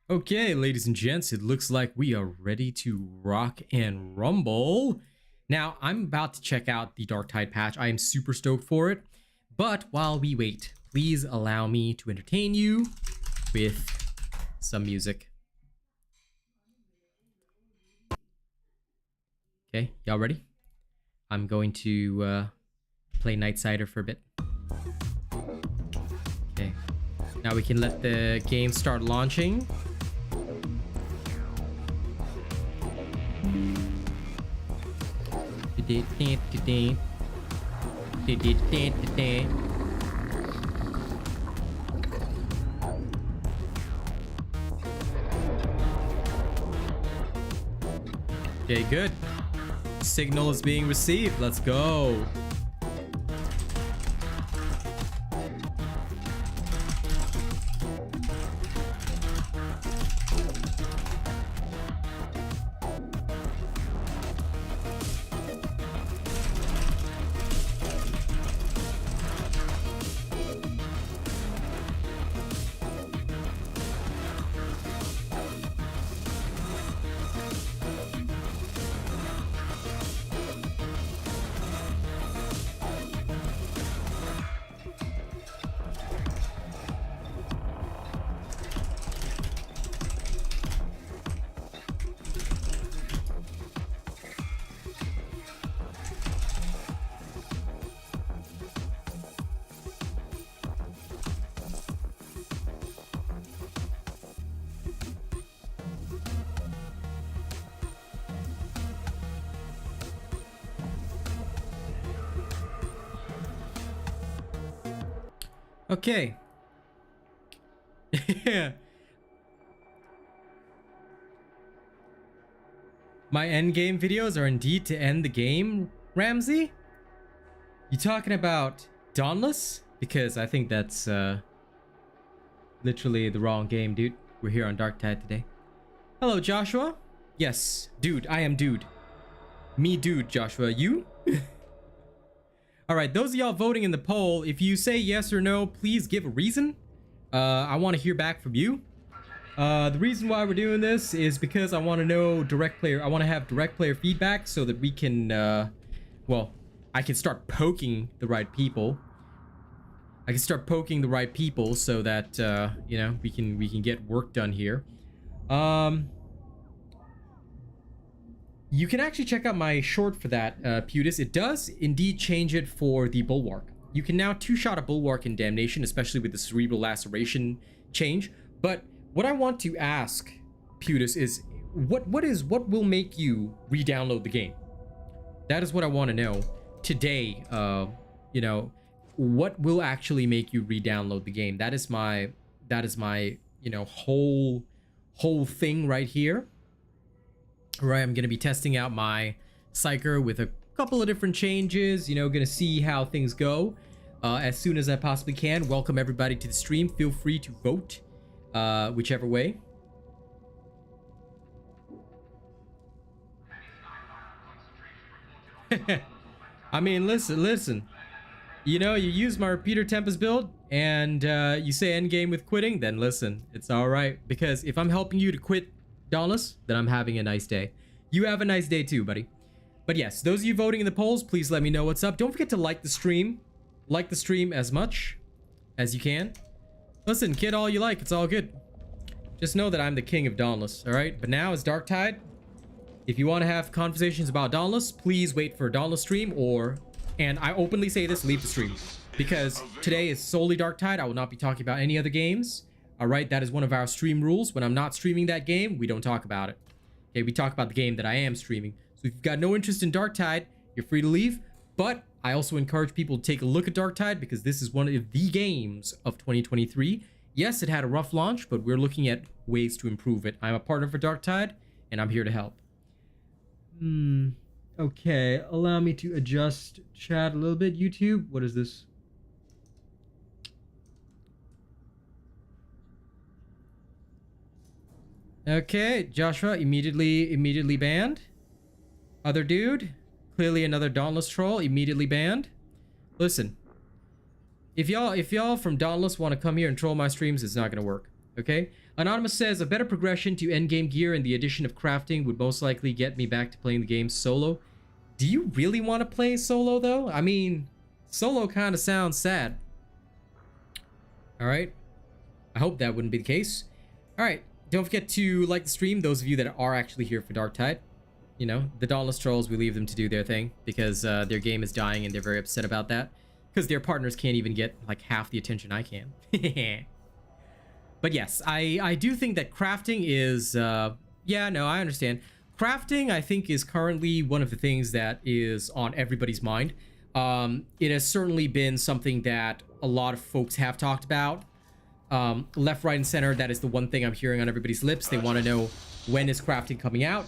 Okay, ladies and gents, it looks like we are ready to rock and rumble. Now, I'm about to check out the Darktide patch. I am super stoked for it. But while we wait, please allow me to entertain you with some music. Okay, y'all ready? I'm going to play Nightsider for a bit. Okay, now we can let the game start launching. Okay, good. Signal is being received. Let's go. Okay. My endgame videos are indeed to end the game, Ramsey? You talking about Dauntless? Because I think that's literally the wrong game, dude. We're here on Darktide today. Hello, Joshua. Yes, dude, I am dude. Me dude, Joshua. You? Alright, those of y'all voting in the poll, if you say yes or no, please give a reason. I want to hear back from you. The reason why we're doing this is because I want to know I want to have direct player feedback so that we can, well, I can start poking the right people. I can start poking the right people so that, you know, we can get work done here. You can actually check out my short for that, Purgatus. It does indeed change it for the Bulwark. You can now two-shot a Bulwark in Damnation, especially with the Cerebral Laceration change. But what I want to ask, Purgatus, is what will make you re-download the game? That is what I want to know today. You know, what will actually make you re-download the game? That is my you know, whole thing right here. Right, I'm going to be testing out my Psyker with a couple of different changes, you know, going to see how things go as soon as I possibly can. Welcome everybody to the stream. Feel free to vote whichever way. I mean, listen. You know, you use my repeater Tempest build and you say endgame with quitting, then listen, it's all right. Because if I'm helping you to quit Dauntless, then I'm having a nice day. You have a nice day too, buddy. But yes, those of you voting in the polls, please let me know what's up. Don't forget to like the stream. Like the stream as much as you can. Listen, kid, all you like, it's all good. Just know that I'm the king of Dauntless, all right? But now it's Darktide. If you want to have conversations about Dauntless, please wait for a Dauntless stream and I openly say this, leave the stream. Because today is solely Darktide. I will not be talking about any other games. All right, that is one of our stream rules. When I'm not streaming that game, we don't talk about it. Okay, we talk about the game that I am streaming. So if you've got no interest in Darktide, you're free to leave. But I also encourage people to take a look at Darktide because this is one of the games of 2023. Yes, it had a rough launch, but we're looking at ways to improve it. I'm a partner for Darktide, and I'm here to help. Okay, allow me to adjust chat a little bit. YouTube, what is this? Okay, Joshua, immediately banned. Other dude, clearly another Dauntless troll, immediately banned. Listen, if y'all from Dauntless want to come here and troll my streams, it's not gonna work. Okay. Anonymous says a better progression to endgame gear and the addition of crafting would most likely get me back to playing the game solo. Do you really want to play solo though? I mean, solo kind of sounds sad. All right. I hope that wouldn't be the case. All right. Don't forget to like the stream, those of you that are actually here for Darktide. You know, the Dauntless Trolls, we leave them to do their thing because their game is dying and they're very upset about that. Because their partners can't even get like half the attention I can. But yes, I do think that crafting is, yeah, no, I understand. Crafting, I think, is currently one of the things that is on everybody's mind. It has certainly been something that a lot of folks have talked about. Left, right, and center, that is the one thing I'm hearing on everybody's lips. They want to know, when is crafting coming out?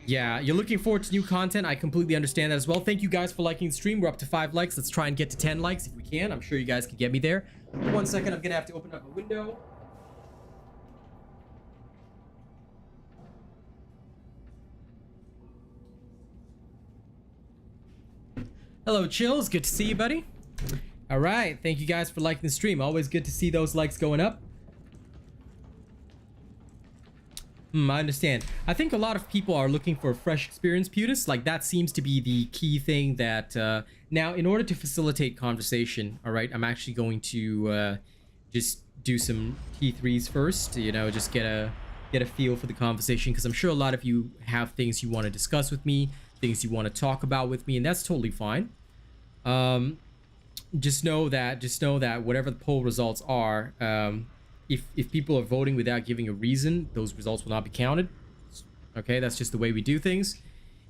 Yeah, you're looking forward to new content. I completely understand that as well. Thank you guys for liking the stream. We're up to 5 likes. Let's try and get to 10 likes if we can. I'm sure you guys can get me there. 1 second, I'm going to have to open up a window. Hello, Chills. Good to see you, buddy. All right. Thank you guys for liking the stream. Always good to see those likes going up. I understand. I think a lot of people are looking for a fresh experience, Purgatus. Like, that seems to be the key thing that... now, in order to facilitate conversation, all right, I'm actually going to just do some T3s first. You know, just get a feel for the conversation, because I'm sure a lot of you have things you want to discuss with me, things you want to talk about with me, and that's totally fine. Just know that whatever the poll results are, if people are voting without giving a reason, those results will not be counted. Okay, that's just the way we do things.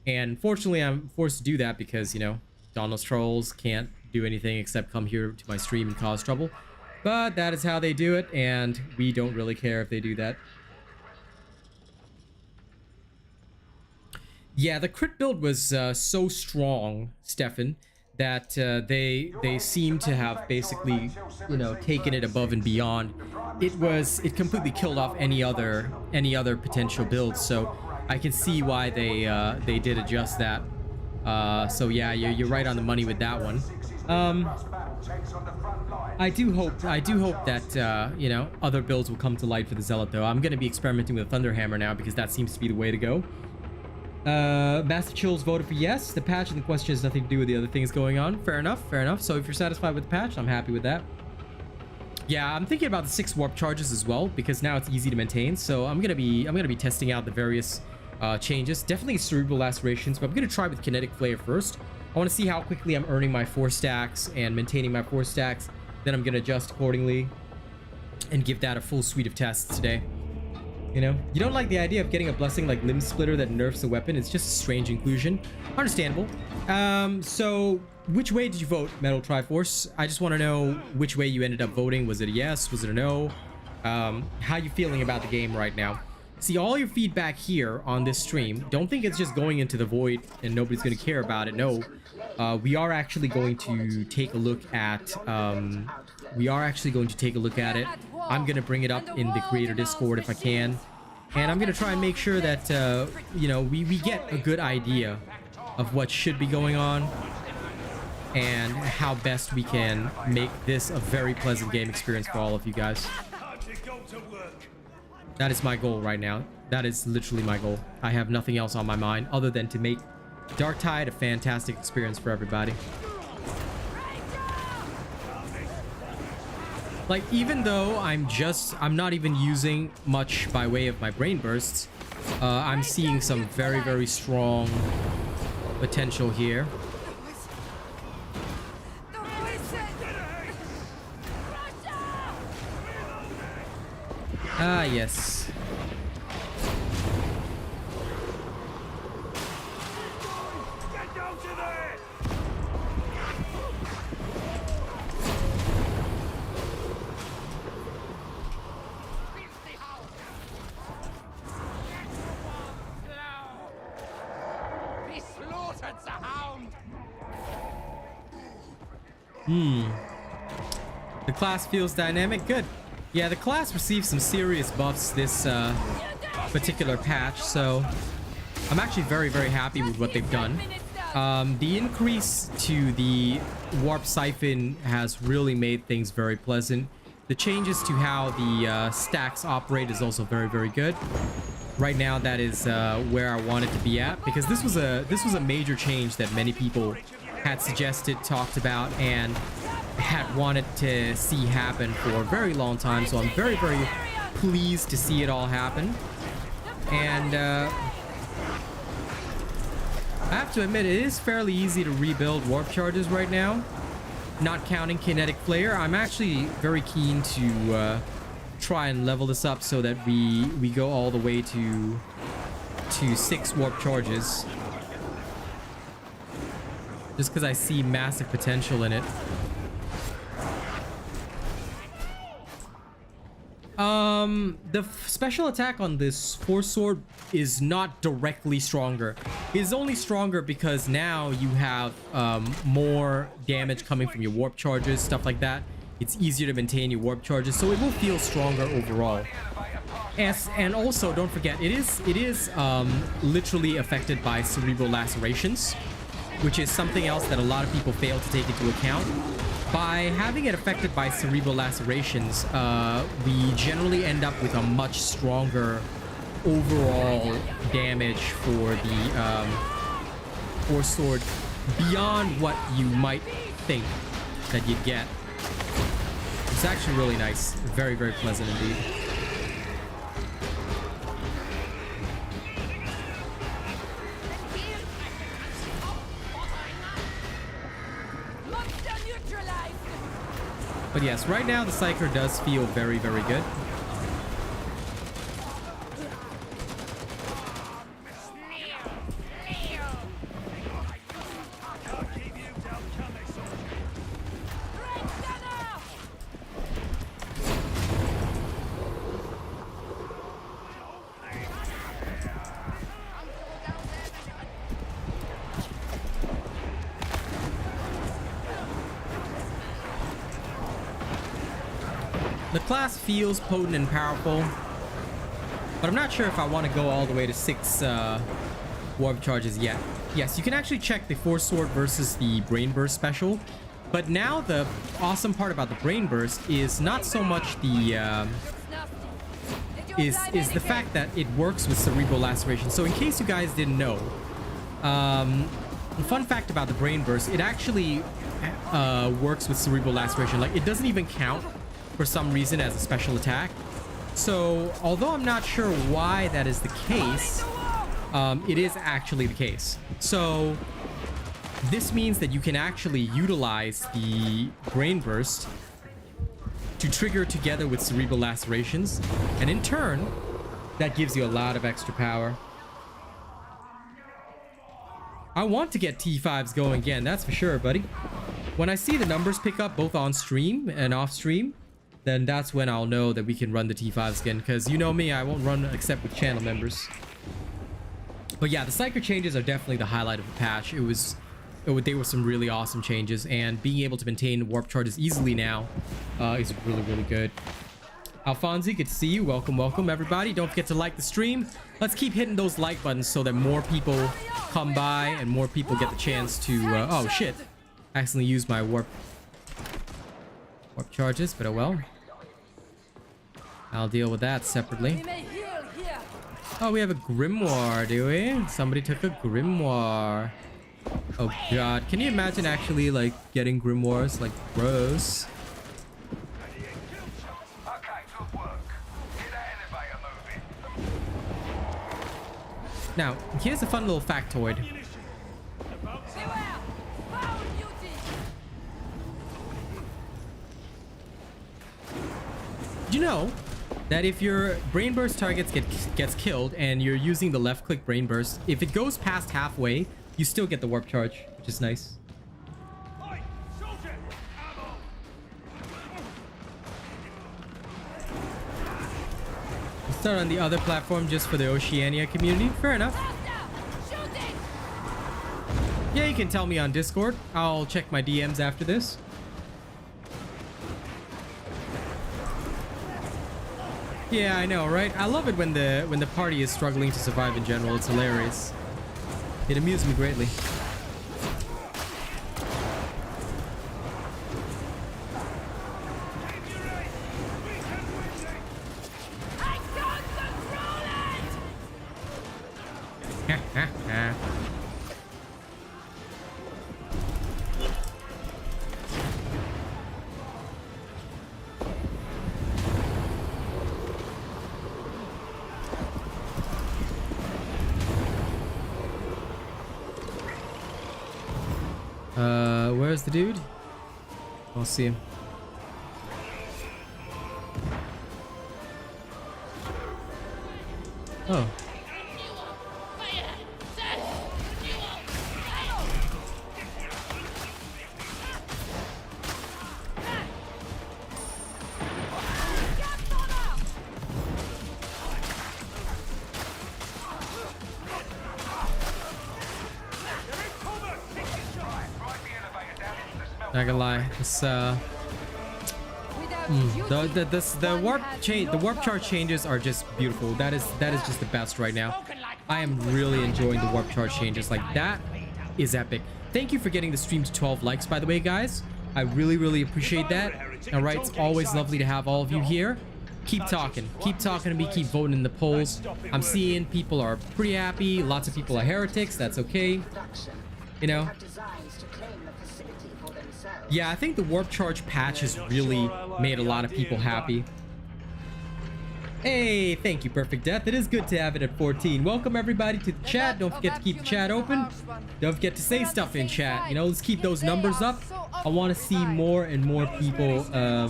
And fortunately, I'm forced to do that because, you know, Dauntless Trolls can't do anything except come here to my stream and cause trouble. But that is how they do it, and we don't really care if they do that. Yeah, the crit build was so strong, Stefan, that they seem to have basically, you know, taken it above and beyond. It completely killed off any other potential builds. So I can see why they did adjust that. So yeah, you're right on the money with that one. I do hope that you know, other builds will come to light for the Zealot though. I'm gonna be experimenting with a Thunderhammer now because that seems to be the way to go. Master Chills voted for yes. The patch in question has nothing to do with the other things going on. Fair enough, fair enough. So if you're satisfied with the patch, I'm happy with that. Yeah, I'm thinking about the 6 warp charges as well because now it's easy to maintain. So I'm gonna be testing out the various changes. Definitely cerebral lacerations, but I'm gonna try with kinetic flare first. I want to see how quickly I'm earning my 4 stacks and maintaining my 4 stacks. Then I'm gonna adjust accordingly and give that a full suite of tests today. You know, you don't like the idea of getting a blessing like Limb Splitter that nerfs the weapon. It's just a strange inclusion. Understandable. So which way did you vote, Metal Triforce? I just want to know which way you ended up voting. Was it a yes? Was it a no? How you feeling about the game right now? See, all your feedback here on this stream, don't think it's just going into the void and nobody's going to care about it. No, we are actually going to take a look at it. I'm going to bring it up in the creator Discord if I can. And I'm going to try and make sure that, you know, we get a good idea of what should be going on and how best we can make this a very pleasant game experience for all of you guys. That is my goal right now. That is literally my goal. I have nothing else on my mind other than to make Darktide a fantastic experience for everybody. Like, even though I'm not even using much by way of my brain bursts, I'm seeing some very, very strong potential here. Ah, yes. The class feels dynamic. Good. Yeah, the class received some serious buffs this particular patch, so I'm actually very, very happy with what they've done. The increase to the warp siphon has really made things very pleasant. The changes to how the stacks operate is also very, very good. Right now, that is where I wanted to be at, because this was a major change that many people had suggested, talked about, and had wanted to see happen for a very long time. So I'm very, very pleased to see it all happen. And I have to admit, it is fairly easy to rebuild warp charges right now, not counting kinetic flare. I'm actually very keen to try and level this up so that we go all the way to 6 warp charges, just because I see massive potential in it. The special attack on this Force Sword is not directly stronger. It's only stronger because now you have more damage coming from your warp charges, stuff like that. It's easier to maintain your warp charges, so it will feel stronger overall. And also, don't forget, it is literally affected by cerebral lacerations, which is something else that a lot of people fail to take into account. By having it affected by cerebral lacerations, we generally end up with a much stronger overall damage for the Force Sword beyond what you might think that you'd get. It's actually really nice. Very, very pleasant indeed. But yes, right now the Psyker does feel very, very good. The class feels potent and powerful, but I'm not sure if I want to go all the way to 6 warp charges yet. Yes, you can actually check the Force Sword versus the Brain Burst special, but now the awesome part about the Brain Burst is not so much the is the fact that it works with cerebral laceration. So in case you guys didn't know, the fun fact about the Brain Burst, it actually works with cerebral laceration. Like, it doesn't even count for some reason as a special attack. So although I'm not sure why that is the case, it is actually the case. So this means that you can actually utilize the Brain Burst to trigger together with cerebral lacerations, and in turn that gives you a lot of extra power. I want to get T5s going again, that's for sure, buddy. When I see the numbers pick up both on stream and off stream, then that's when I'll know that we can run the T5s again, because you know me, I won't run except with channel members. But yeah, the Psyker changes are definitely the highlight of the patch. They were some really awesome changes, and being able to maintain warp charges easily now is really, really good. Alfonzi, good to see you. Welcome, welcome, everybody. Don't forget to like the stream. Let's keep hitting those like buttons so that more people come by and more people get the chance to... oh, shit. I accidentally used my warp charges, but oh well. I'll deal with that separately. Oh, we have a grimoire, do we? Somebody took a grimoire. Oh god, can you imagine actually like getting grimoires? Like, gross. Now, here's a fun little factoid. Did you know that if your brain burst target gets killed and you're using the left click brain burst, if it goes past halfway, you still get the warp charge, which is nice. We'll start on the other platform just for the Oceania community. Fair enough. Yeah, you can tell me on Discord. I'll check my DMs after this. Yeah, I know, right? I love it when the party is struggling to survive in general. It's hilarious. It amused me greatly. Where's the dude? I'll see him. Oh. Not gonna lie, this the warp charge changes are just beautiful. That is just the best right now. I am really enjoying the warp charge changes. Like, that is epic. Thank you for getting the stream to 12 likes, by the way, guys. I really appreciate that. All right, it's always lovely to have all of you here. Keep talking to me, keep voting in the polls. I'm seeing people are pretty happy. Lots of people are heretics. That's okay, you know. Yeah, I think the warp charge patch has really made a lot of people happy. Hey, thank you, Perfect Death. It is good to have it at 14. Welcome everybody to the chat. Don't forget to keep the chat open. Don't forget to say stuff in chat. You know, let's keep those numbers up. I want to see more and more people. I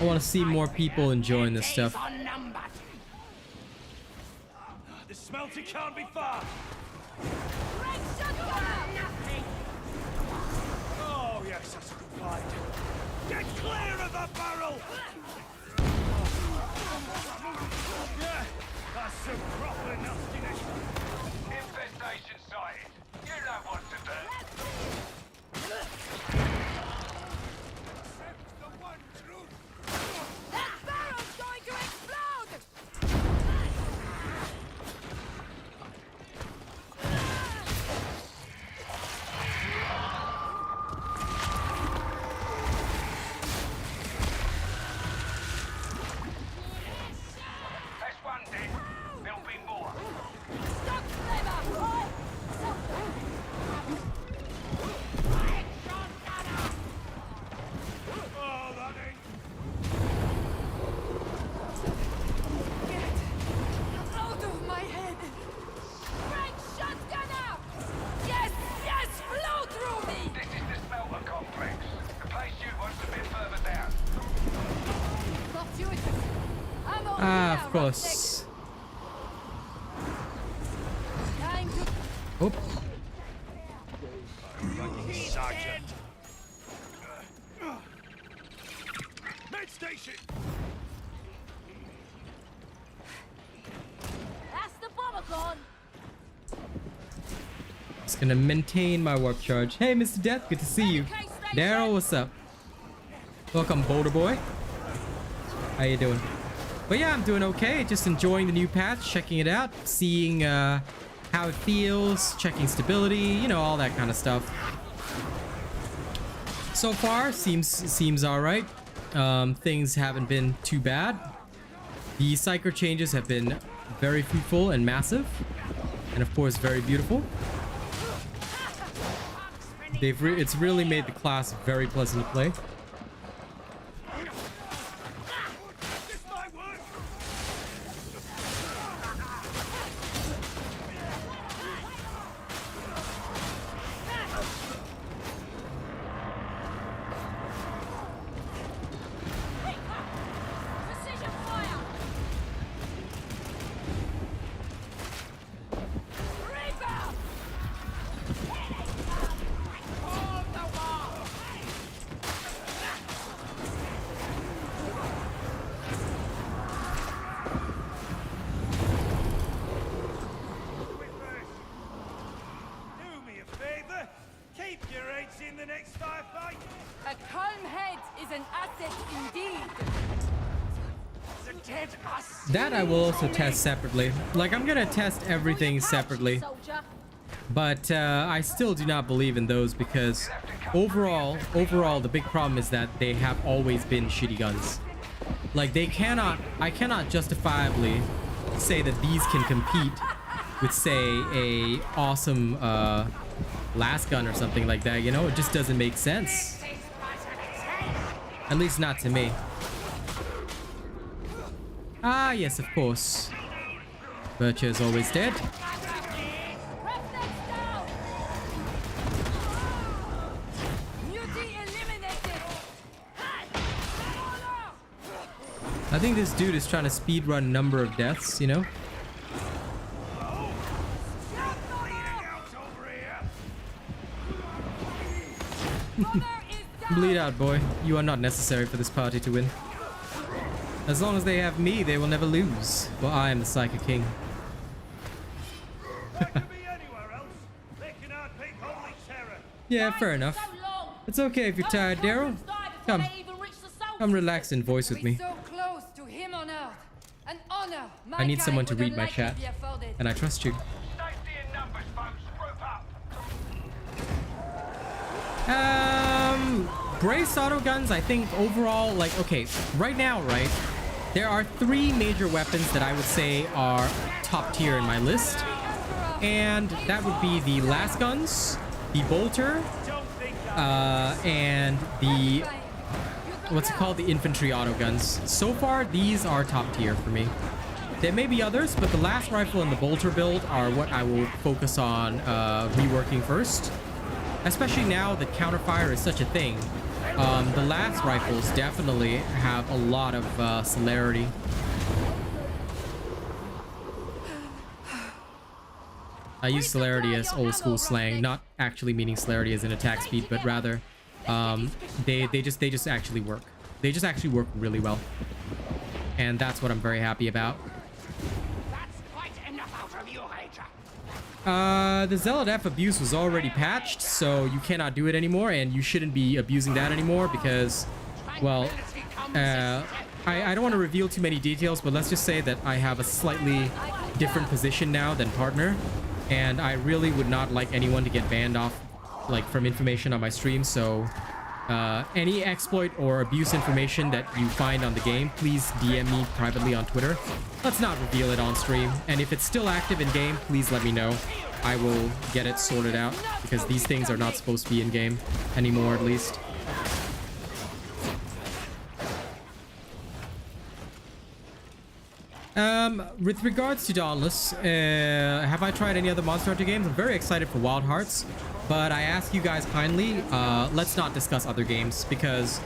want to see more people enjoying this stuff. The smelter can't be far. Oh yes, that's a good fight. Get clear of the barrel. Yeah, that's some proper nastiness. Infestation sighted. You know what to do. That barrel's going to explode! Ah, of course. Oh. Med station. That's the bomber gone. Just gonna maintain my warp charge. Hey, Mr. Death, good to see you. Daryl, what's up? Welcome, Boulder Boy. How you doing? But yeah, I'm doing okay. Just enjoying the new patch, checking it out, seeing how it feels, checking stability, you know, all that kind of stuff. So far, seems all right. Things haven't been too bad. The Psyker changes have been very fruitful and massive, and of course, very beautiful. It's really made the class very pleasant to play. That I will also test separately. Like, I'm gonna test everything separately, but I still do not believe in those because overall the big problem is that they have always been shitty guns. Like, I cannot justifiably say that these can compete with, say, a awesome last gun or something like that, you know? It just doesn't make sense. At least not to me. Ah, yes, of course. Bircher is always dead. I think this dude is trying to speedrun number of deaths, you know? Bleed out, boy. You are not necessary for this party to win. As long as they have me, they will never lose. For I am the Psyker King. Yeah, fair enough. It's okay if you're tired, Daryl. Come. Come relax and voice with me. I need someone to read my chat. And I trust you. Brace auto guns, I think overall, like, okay, right now, right, there are 3 major weapons that I would say are top tier in my list, and that would be the las guns, the bolter, and the, what's it called, the infantry auto guns. So far, these are top tier for me. There may be others, but the las rifle and the bolter build are what I will focus on reworking first. Especially now that counterfire is such a thing. The las rifles definitely have a lot of celerity. I use celerity as old school slang, not actually meaning celerity as in attack speed, but rather they just actually work. They just actually work really well. And that's what I'm very happy about. The Zealot F abuse was already patched, so you cannot do it anymore, and you shouldn't be abusing that anymore because, well, I don't want to reveal too many details, but let's just say that I have a slightly different position now than partner, and I really would not like anyone to get banned off, like, from information on my stream, so any exploit or abuse information that you find on the game, please DM me privately on Twitter. Let's not reveal it on stream, and if it's still active in game, please let me know. I will get it sorted out, because these things are not supposed to be in game anymore, at least. With regards to Dauntless, have I tried any other Monster Hunter games? I'm very excited for Wild Hearts, but I ask you guys kindly, let's not discuss other games, because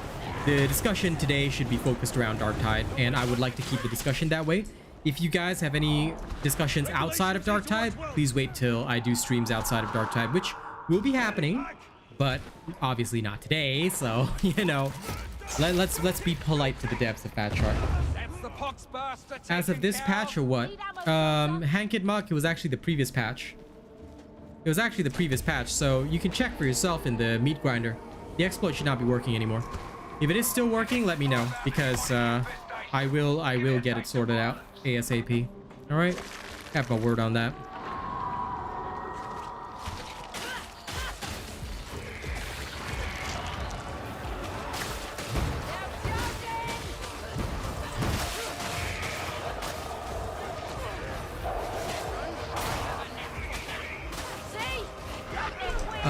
the discussion today should be focused around Darktide, and I would like to keep the discussion that way. If you guys have any discussions outside of Darktide, please wait till I do streams outside of Darktide, which will be happening, but obviously not today, so, you know, let's be polite to the devs of Fat Shark. As of this patch or what? Hankid Muck, it was actually the previous patch. It was actually the previous patch, so you can check for yourself in the meat grinder. The exploit should not be working anymore. If it is still working, let me know, because I will get it sorted out ASAP. All right, have my word on that.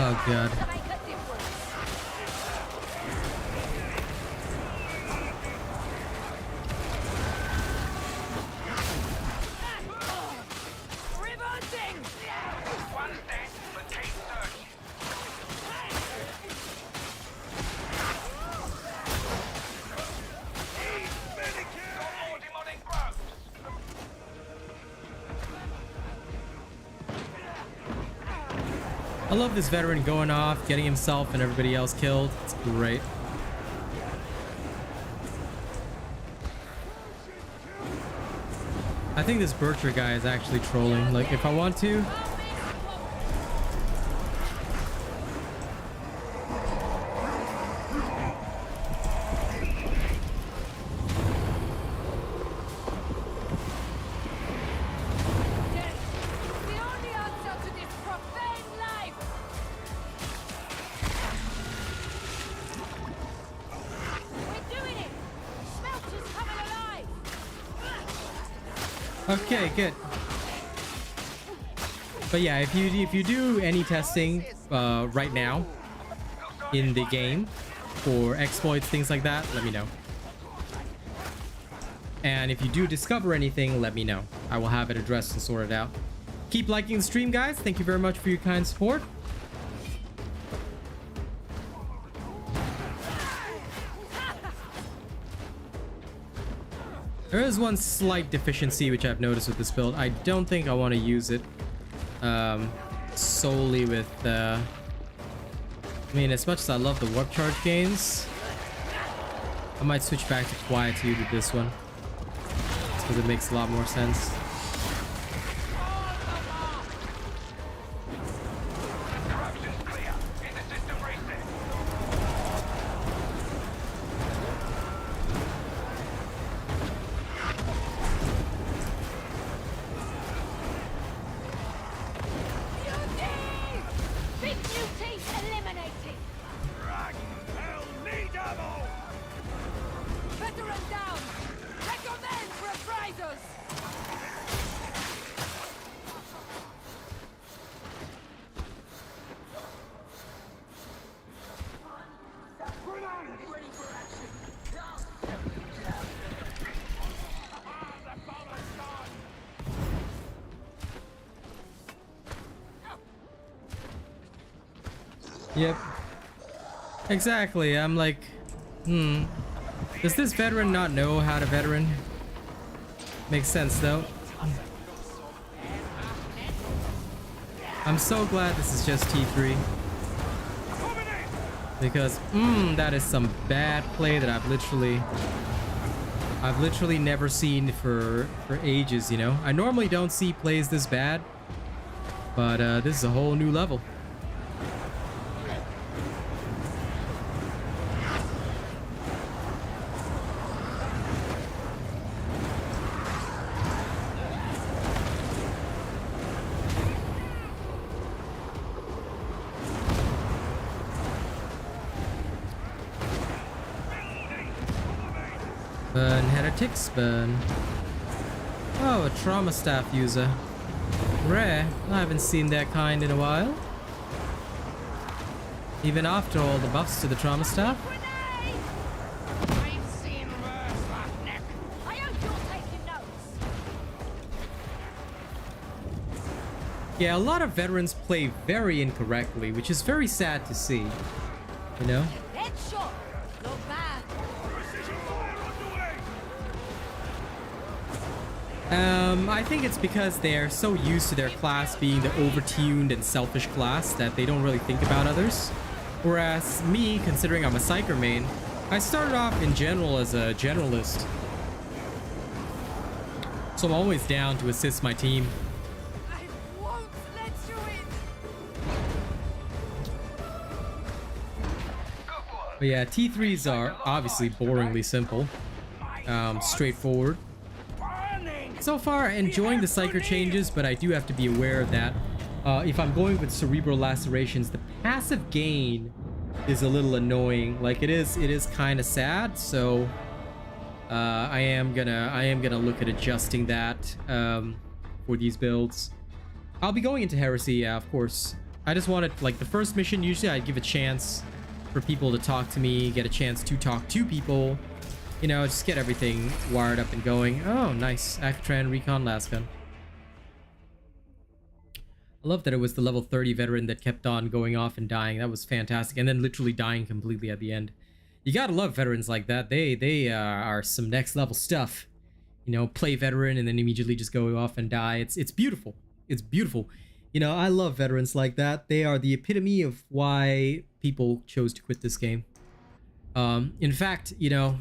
Oh god. I love this veteran going off, getting himself and everybody else killed. It's great. I think this Bircher guy is actually trolling. Like, if I want to... Okay, good. But yeah, if you do any testing right now in the game for exploits, things like that, let me know. And if you do discover anything, let me know. I will have it addressed and sorted out. Keep liking the stream, guys. Thank you very much for your kind support. There is one slight deficiency which I've noticed with this build. I don't think I want to use it solely with I mean, as much as I love the warp charge gains, I might switch back to quietude with this one because it makes a lot more sense. Yep. Exactly. I'm like, does this veteran not know how to veteran? Makes sense though. I'm so glad this is just T3. Because, that is some bad play that I've literally never seen for ages, you know? I normally don't see plays this bad, but this is a whole new level. Burn heretics, burn. Oh, a trauma staff user. Rare. I haven't seen that kind in a while. Even after all the buffs to the trauma staff. Yeah, a lot of veterans play very incorrectly, which is very sad to see. You know? I think it's because they're so used to their class being the overtuned and selfish class that they don't really think about others. Whereas me, considering I'm a Psyker main, I started off in general as a generalist. So I'm always down to assist my team. I won't let you in. But yeah, T3s are obviously boringly simple. Straightforward. So far, enjoying the Psyker changes, but I do have to be aware that if I'm going with cerebral lacerations, the passive gain is a little annoying. Like it is kind of sad. So I am gonna look at adjusting that for these builds. I'll be going into heresy, yeah, of course. I just wanted, like, the first mission, usually I'd give a chance for people to talk to me, get a chance to talk to people. You know, just get everything wired up and going. Oh, nice. Actran Recon Lasgun. I love that it was the level 30 veteran that kept on going off and dying. That was fantastic. And then literally dying completely at the end. You gotta love veterans like that. They are some next level stuff. You know, play veteran and then immediately just go off and die. It's beautiful. It's beautiful. You know, I love veterans like that. They are the epitome of why people chose to quit this game. In fact, you know,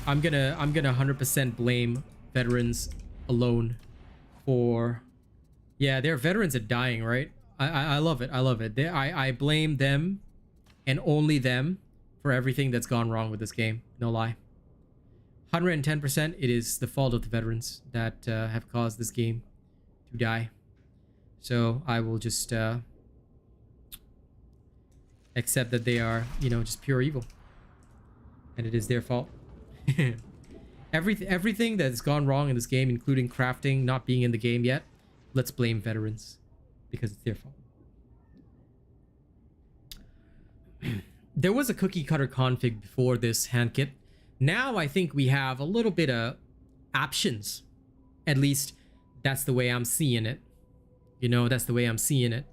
I'm gonna 100% blame veterans alone for, yeah, they're veterans at dying, right? I love it. I love it. I blame them and only them for everything that's gone wrong with this game. No lie. 110%. It is the fault of the veterans that have caused this game to die. So I will just accept that they are, you know, just pure evil, and it is their fault. Everything that's gone wrong in this game, including crafting not being in the game yet, let's blame veterans because it's their fault. There was a cookie cutter config before this hand kit. Now I think we have a little bit of options. At least that's the way I'm seeing it. You know, that's the way I'm seeing it.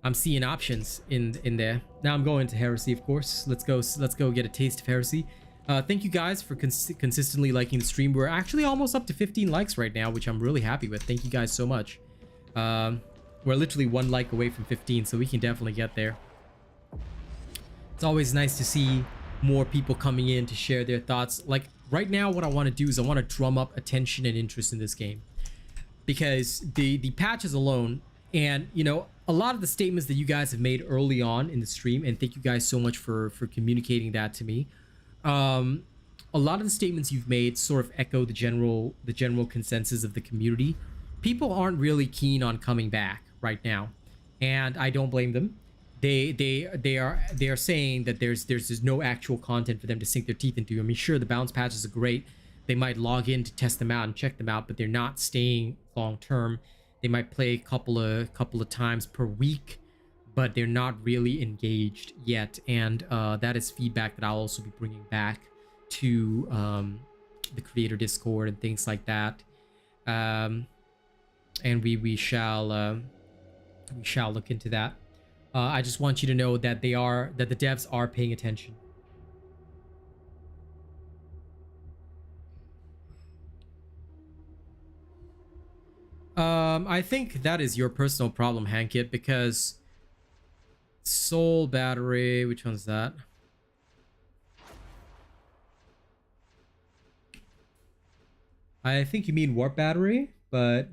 I'm seeing options in there. Now I'm going to heresy, of course. Let's go get a taste of heresy. Thank you guys for consistently liking the stream. We're actually almost up to 15 likes right now, which I'm really happy with. Thank you guys so much. We're literally 1 like away from 15, so we can definitely get there. It's always nice to see more people coming in to share their thoughts. Like right now, what I want to do is I want to drum up attention and interest in this game, because the patches alone, and you know, a lot of the statements that you guys have made early on in the stream, and thank you guys so much for communicating that to me. A lot of the statements you've made sort of echo the general consensus of the community. People aren't really keen on coming back right now, and I don't blame them. They are saying that there's no actual content for them to sink their teeth into. I mean, sure, the bounce patches are great. They might log in to test them out and check them out, but they're not staying long term. They might play a couple of times per week, but they're not really engaged yet. And that is feedback that I'll also be bringing back to the creator Discord and things like that. And we shall look into that. I just want you to know that the devs are paying attention. I think that is your personal problem, Hankit, because soul battery, which one's that? I think you mean warp battery, but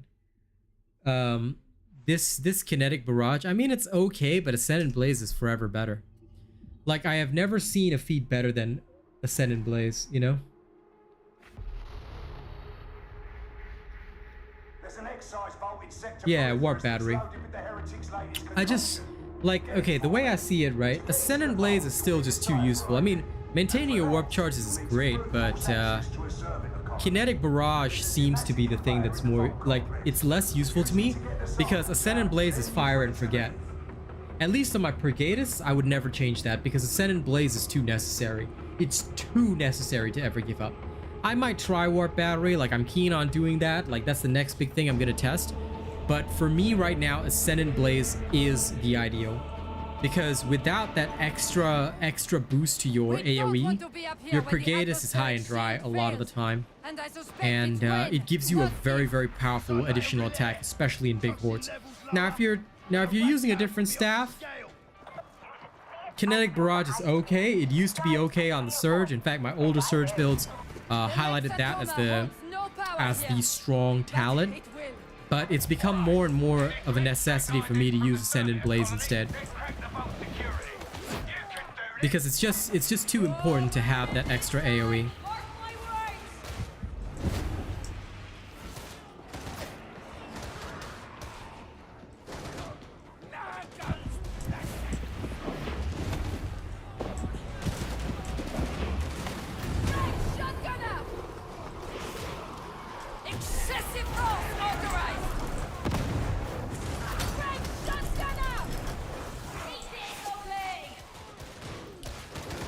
this kinetic barrage, I mean, it's okay, but Ascendant Blaze is forever better. Like, I have never seen a feat better than Ascendant Blaze, you know? Yeah, warp battery. I just, like, okay, the way I see it, right? Ascendant Blaze is still just too useful. I mean, maintaining your warp charges is great, but Kinetic Barrage seems to be the thing that's more, like, it's less useful to me, because Ascendant Blaze is fire and forget. At least on my Purgatus, I would never change that, because Ascendant Blaze is too necessary. It's too necessary to ever give up. I might try Warp Battery, like, I'm keen on doing that, like, that's the next big thing I'm gonna test. But for me right now, Ascendant Blaze is the ideal. Because without that extra boost to your AoE, your Purgatus is high and dry a lot of the time. And it gives you a very, very powerful additional attack, especially in big hordes. Now if you're using a different staff, Kinetic Barrage is okay. It used to be okay on the Surge. In fact, my older Surge builds highlighted that as the strong talent. But it's become more and more of a necessity for me to use Ascendant Blaze instead. Because it's just too important to have that extra AoE.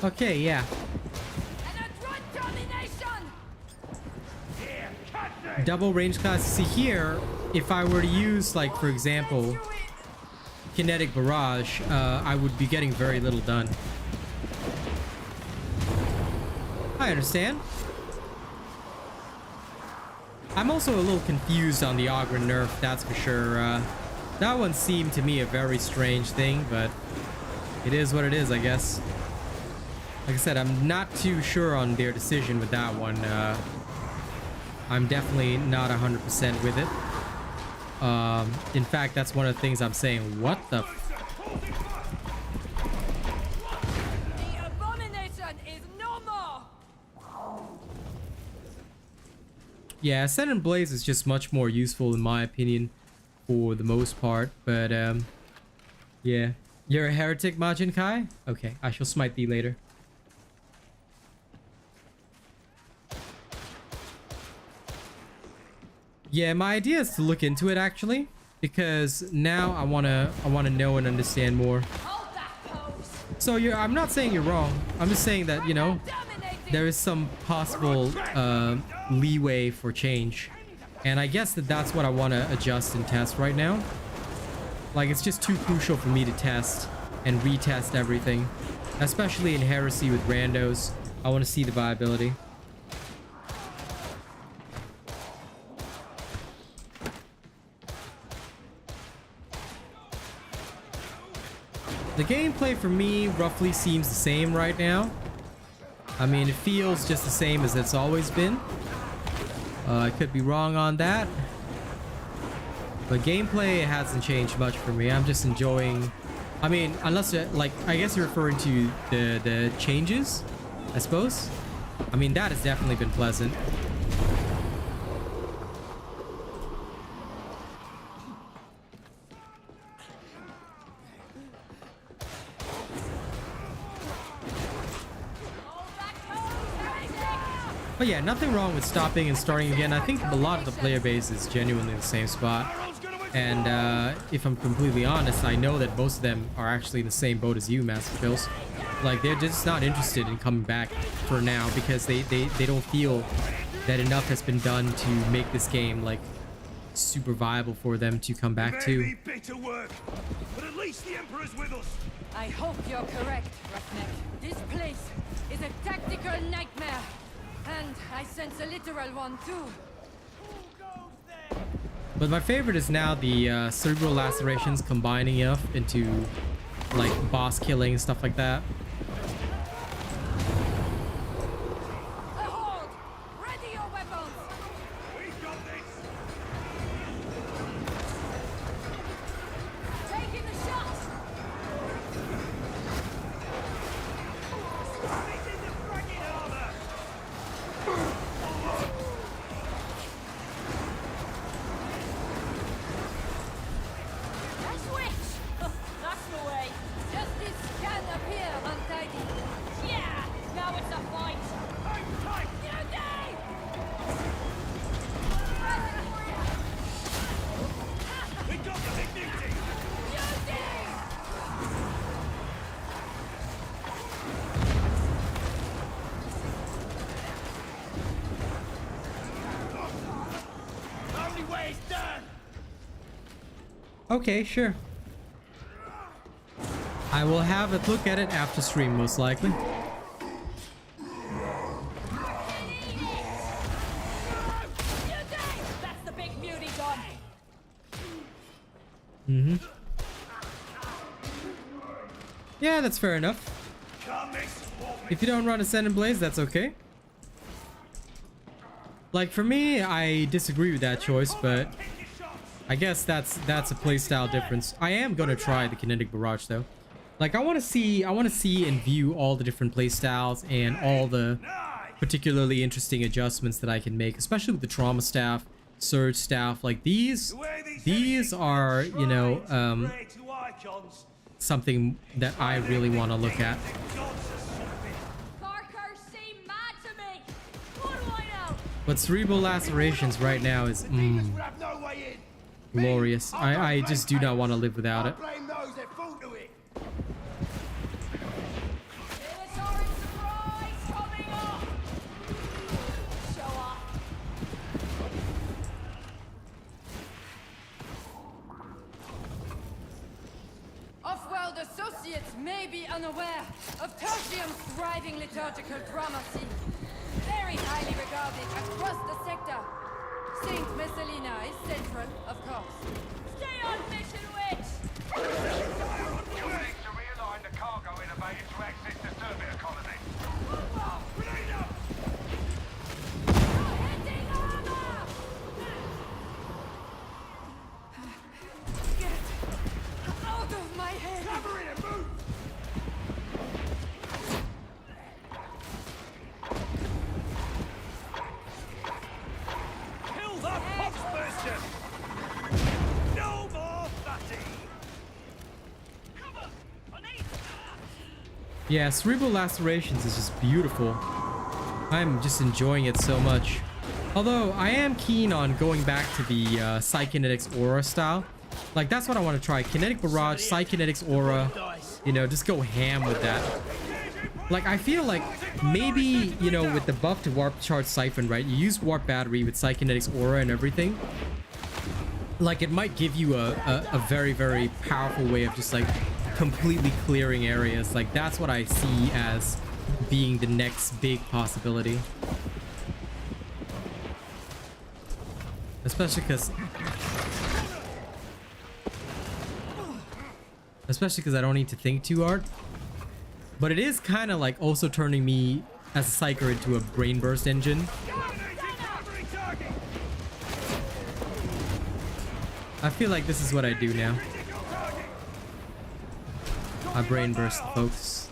Okay, yeah. Double range class. See here, if I were to use, like, for example, Kinetic Barrage, I would be getting very little done. I understand. I'm also a little confused on the Augur nerf, that's for sure. That one seemed to me a very strange thing, but it is what it is, I guess. Like I said, I'm not too sure on their decision with that one. I'm definitely not 100% with it. In fact, that's one of the things I'm saying. What the abomination is no more. Yeah, Ascendant Blaze is just much more useful in my opinion for the most part. But yeah. You're a heretic, Majin Kai? Okay, I shall smite thee later. Yeah, my idea is to look into it actually, because now I wanna know and understand more. So I'm not saying you're wrong. I'm just saying that, you know, there is some possible leeway for change. And I guess that's what I want to adjust and test right now. Like, it's just too crucial for me to test and retest everything, especially in Heresy with randos. I want to see the viability. The gameplay for me roughly seems the same right now. I mean, it feels just the same as it's always been. I could be wrong on that. But gameplay hasn't changed much for me. I'm just enjoying... I mean, unless, like, I guess you're referring to the changes, I suppose. I mean, that has definitely been pleasant. But yeah, nothing wrong with stopping and starting again. I think a lot of the player base is genuinely the same spot. And if I'm completely honest, I know that most of them are actually in the same boat as you, Master Chills. Like, they're just not interested in coming back for now because they don't feel that enough has been done to make this game, like, super viable for them to come back to. Bitter work, but at least the Emperor's with us. I hope you're correct, Roughneck. This place is a tactical nightmare. And I sense a literal one too. But my favorite is now the cerebral lacerations combining enough into like boss killing and stuff like that. Hold! Ready your weapons! We've got this. Taking the shot! Right in the fragging armor. A switch! Oh, that's the way. Justice can appear untidy. Yeah! Now it's a fight! Hang tight. Duty! We got the big duty. Duty! Only way it's done. Okay, sure. I will have a look at it after stream, most likely. That's the big beauty gone! Yeah, that's fair enough. Can't miss. Won't miss. If you don't run Ascendant Blaze, that's okay. Like, for me, I disagree with that choice, but Take your shots. I guess that's a playstyle difference. I am gonna try the Kinetic Barrage though. Like, I want to see and view all the different playstyles and all the Nice. particularly interesting adjustments that I can make, especially with the Trauma Staff, Surge Staff. Like, these are, you know, Pray to icons. something that I really want to look at. Parker seem mad to me! What do I know? But Cerebral Lacerations right now is Demons will have no way in. glorious. I just do not want to live without it. Blame those that fall to it. Military surprise coming up! Show off! Off-world associates may be unaware of Tertium's thriving liturgical drama scene. Very highly regarded across the sector. Saint Messalina is central, of course. Stay on mission, witch! You'll need to realign the cargo elevator to access the Serbia colony. Grenade up! Hitting armor! Get out of my head! Cover it and move! Kill the poxbuster! No more fatty! Cover! I need... Yeah, Cerebral Lacerations is just beautiful. I'm just enjoying it so much. Although, I am keen on going back to the Psykinetics Aura style. Like, that's what I want to try. Kinetic Barrage, Psykinetics Aura. You know, just go ham with that. Engage in Like, I feel like maybe, you know, with the buff to Warp Charge Siphon, right? You use Warp Battery with Psykinetics Aura and everything. Like, it might give you a very, very powerful way of just, like, completely clearing areas. Like, that's what I see as being the next big possibility. Especially because I don't need to think too hard. But it is kind of like also turning me as a Psyker into a brain burst engine. I feel like this is what I do now. I brain burst the folks.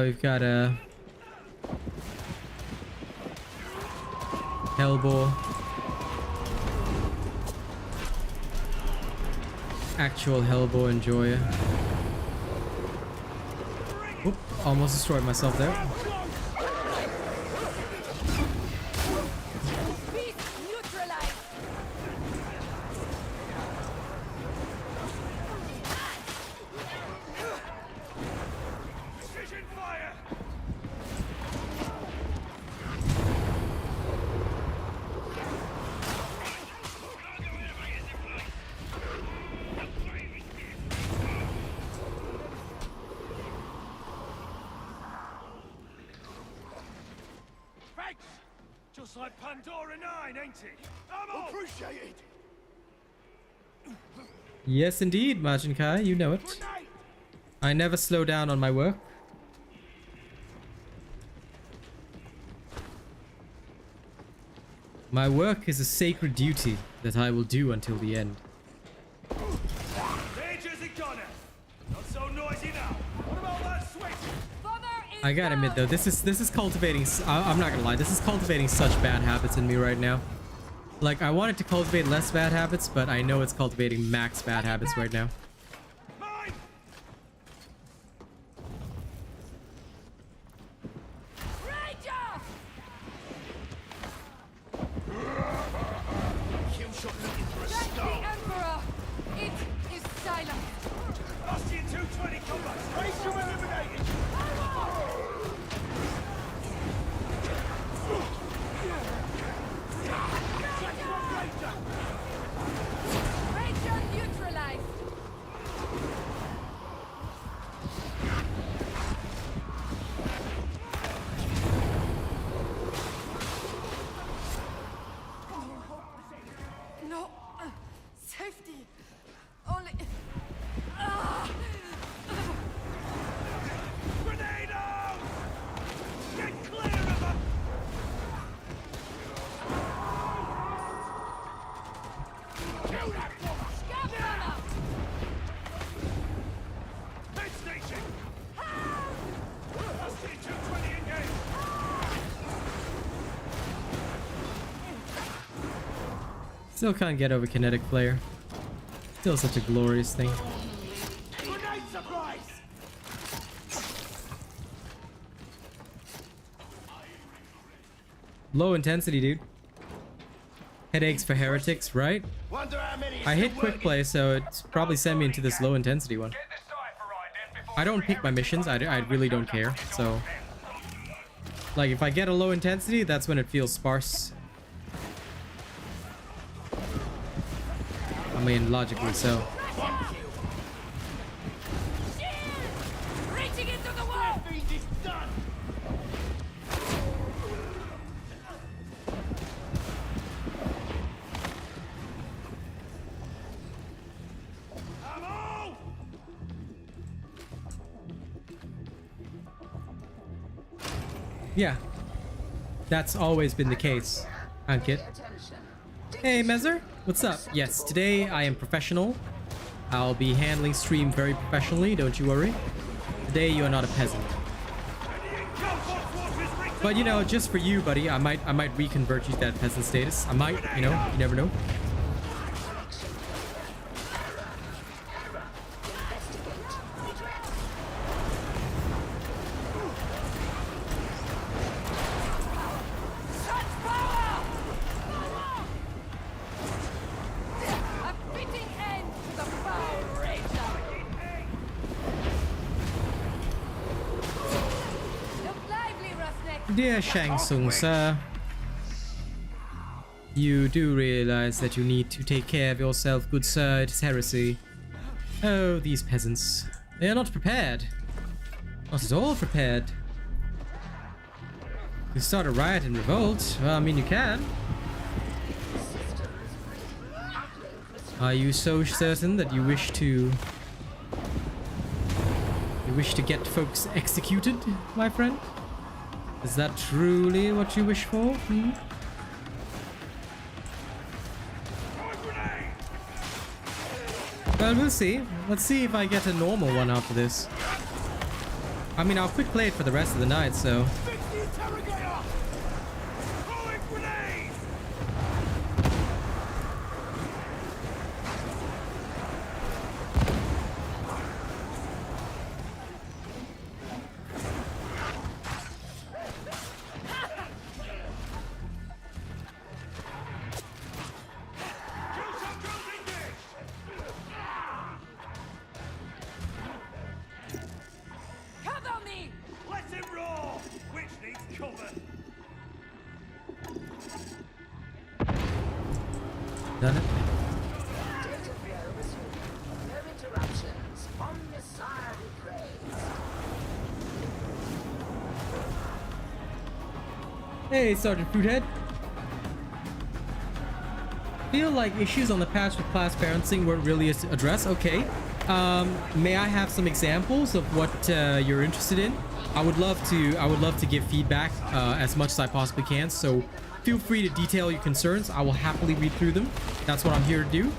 We've got a Hellbore, actual Hellbore enjoyer. Whoop, almost destroyed myself there. Just like Pandora 9, ain't it? Appreciate it. Yes, indeed, Majin Kai, you know it. I never slow down on my work. My work is a sacred duty that I will do until the end. Not so noisy now. What about that switch? I gotta admit though, this is cultivating. I'm not gonna lie, this is cultivating such bad habits in me right now. Like, I wanted to cultivate less bad habits, but I know it's cultivating max bad habits right now. Mine. Kill shot looking for a star. The Emperor. It is silent. Lost you 220 combat. Race to eliminated. Neutralized. No safety. Only. Grenado! Get clear of them! Kill that woman! Scabberunner. Head station! Lost you 220 engaged! Still can't get over kinetic flare. Still such a glorious thing. Grenade supplies! Low intensity, dude. Headaches for heretics, right? Wonder how many I hit quick play, so it's probably send me into this low intensity one. Get the cipher right then before I don't pick my missions. I really don't care. So, like, if I get a low intensity, that's when it feels sparse. I mean, logically so. Reaching into the wall. Ammo! Yeah, that's always been the case, Ankit. Hey, Mezzer, what's up? Yes, today I am professional. I'll be handling stream very professionally, don't you worry. Today you are not a peasant. Go, Fox Fortress, But you know, just for you, buddy, I might reconvert you to that peasant status. I might, you know, you never know. Dear Shang Tsung, sir, you do realize that you need to take care of yourself, good sir. It is heresy. Oh, these peasants. They are not prepared. Not at all prepared. You start a riot and revolt. Well, I mean, you can. Are you so certain that you wish to... get folks executed, my friend? Is that truly what you wish for? Hmm? Well, we'll see. Let's see if I get a normal one after this. I mean, I'll quick play it for the rest of the night, so... Done it. Hey, Sergeant Fruithead. Feel like issues on the patch with class balancing weren't really addressed. Okay. May I have some examples of what you're interested in? I would love to give feedback as much as I possibly can. So feel free to detail your concerns. I will happily read through them. That's what I'm here to do.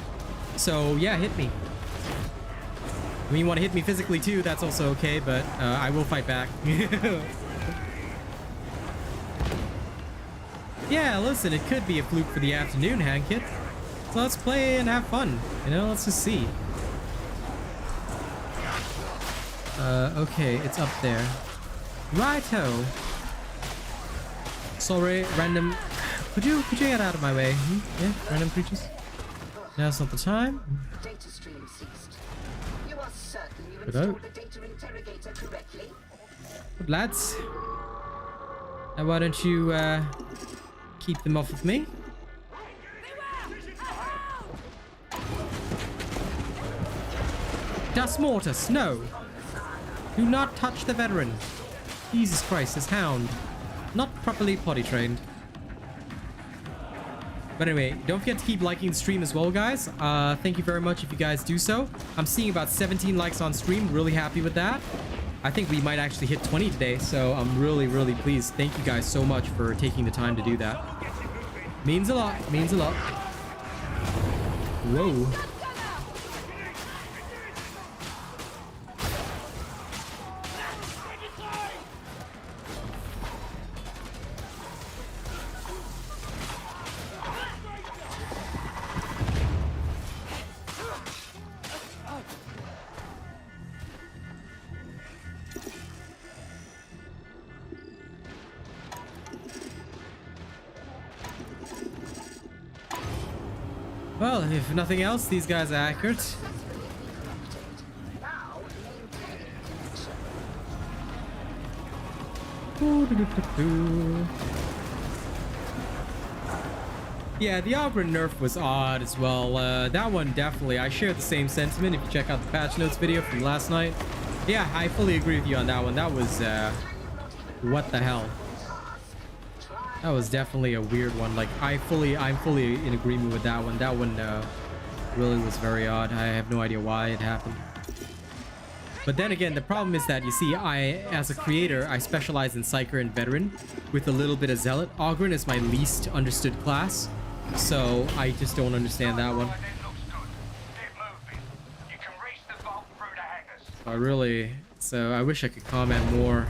So yeah, hit me. I mean, you want to hit me physically too, that's also okay, but I will fight back. Yeah, listen, it could be a fluke for the afternoon, Hankit. So let's play and have fun. You know, let's just see. Okay, it's up there. Righto. Sorry, random. Could you get out of my way? Hmm? Yeah, random creatures. Now's not the time. Data stream ceased. You are certain you Good installed the data interrogator correctly? Good lads. Now why don't you keep them off of me? Das Mortis, no! Do not touch the veteran. Jesus Christ, this hound. Not properly potty trained. But anyway, don't forget to keep liking the stream as well, guys. Thank you very much if you guys do so. I'm seeing about 17 likes on stream. Really happy with that. I think we might actually hit 20 today, so I'm really, really pleased. Thank you guys so much for taking the time to do that. Means a lot. Means a lot. Whoa. Well, if nothing else, these guys are accurate. Yeah, the Auburn nerf was odd as well. That one definitely. I share the same sentiment if you check out the patch notes video from last night. Yeah, I fully agree with you on that one. That was, what the hell? That was definitely a weird one. Like, I'm fully in agreement with that one. That one really was very odd. I have no idea why it happened. But then again, the problem is that, you see, as a creator, I specialize in Psyker and Veteran with a little bit of Zealot. Ogryn is my least understood class, so I just don't understand that one. I wish I could comment more.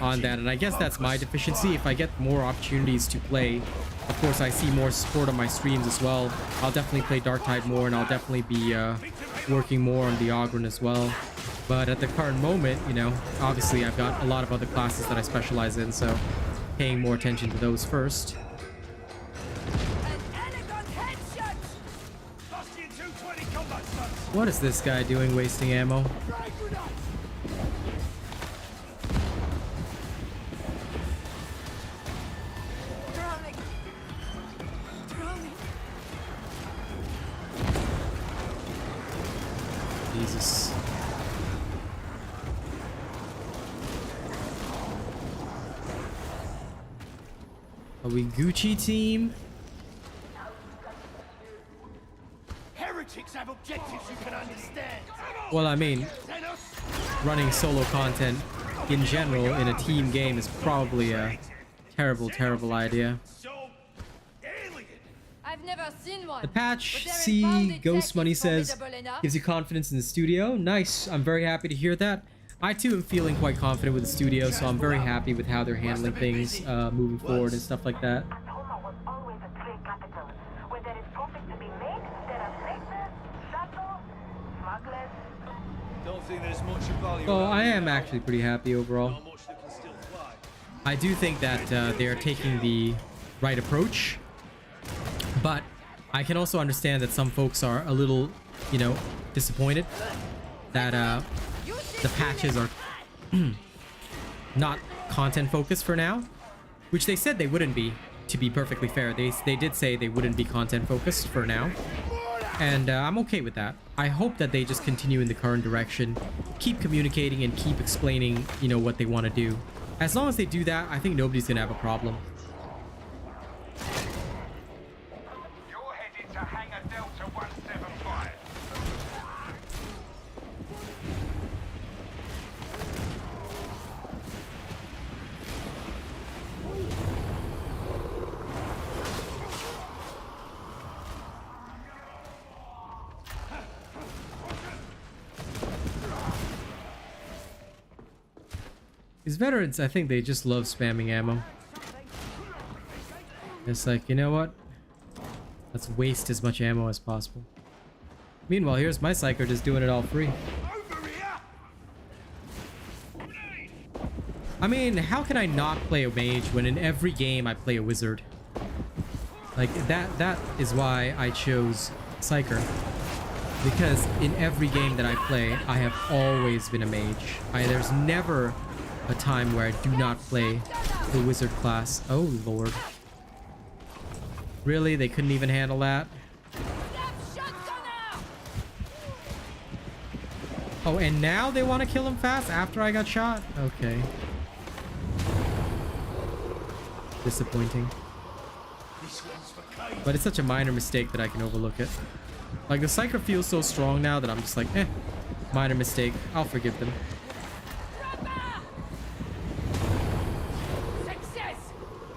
on that, and I guess that's my deficiency. If I get more opportunities to play, of course I see more support on my streams as well, I'll definitely play Darktide more, and I'll definitely be working more on the Ogren as well. But at the current moment, you know, obviously I've got a lot of other classes that I specialize in, so paying more attention to those first. What is this guy doing, wasting ammo? Jesus. Are we Gucci team? Heretics have objectives you can understand. Well, I mean, running solo content in general in a team game is probably a terrible, terrible idea. I've never seen one. The patch but C Voidstrike Ghost Money is says formidable enough. gives you confidence in the studio. Nice. I'm very happy to hear that. I too am feeling quite confident with the studio, so I'm very happy with how they're handling things moving forward and stuff like that. Oklahoma was always a trade capital. Where there is profit to be made, there are traders, saddles, smugglers. Don't think there's much value. So I am actually pretty happy overall. Not much that can still fly. I do think that they are taking the right approach, but I can also understand that some folks are a little, you know, disappointed that the patches are not content focused for now, which they said they wouldn't be, to be perfectly fair. They did say they wouldn't be content focused for now, and I'm okay with that. I hope that they just continue in the current direction, keep communicating and keep explaining, you know, what they want to do. As long as they do that, I think nobody's gonna have a problem. You're headed to Hangar Delta 175. These veterans, I think they just love spamming ammo. It's like, you know what? Let's waste as much ammo as possible. Meanwhile, here's my Psyker just doing it all free. Over here! I mean, how can I not play a mage when in every game I play a wizard? Like, that is why I chose Psyker. Because in every game that I play, I have always been a mage. There's never a time where I do not play the wizard class. Oh lord. Really? They couldn't even handle that? Oh, and now they want to kill him fast after I got shot? Okay. Disappointing. But it's such a minor mistake that I can overlook it. Like, the Psyker feels so strong now that I'm just like, minor mistake. I'll forgive them. Success!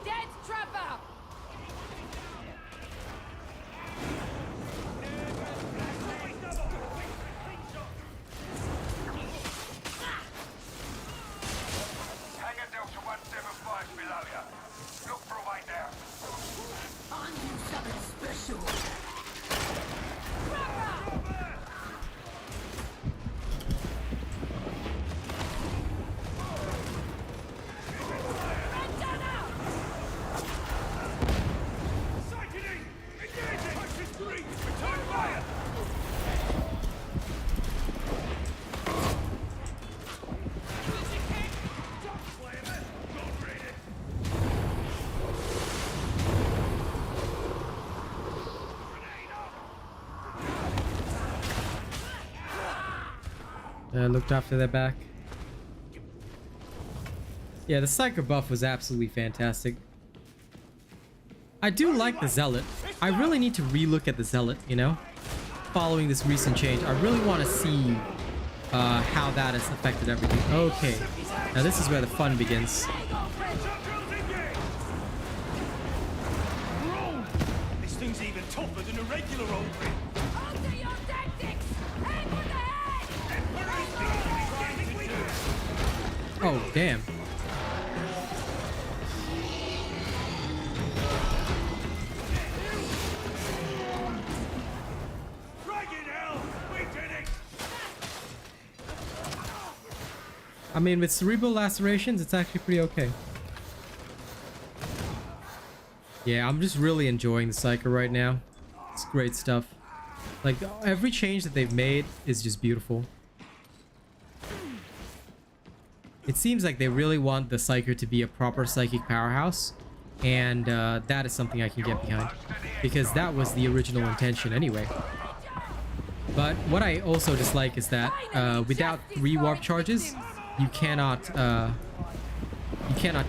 Dead trapper! Hangar Delta 175 below you. Look for a way down. Sickening! Engaging! Push 3! Return fire! Don't flame it! Don't read it! Looked after their back. Yeah, the Psyker buff was absolutely fantastic. I do like the Zealot. I really need to relook at the Zealot, you know? Following this recent change, I really want to see how that has affected everything. Okay, now this is where the fun begins. This thing's even tougher than a regular old ring. Alter your tactics! Aim for the head! Oh, damn. I mean, with cerebral lacerations, it's actually pretty okay. Yeah, I'm just really enjoying the Psyker right now. It's great stuff. Like, every change that they've made is just beautiful. It seems like they really want the Psyker to be a proper psychic powerhouse. And that is something I can get behind. Because that was the original intention anyway. But what I also dislike is that without 3 warp charges, you cannot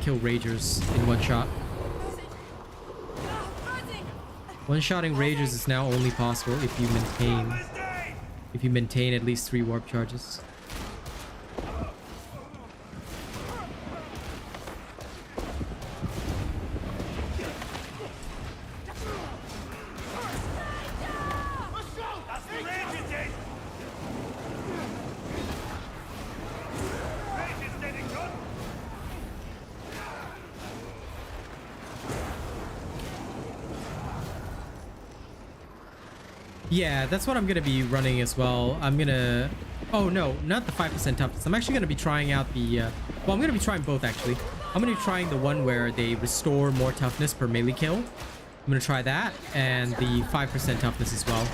kill Ragers in one shot. One-shotting Ragers is now only possible if you maintain at least 3 warp charges. Yeah, that's what I'm gonna be running as well. I'm gonna... Oh no, not the 5% toughness. I'm actually gonna be trying out the... Well, I'm gonna be trying both actually. I'm gonna be trying the one where they restore more toughness per melee kill. I'm gonna try that, and the 5% toughness as well.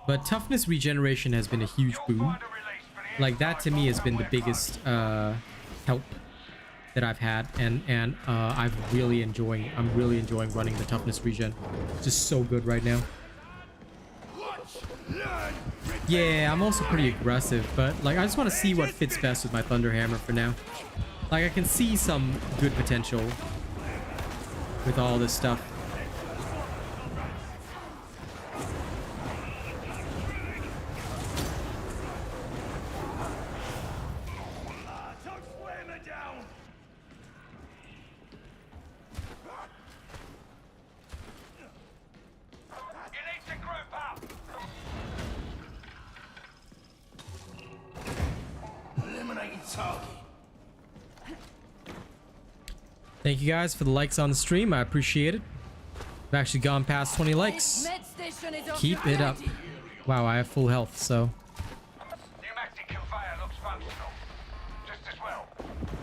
But toughness regeneration has been a huge boon. Like, that to me has been the biggest help that I've had, and I'm really enjoying running the toughness regen. It's just so good right now. Yeah, I'm also pretty aggressive, but like I just want to see what fits best with my Thunderhammer for now. Like, I can see some good potential with all this stuff. Thank you guys for the likes on the stream. I appreciate it. I've actually gone past 20 likes. Keep it up. Wow, I have full health, so. Pneumatic conveyor looks functional. Just as well.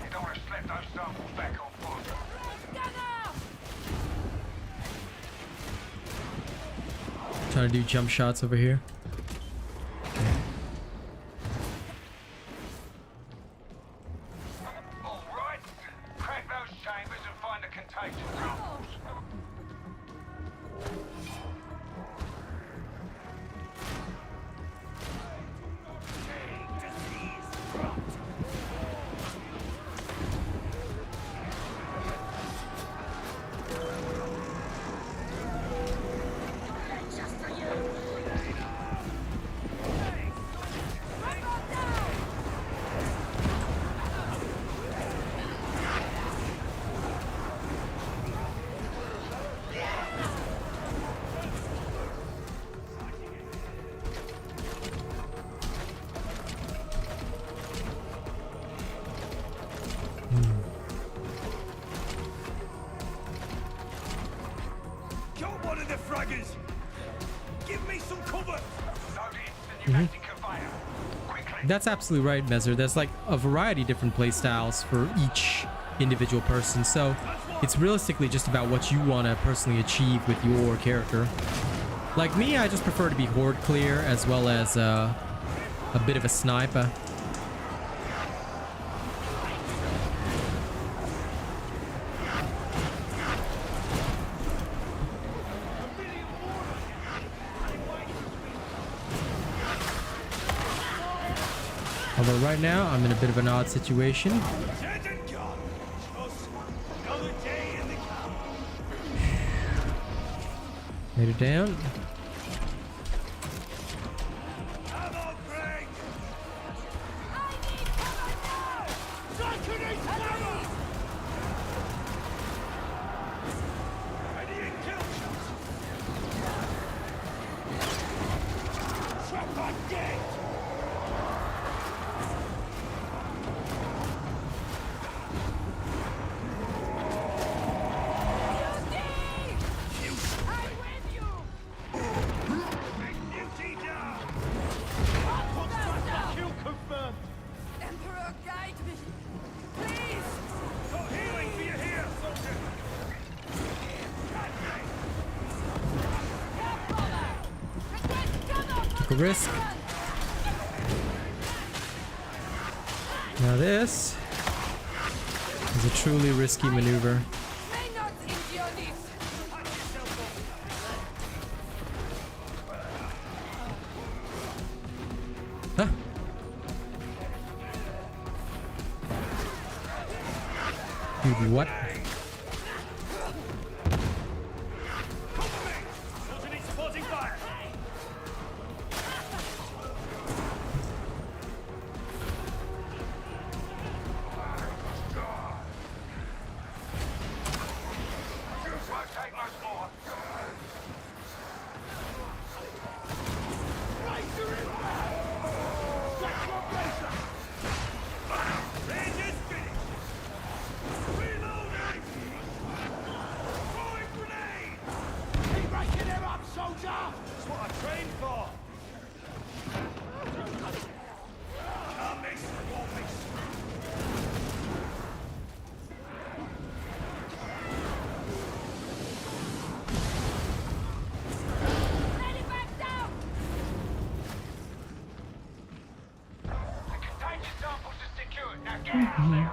You don't want to slip those samples back on foot. Trying to do jump shots over here. That's absolutely right, Mezzer. There's like a variety of different play styles for each individual person, so it's realistically just about what you want to personally achieve with your character. Like me, I just prefer to be horde clear as well as a bit of a sniper. Although right now, I'm in a bit of an odd situation. Made it down. Take a risk. Now this is a truly risky maneuver. May not endure this. Huh? Dude, what?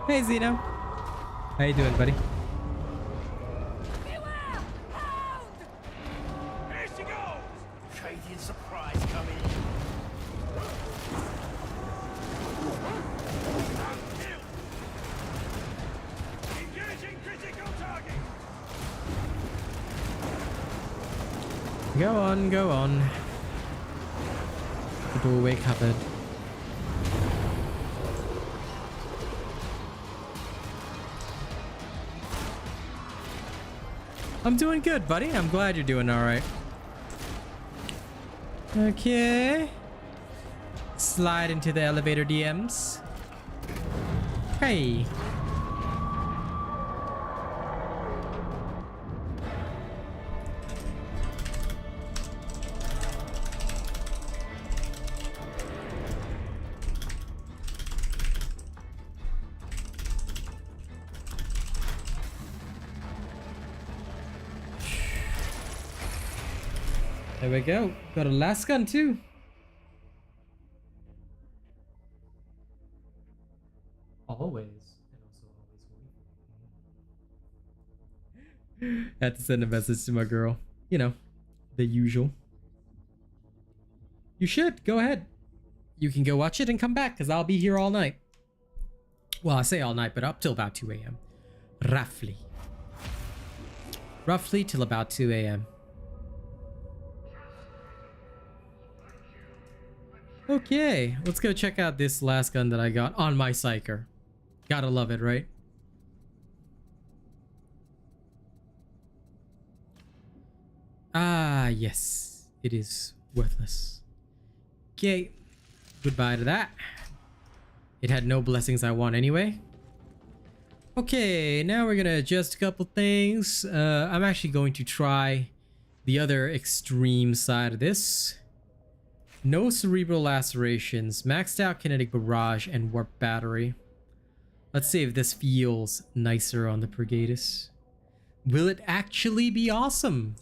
Hey Zeno, how you doing, buddy? Beware! Hound! Here she goes! Canadian surprise coming. Engaging critical target. Go on, go on. The doorway covered. I'm doing good, buddy. I'm glad you're doing all right. Okay. Slide into the elevator DMs. Hey. There we go. Got a last gun too. Always. Had to send a message to my girl. You know, the usual. You should. Go ahead. You can go watch it and come back because I'll be here all night. Well, I say all night, but up till about 2 a.m. Roughly. Roughly till about 2 a.m. Okay, let's go check out this last gun that I got on my Psyker. Gotta love it, right? Ah, yes. It is worthless. Okay, goodbye to that. It had no blessings I want anyway. Okay, now we're gonna adjust a couple things. I'm actually going to try the other extreme side of this. No cerebral lacerations, maxed out kinetic barrage, and warp battery. Let's see if this feels nicer on the Purgatus. Will it actually be awesome?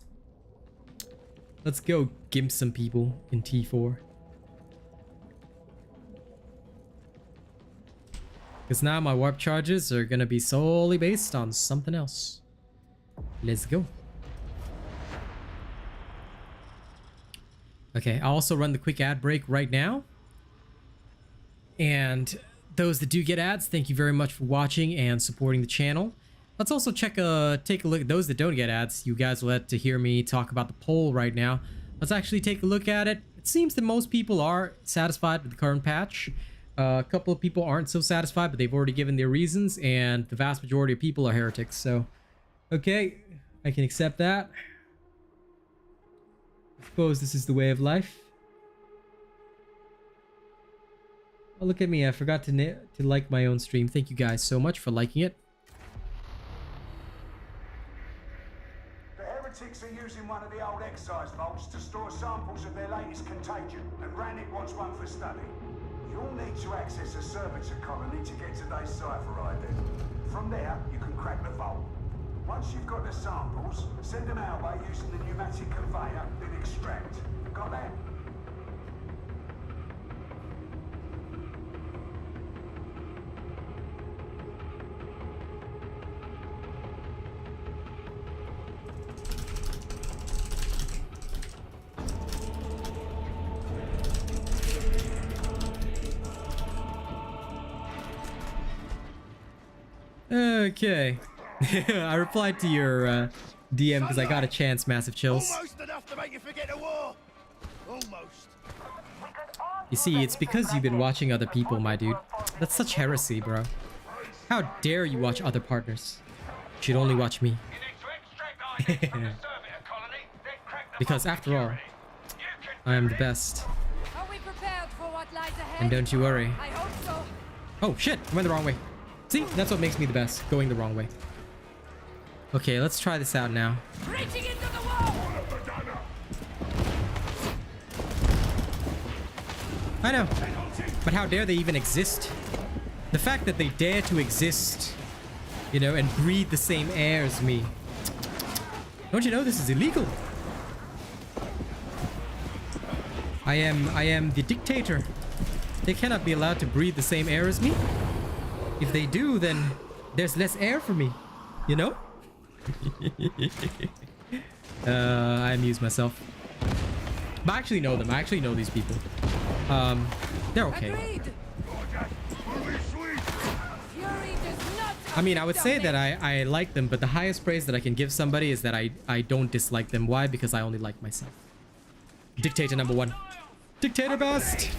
Let's go gimp some people in T4. Because now my warp charges are going to be solely based on something else. Let's go. Okay, I'll also run the quick ad break right now. And those that do get ads, thank you very much for watching and supporting the channel. Let's also take a look at those that don't get ads. You guys will have to hear me talk about the poll right now. Let's actually take a look at it. It seems that most people are satisfied with the current patch. A couple of people aren't so satisfied, but they've already given their reasons, and the vast majority of people are heretics. So, okay, I can accept that. I suppose this is the way of life. Oh, look at me. I forgot to like my own stream. Thank you guys so much for liking it. The heretics are using one of the old excise vaults to store samples of their latest contagion, and Rannick wants one for study. You'll need to access a servitor colony to get today's cipher ID. From there, you can crack the vault. Once you've got the samples, send them our way using the pneumatic conveyor, then extract. Got that? Okay. I replied to your DM because I got a chance, Massive Chills. Almost enough to make you forget the war. Almost. You see, it's because you've been watching other people, my dude. That's such heresy, bro. How dare you watch other partners? You should only watch me. Because after all, I am the best. Are we prepared for what lies ahead? And don't you worry. I hope so. Oh shit, I went the wrong way. See, that's what makes me the best, going the wrong way. Okay, let's try this out now. Reaching into the wall. I know, but how dare they even exist? The fact that they dare to exist, you know, and breathe the same air as me. Don't you know this is illegal? I am the dictator. They cannot be allowed to breathe the same air as me. If they do, then there's less air for me, you know? I amuse myself. But I actually know them. I actually know these people. They're okay. Agreed. Fury does not I mean, I would say that I like them, but the highest praise that I can give somebody is that I don't dislike them. Why? Because I only like myself. Dictator number one. Dictator best!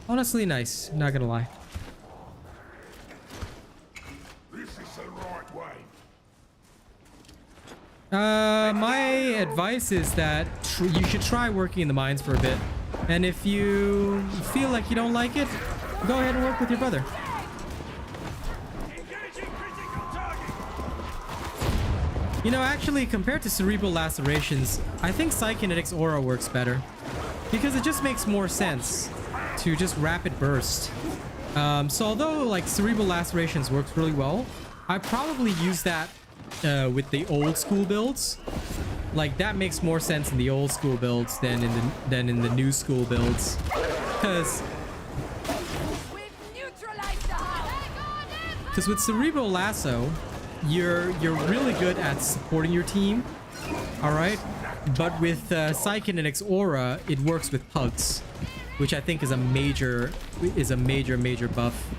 Honestly nice, not gonna lie. This is the right way. My advice is that you should try working in the mines for a bit. And if you feel like you don't like it, go ahead and work with your brother. You know, actually, compared to cerebral lacerations, I think Psykinetics Aura works better. Because it just makes more sense to just rapid burst. So although like cerebral lacerations works really well, I probably use that with the old school builds. Like that makes more sense in the old school builds than in the new school builds. Because with cerebral lasso, you're really good at supporting your team. All right, but with Psykinetics Aura, it works with pugs, which I think is a major buff.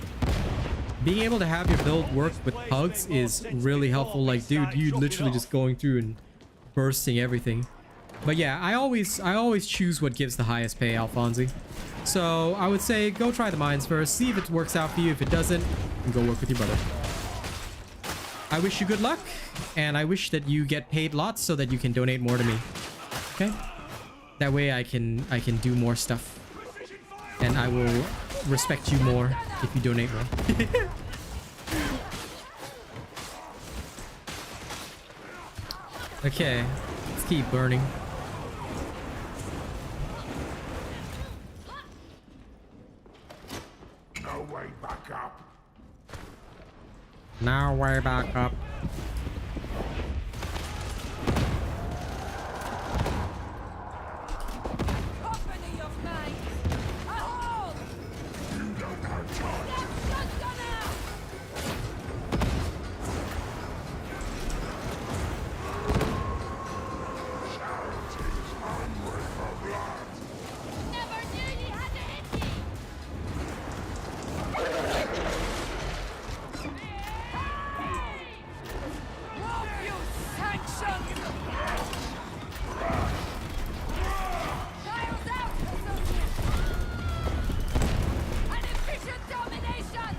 Being able to have your build work with pugs is really helpful. Like, dude, you literally just going through and bursting everything. But yeah, I always choose what gives the highest pay, Alfonsi. So I would say go try the mines first, see if it works out for you. If it doesn't, then go work with your brother. I wish you good luck, and I wish that you get paid lots so that you can donate more to me. Okay? That way I can do more stuff. And I will respect you more if you donate more. Okay, let's keep burning. No way back up. Now way back up. Company of mine. Ahold! You don't have time. That's just gonna. Charity's hungry for blood. Never nearly had to hit me. Rob you sanctions! Trials out, associates! An efficient domination!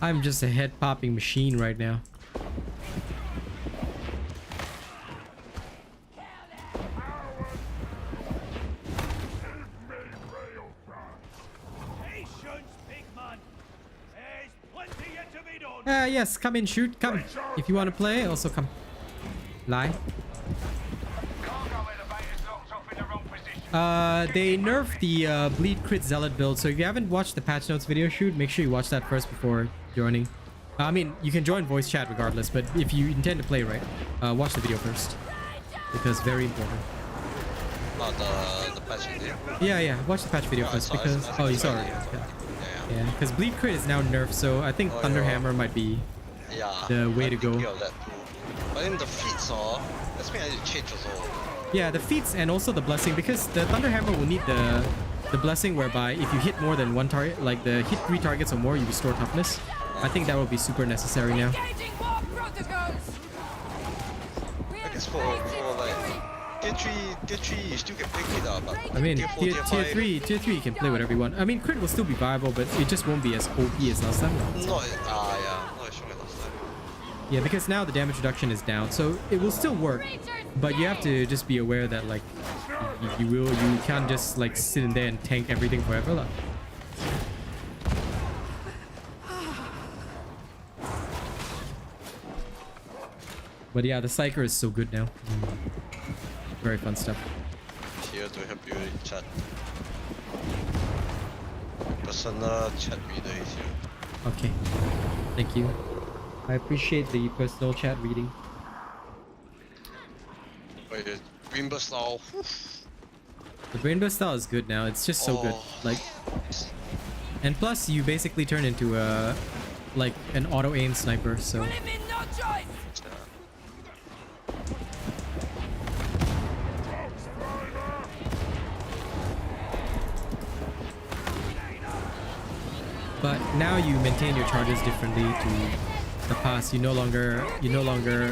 I'm just a head-popping machine right now. Patience, big man. There's plenty yet to be done. Yes, come in, shoot, come. If you want to play, also come. Lie. Cargo elevator's locked off in the wrong position. They nerfed the bleed crit zealot build, so if you haven't watched the patch notes video shoot, make sure you watch that first before joining. I mean, you can join voice chat regardless, but if you intend to play, right, watch the video first, because very important. The patch video? Yeah, watch the patch video first, because oh, you saw it. Yeah, because bleed crit is now nerfed, so I think Thunderhammer might be the way to go. Of that too. But in the feats, that's me I need to change also. Yeah, the feats and also the blessing, because the Thunderhammer will need the blessing whereby if you hit more than one target, like the hit 3 targets or more, you restore toughness. I think that will be super necessary now. Engaging war protocols. I guess for like tier 3 you still can play crit, but I mean, tier 4, tier 3 you can play whatever you want. I mean, crit will still be viable, but it just won't be as OP as last time. not as strong as last time. Yeah, because now the damage reduction is down, so it will still work, but you have to just be aware that like you can't just like sit in there and tank everything forever. Like. But yeah, the Psyker is so good now. Very fun stuff. Here to help you in chat. Personal chat reader is here. Okay. Thank you. I appreciate the personal chat reading. Wait, the green burst now. The Brainburst style is good now. It's just so good. Like, and plus you basically turn into a like an auto aim sniper. So. Leave me no choice. But now you maintain your charges differently to the past. You no longer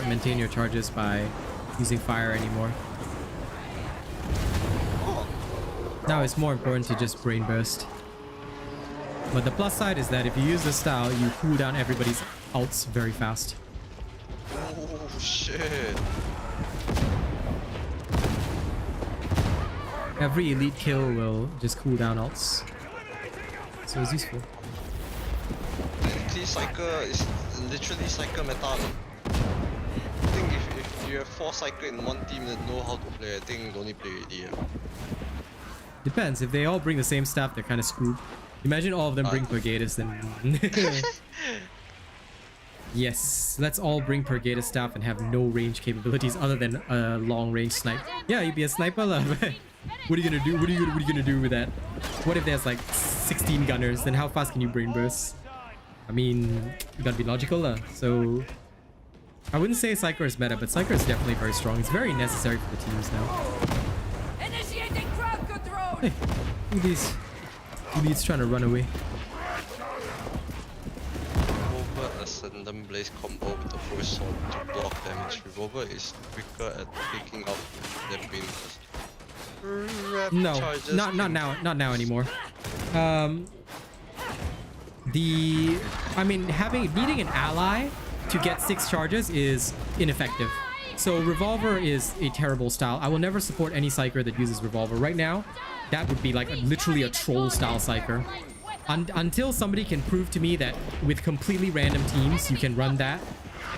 maintain your charges by using fire anymore. Now it's more important to just brain burst. But the plus side is that if you use this style, you cool down everybody's ults very fast. Oh shit. Every elite kill will just cool down ults. So it's useful. Psyker is literally Psyker meta. I think if you have 4 Psyker in one team that know how to play, I think don't need play already. Depends. If they all bring the same staff, they're kind of screwed. Imagine all of them bring Purgatus, then... Yes, let's all bring Purgatus staff and have no range capabilities other than a long range snipe. Yeah, you'd be a sniper, love. What are you gonna do? What are you gonna do with that? What if there's like 16 gunners? Then how fast can you brain burst? I mean, you gotta be logical, so I wouldn't say Psyker is meta, but Psyker is definitely very strong. It's very necessary for the teams now. Initiating crowd control. Hey, look at these idiots trying to run away. Revolver Ascendant Blaze combo with the full sword to block damage. Revolver is quicker at picking up their beams. No, not now anymore. I mean, needing an ally to get 6 charges is ineffective. So Revolver is a terrible style. I will never support any Psyker that uses Revolver. Right now, that would be like literally a troll style Psyker. Until somebody can prove to me that with completely random teams you can run that,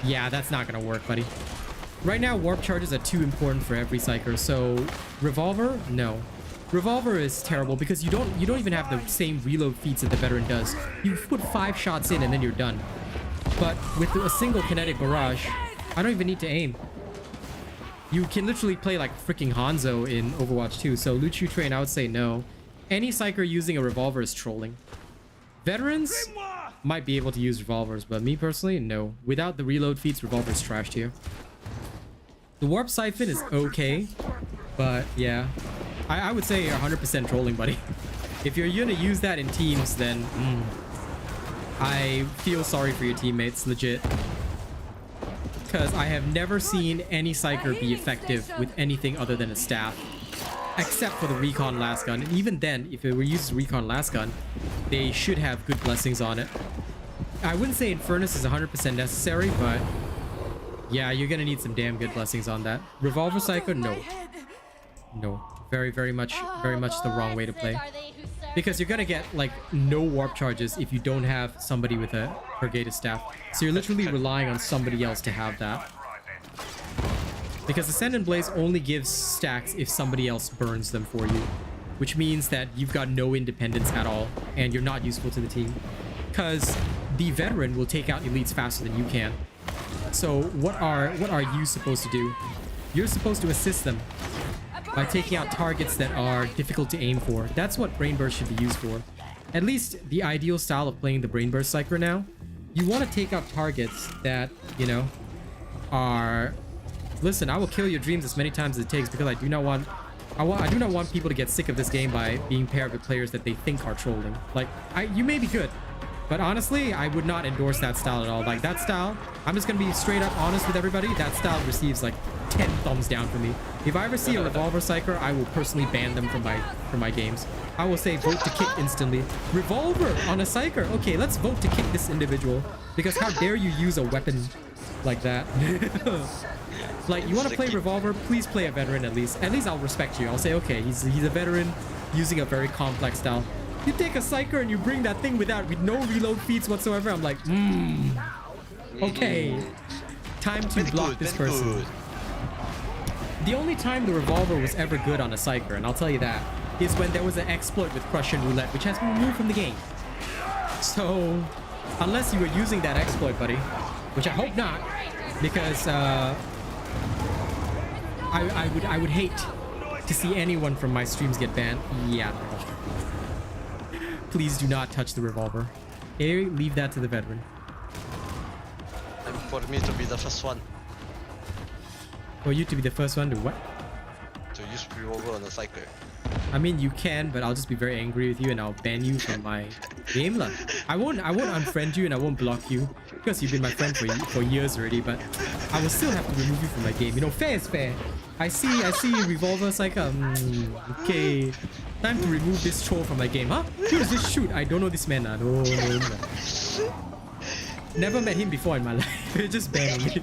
yeah, that's not gonna work, buddy. Right now, warp charges are too important for every Psyker, so Revolver, no. Revolver is terrible because you don't even have the same reload feats that the veteran does. You put 5 shots in and then you're done. But with a single kinetic barrage, I don't even need to aim. You can literally play like freaking Hanzo in Overwatch 2. So Luchu Train, I would say no. Any Psyker using a revolver is trolling. Veterans might be able to use revolvers, but me personally, no. Without the reload feats, revolver is trashed here. The Warp Siphon is okay, but yeah. I would say you're 100% trolling, buddy. If you're gonna use that in teams, then I feel sorry for your teammates, legit. Because I have never seen any Psyker be effective with anything other than a staff. Except for the Recon Last Gun. And even then, if it were used as Recon Last Gun, they should have good blessings on it. I wouldn't say Infernus is 100% necessary, but yeah, you're gonna need some damn good blessings on that. Revolver Psyker, no. No. Very much the wrong way to play. Are they Because you're gonna get like no warp charges if you don't have somebody with a Purgatus staff. So you're literally relying on somebody else to have that. Because Ascendant Blaze only gives stacks if somebody else burns them for you. Which means that you've got no independence at all. And you're not useful to the team. Because the veteran will take out elites faster than you can. So what are you supposed to do? You're supposed to assist them by taking out targets that are difficult to aim for. That's what Brain Burst should be used for. At least the ideal style of playing the Brain Burst Psyker now. You want to take out targets that, you know, are... Listen, I will kill your dreams as many times as it takes because I do not want people to get sick of this game by being paired with players that they think are trolling. Like, you may be good, but honestly, I would not endorse that style at all. Like, that style, I'm just gonna be straight up honest with everybody, that style receives like 10 thumbs down from me. If I ever see a Revolver Psyker, I will personally ban them from my games. I will say vote to kick instantly. Revolver on a Psyker. Okay, let's vote to kick this individual because how dare you use a weapon like that? Like, you want to play Revolver? Please play a veteran at least. At least I'll respect you. I'll say, okay, he's a veteran using a very complex style. You take a Psyker and you bring that thing with no reload feats whatsoever. I'm like, okay. Time to block this person. The only time the Revolver was ever good on a Psyker, and I'll tell you that, is when there was an exploit with Crush and Roulette, which has been removed from the game. So, unless you were using that exploit, buddy, which I hope not, because I would hate to see anyone from my streams get banned. Yeah, no. Please do not touch the Revolver. Okay, leave that to the veteran. And for me to be the first one. For you to be the first one to what? To use Revolver on a Psyker. I mean, you can, but I'll just be very angry with you and I'll ban you from my game. Lah. I won't unfriend you and I won't block you because you've been my friend for years already, but I will still have to remove you from my game. You know, fair is fair. I see Revolver Psyker. Okay. Time to remove this troll from my game. Huh? Who is this shoot? I don't know this man. No. Never met him before in my life. Just ban me.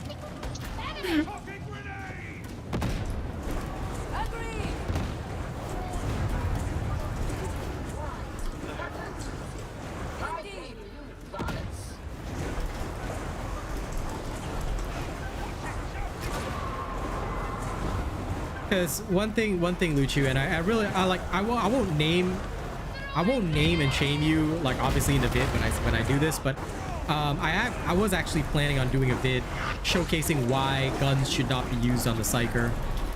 Because one thing, Luchu, and I won't name and shame you, like obviously in the vid when I do this, but I was actually planning on doing a vid showcasing why guns should not be used on the Psyker,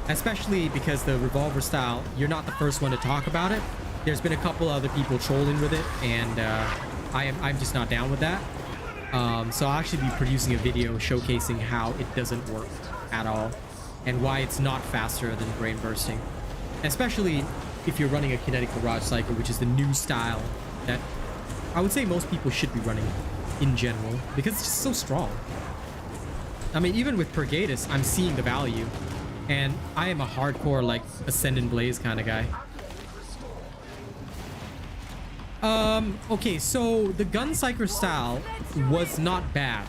especially because the Revolver style, you're not the first one to talk about it. There's been a couple other people trolling with it, and I'm just not down with that. So I'll actually be producing a video showcasing how it doesn't work at all. And why it's not faster than brain bursting, especially if you're running a kinetic barrage cycle, which is the new style that I would say most people should be running in general because it's just so strong. I mean, even with Purgatus, I'm seeing the value, and I am a hardcore like Ascendant Blaze kind of guy. Okay, so the Gun Psyker style was not bad.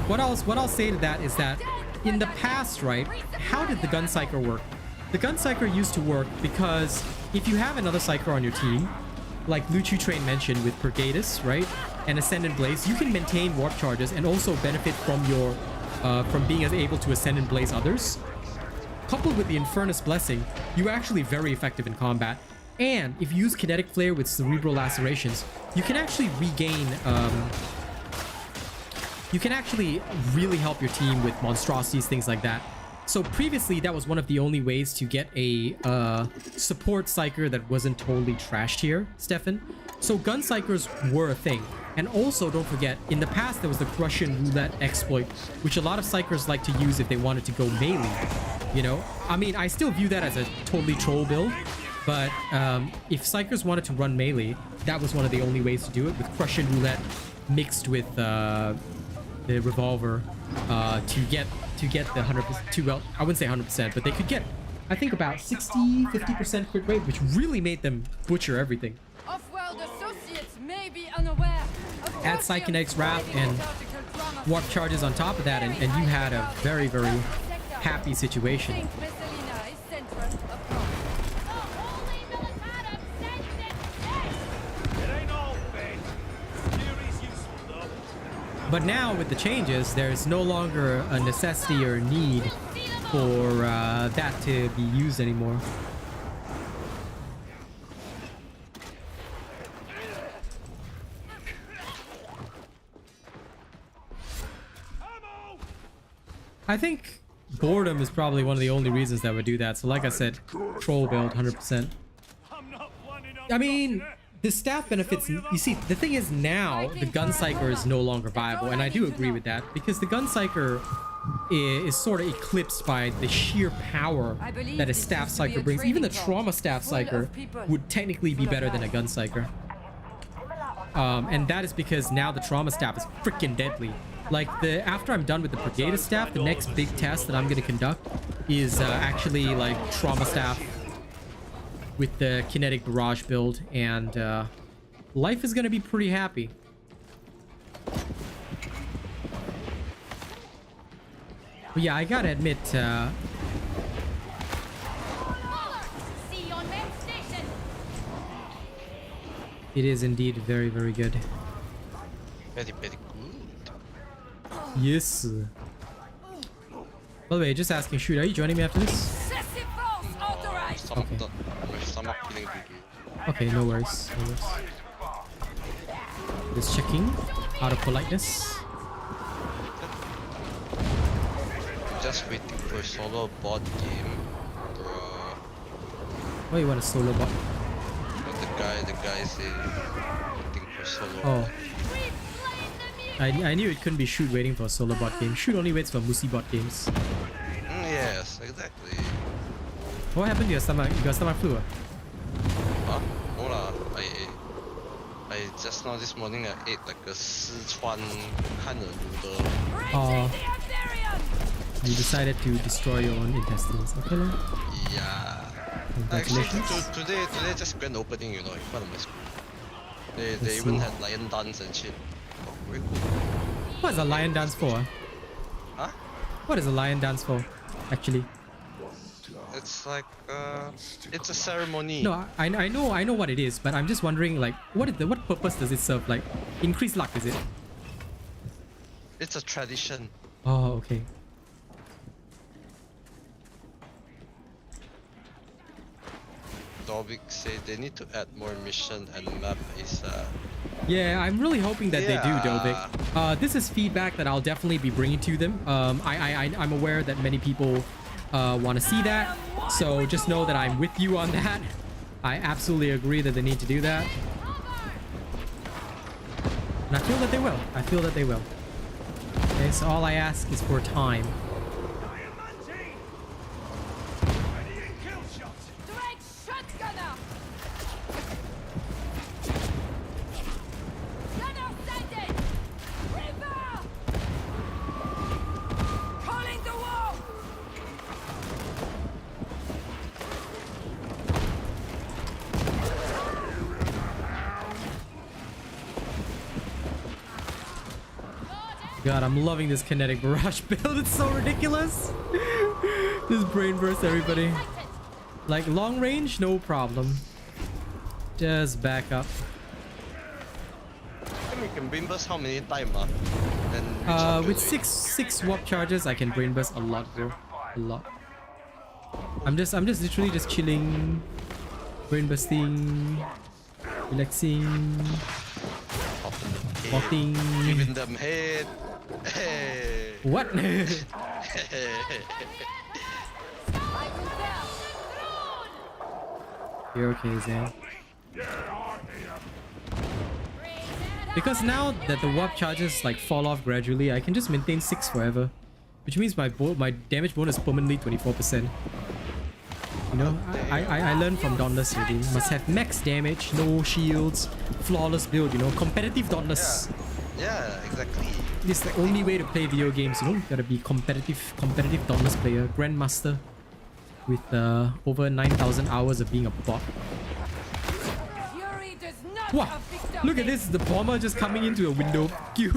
What I'll say to that is that in the past, right, how did the Gun Psyker work? The Gun Psyker used to work because if you have another Psyker on your team, like Luchu Train mentioned with Purgatus, right, and Ascendant Blaze, you can maintain warp charges and also benefit from your from being able to Ascendant Blaze others. Coupled with the Infernus Blessing, you're actually very effective in combat. And if you use Kinetic Flare with Cerebral Lacerations, you can actually regain you can actually really help your team with monstrosities, things like that. So previously, that was one of the only ways to get a support Psyker that wasn't totally trashed here, Stefan. So Gun Psykers were a thing. And also, don't forget, in the past, there was the Russian Roulette exploit, which a lot of Psykers like to use if they wanted to go melee. You know? I mean, I still view that as a totally troll build. But if Psykers wanted to run melee, that was one of the only ways to do it, with Russian Roulette mixed with the Revolver to get the 100%, well, I wouldn't say 100%, but they could get, I think, about 50% crit rate, which really made them butcher everything. Off-world associates may be unaware of Add Psykinetics Wrath and warp charges on top of that, and you had a very, very happy situation. But now with the changes, there's no longer a necessity or need for that to be used anymore. I think boredom is probably one of the only reasons that would do that. So like I said, troll build 100%. I mean, the staff benefits, you see, the thing is now the gun psyker is no longer viable, and I do agree with that, because the gun psyker is sort of eclipsed by the sheer power that a staff psyker brings. Even the trauma staff psyker would technically be better than a gun psyker. And that is because now the trauma staff is freaking deadly. Like, after I'm done with the Purgatus staff, the next big test that I'm going to conduct is actually like trauma staff with the kinetic barrage build, and life is going to be pretty happy. But yeah, I gotta admit, See you on main station. it is indeed very, very good. Very, very good. Yes. By the way, just asking, shoot, are you joining me after this? Excessive force authorized. Stomach feeling good. Okay, no worries. No worries. Just checking out of politeness. Just waiting for a solo bot game. Oh, you want a solo bot? But the guy is waiting for solo. Oh. I knew it couldn't be Shoot waiting for a solo bot game. Shoot only waits for Musi bot games. Yes, exactly. What happened to your stomach? You got stomach flu? Huh? No lah. I just now this morning I ate like a Sichuan kind of noodle. Oh. You decided to destroy your own intestines. Okay, then. Yeah. Congratulations. Actually, today just grand opening, you know, in front of my school. They even had lion dance and shit. Oh, very cool. What is a lion dance for? Huh? What is a lion dance for, actually? It's like it's a ceremony. No, I know what it is, but I'm just wondering, like, what purpose does it serve? Like, increase luck, is it? It's a tradition. Oh, okay. Dobik say they need to add more mission and map is Yeah, I'm really hoping that they do, Dovik. This is feedback that I'll definitely be bringing to them. I'm aware that many people want to see that, so just know that I'm with you on that. I absolutely agree that they need to do that. And I feel that they will. I feel that they will. Okay, so all I ask is for time. God, I'm loving this kinetic barrage build. It's so ridiculous. This brain burst, everybody. Like, long range, no problem. Just back up. You can brain burst how many times, with six warp charges, I can brain burst a lot, bro. A lot. I'm just literally just chilling, brain bursting, relaxing, walking. Giving them head. Hey. What? You're okay, Zane. Because now that the warp charges like fall off gradually, I can just maintain 6 forever, which means my damage bonus is permanently 24%. You know, I learned from Dauntless already. Must have max damage, no shields, flawless build. You know, competitive Dauntless. Yeah, exactly. It's the only way to play video games, you know. You gotta be competitive Dauntless player, Grandmaster, with over 9,000 hours of being a bot. Wow! Look at this, the bomber just coming into a window. We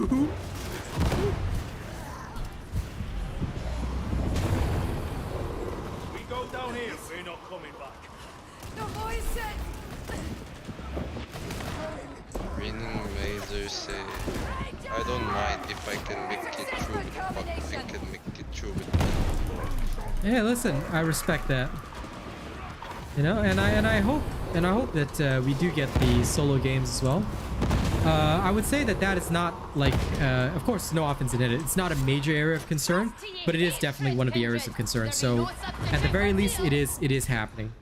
go down here, we're not coming back. The voice said. Raining lasers say. I don't mind if I can make it through with the bug. I can make it through with the Yeah, listen, I respect that. You know, and I hope that we do get the solo games as well. I would say that is not like, of course, no offense in it. It's not a major area of concern, but it is definitely one of the areas of concern. So, at the very least, it is happening.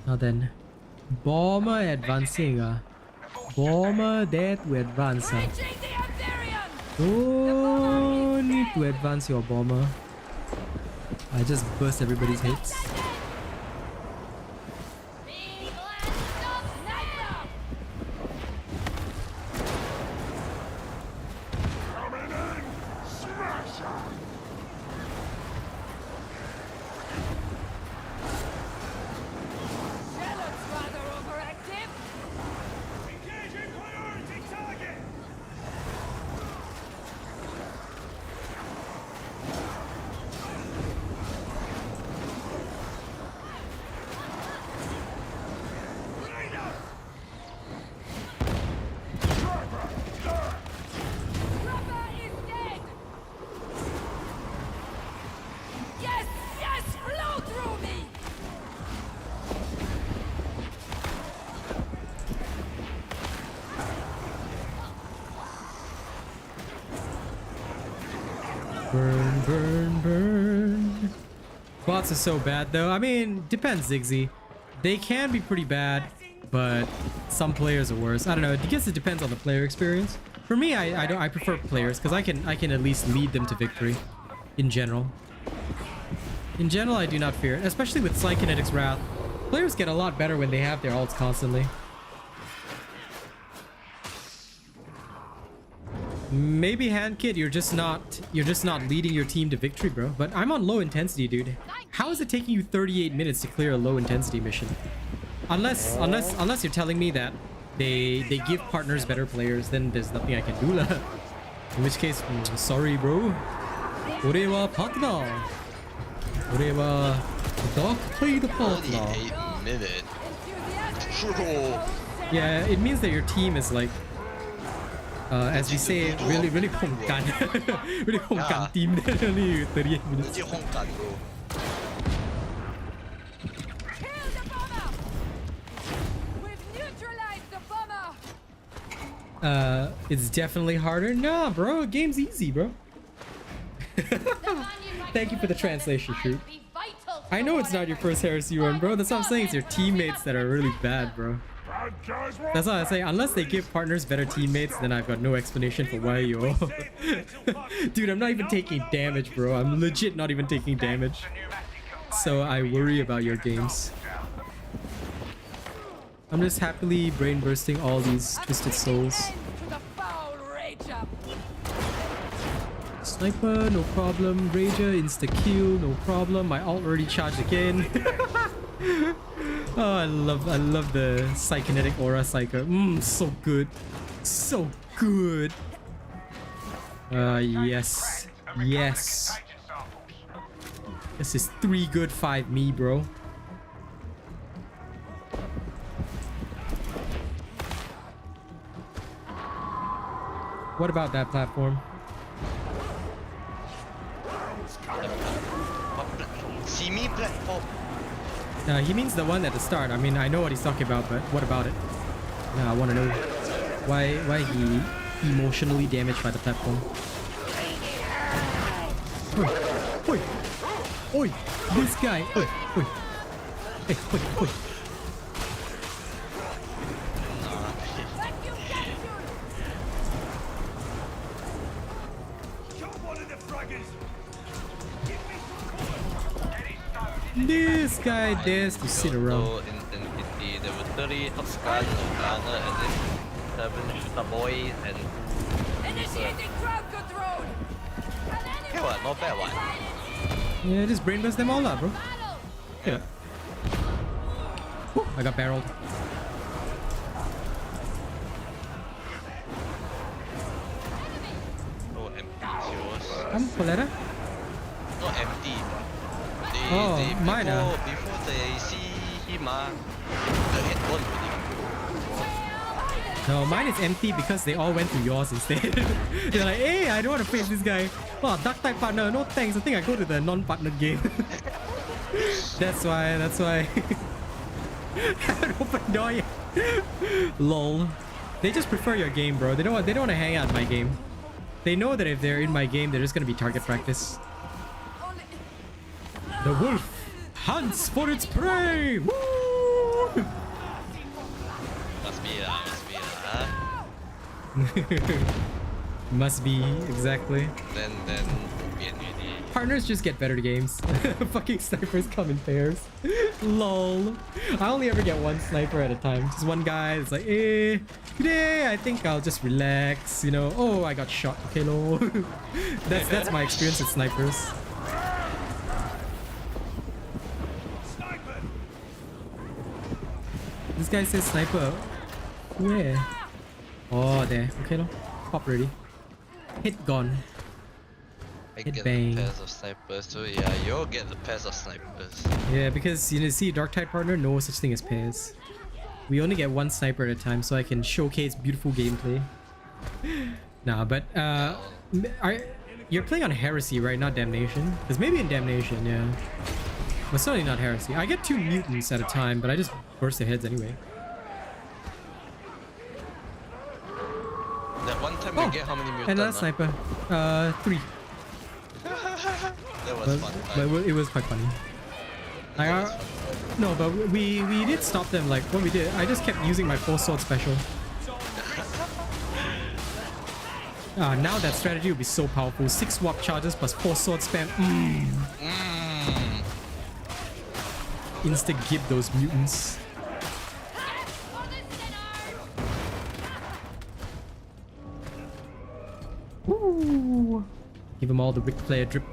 Now then, bomber advancing. Bomber that we advance. Oh, need to advance your bomber. I just burst everybody's heads. Burn, burn, burn. Bots are so bad though. I mean, depends, Ziggsy. They can be pretty bad, but some players are worse. I don't know. I guess it depends on the player experience. For me, I prefer players because I can at least lead them to victory. In general. In general, I do not fear it, especially with Psykinetic's Wrath. Players get a lot better when they have their ults constantly. Maybe Handkit, you're just not leading your team to victory, bro. But I'm on low intensity, dude. How is it taking you 38 minutes to clear a low intensity mission? Unless you're telling me that they give partners better players, then there's nothing I can do lah. In which case, sorry, bro. Orewa partner. Orewa Darktide partner. 48 minutes. Yeah, it means that your team is like, as we say, really hongkan. Really hongkan team. Only 38 minutes. It's definitely harder. Nah, bro, game's easy, bro. Thank you for the translation, shoot. I know it's not your first Heresy run, bro. That's what I'm saying. It's your teammates that are really bad, bro. That's what I say. Unless they give partners better teammates, then I've got no explanation for why you're... Dude, I'm not even taking damage, bro. I'm legit not even taking damage. So I worry about your games. I'm just happily brain bursting all these twisted souls. Sniper, no problem. Rager, insta-kill, no problem. My ult already charged again. Oh, I love the Psykinetic Aura Psyker. So good. So good. Yes. Yes. This is 3 good, 5 me, bro. What about that platform? See me platform. He means the one at the start. I mean, I know what he's talking about, but what about it? I want to know why he emotionally damaged by the platform. Oi, oi, oi! This guy! Oi, oi! Hey, oi, oi! This guy dares to sit around. Intensity. There were 30 Tuscan, Ghana, and then 7 Shooter Boys, and... Initiating crowd control! Okay, what? Not bad, what? Yeah, just brain burst them all up, bro. Yeah. Woo, I got barreled. Oh, empty, yours. Poletta? Not empty. Mine before they see him, The head won already. No, mine is empty because they all went to yours instead. They're like, hey, I don't want to face this guy. Oh, Darktide partner, no thanks. I think I go to the non-partner game. That's why. Haven't opened door yet. Lol. They just prefer your game, bro. They don't want to hang out in my game. They know that if they're in my game, they're just gonna be target practice. The wolf hunts for its prey. Woo! Must be Must be, exactly. Then BNUD. Partners just get better games. Fucking snipers come in pairs. Lol. I only ever get one sniper at a time. Just one guy. It's like, today I think I'll just relax. You know. Oh, I got shot. Okay, lol. that's my experience with snipers. This guy says sniper. Where? Oh, there. Okay, lol. Pop ready. Hit gone. I Hit get bang. the pairs of snipers, so yeah, you'll get the pairs of snipers. Yeah, because you know, see, Darktide partner, no such thing as pairs. We only get one sniper at a time, so I can showcase beautiful gameplay. Nah, but you're playing on Heresy, right? Not Damnation? Because maybe in Damnation, yeah. But certainly not Heresy. I get 2 mutants at a time, but I just burst their heads anyway. That one time you get how many mutants? Another sniper. 3. That was fun. But it was quite funny. No, but we did stop them. Like what we did, I just kept using my 4-sword special. Now that strategy will be so powerful. 6 warp charges plus 4-sword spam. Insta gib those mutants. Woo! Give them all the Ric Flair drip.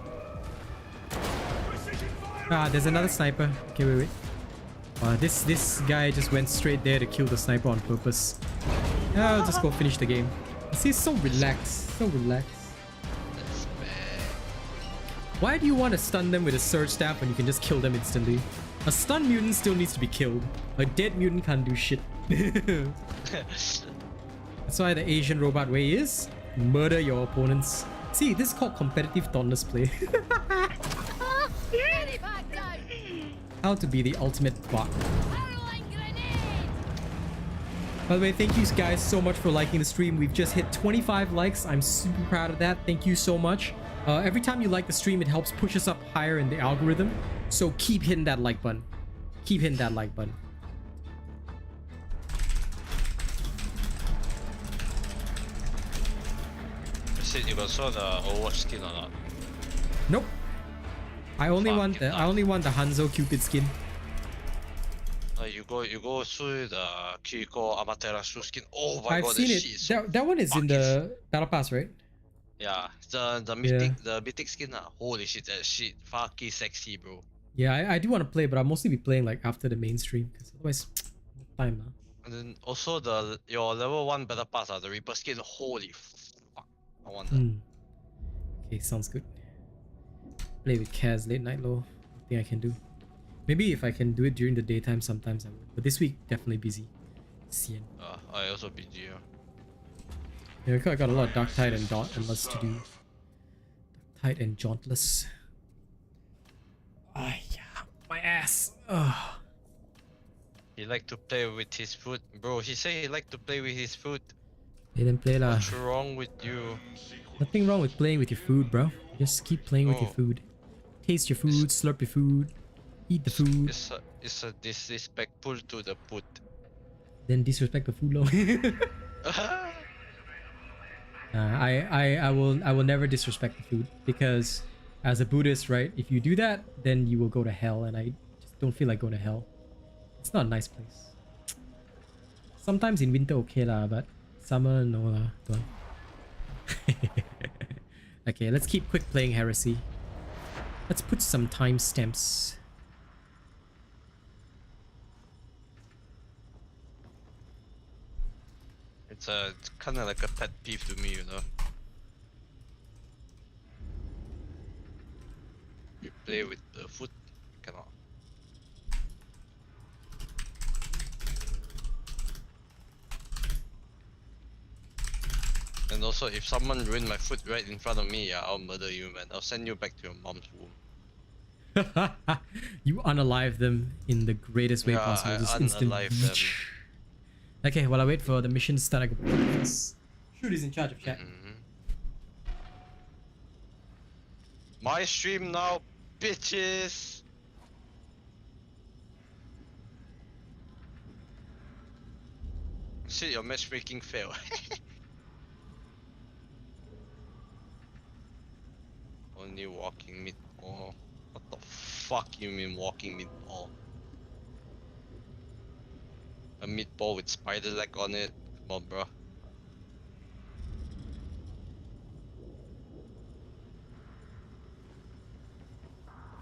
There's another sniper. Okay, wait. This guy just went straight there to kill the sniper on purpose. I'll just go finish the game. He's so relaxed. So relaxed. That's bad. Why do you want to stun them with a surge staff when you can just kill them instantly? A stun mutant still needs to be killed. A dead mutant can't do shit. That's why the Asian robot way is murder your opponents. See, this is called competitive dauntless play. How to be the ultimate bot. By the way, thank you guys so much for liking the stream. We've just hit 25 likes. I'm super proud of that. Thank you so much. Every time you like the stream, it helps push us up higher in the algorithm. So keep hitting that like button. Keep hitting that like button. You got saw the Overwatch skin or not? Nope. I only want the Hanzo Cupid skin. You go through the Kiriko Amaterasu skin. Oh my I've god, seen that it. shit is so That one is in the battle pass, right? yeah, the mythic skin. Holy shit, that shit fucking sexy, bro. Yeah, I do want to play, but I'll mostly be playing like after the mainstream, because otherwise, no time, man. And then also your level 1 battle pass, the Reaper skin. Holy fuck, I want that. Okay, sounds good. Play with Kaz late night low. I think I can do. Maybe if I can do it during the daytime, sometimes I would. But this week, definitely busy. Cien. I also BG. Yeah, I got a lot of Darktide and Dauntless to do. Darktide and Dauntless. Yeah, my ass. Ugh. He like to play with his foot, bro. He say he like to play with his foot. Play then play lah. What's wrong with you? Nothing wrong with playing with your food, bro. Just keep playing with your food. Taste your food, slurp your food, eat the food. It's a disrespectful to the food. Then disrespect the food, lol. I will never disrespect the food, because as a Buddhist, right, if you do that, then you will go to hell, and I just don't feel like going to hell. It's not a nice place. Sometimes in winter okay lah, but summer no lah. Don't. Okay, let's keep quick playing Heresy. Let's put some timestamps. It's kind of like a pet peeve to me, you know. You play with the foot, cannot. Also, if someone ruined my food right in front of me, yeah, I'll murder you, man. I'll send you back to your mom's womb. You unalive them in the greatest way Yeah, possible. I Just instant. unalive them. Okay, while I wait for the mission to start, I go. Shoot is in charge of chat. My stream now, bitches. Shit, your matchmaking fail. Only walking meatball. What the fuck you mean walking meatball? A meatball with spider leg on it? Come on, bro.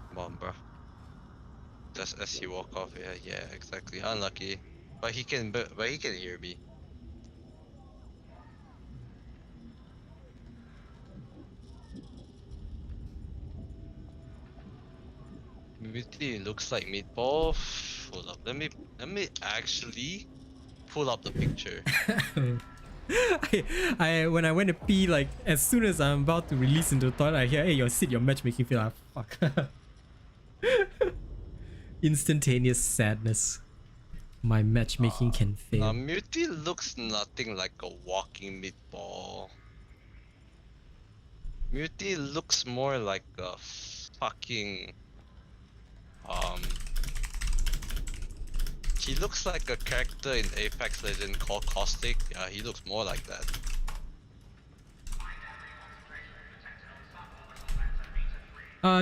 Come on, bro. Just as he walk off, yeah, exactly. Unlucky, but he can hear me. Muti looks like meatball. Hold up, let me actually pull up the picture. I when I went to pee, like as soon as I'm about to release into the toilet, I hear, hey, your matchmaking fail. Fuck. Instantaneous sadness. My matchmaking can fail. Muti looks nothing like a walking meatball. Muti looks more like a fucking he looks like a character in Apex Legends called Caustic. Yeah, he looks more like that.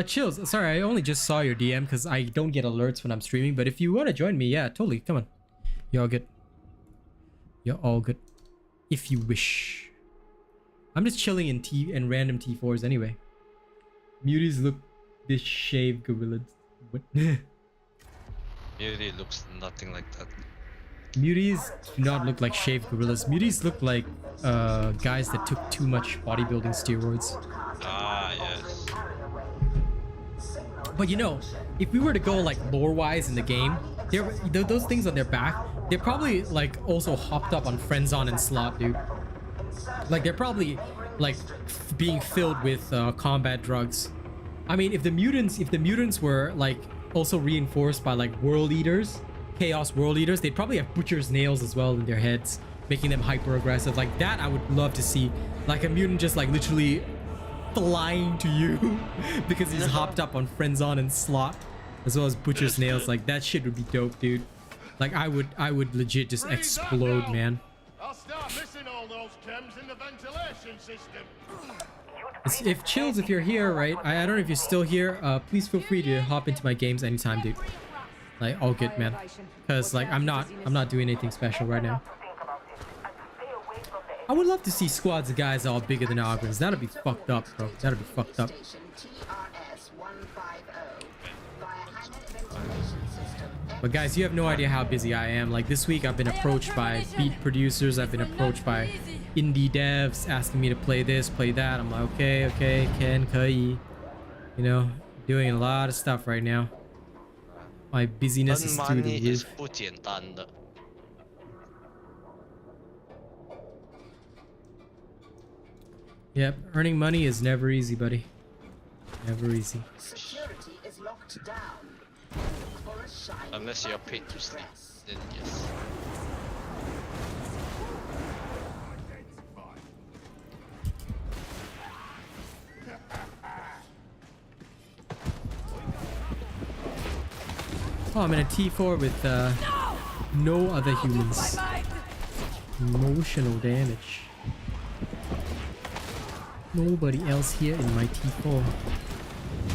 Chills, sorry, I only just saw your DM because I don't get alerts when I'm streaming, but if you want to join me, yeah, totally, come on. You're all good. You're all good. If you wish. I'm just chilling in random T4s anyway. Muties look this shaved gorillas. What? Muti looks nothing like that. Muties do not look like shaved gorillas. Muties look like guys that took too much bodybuilding steroids. Ah, yes. But you know, if we were to go like lore-wise in the game, those things on their back, they're probably like also hopped up on Friendzone and Slot, dude. Like they're probably like being filled with combat drugs. I mean, if the mutants were like also reinforced by like world eaters, chaos world eaters, they'd probably have butcher's nails as well in their heads, making them hyper aggressive. Like that, I would love to see. Like a mutant just like literally flying to you because he's hopped up on Friendzone and Slot, as well as butcher's nails. Like that shit would be dope, dude. Like I would legit just explode, man. I'll start missing all those chems in the ventilation system. If Chills, if you're here, right? I don't know if you're still here. Please feel free to hop into my games anytime, dude. Like all good, man. Cause like I'm not doing anything special right now. I would love to see squads of guys all bigger than Ogrins. That'd be fucked up, bro. That'd be fucked up. But guys, you have no idea how busy I am. Like this week I've been approached by beat producers. I've been approached by indie devs asking me to play this, play that. I'm like, okay, can, 可以. You know, doing a lot of stuff right now. My busyness is through the roof. 不简单的. Yep, earning money is never easy, buddy. Never easy. Security is locked down. Unless you're paid to sleep, then yes. Oh, I'm in a T4 with no other humans. Emotional damage. Nobody else here in my T4.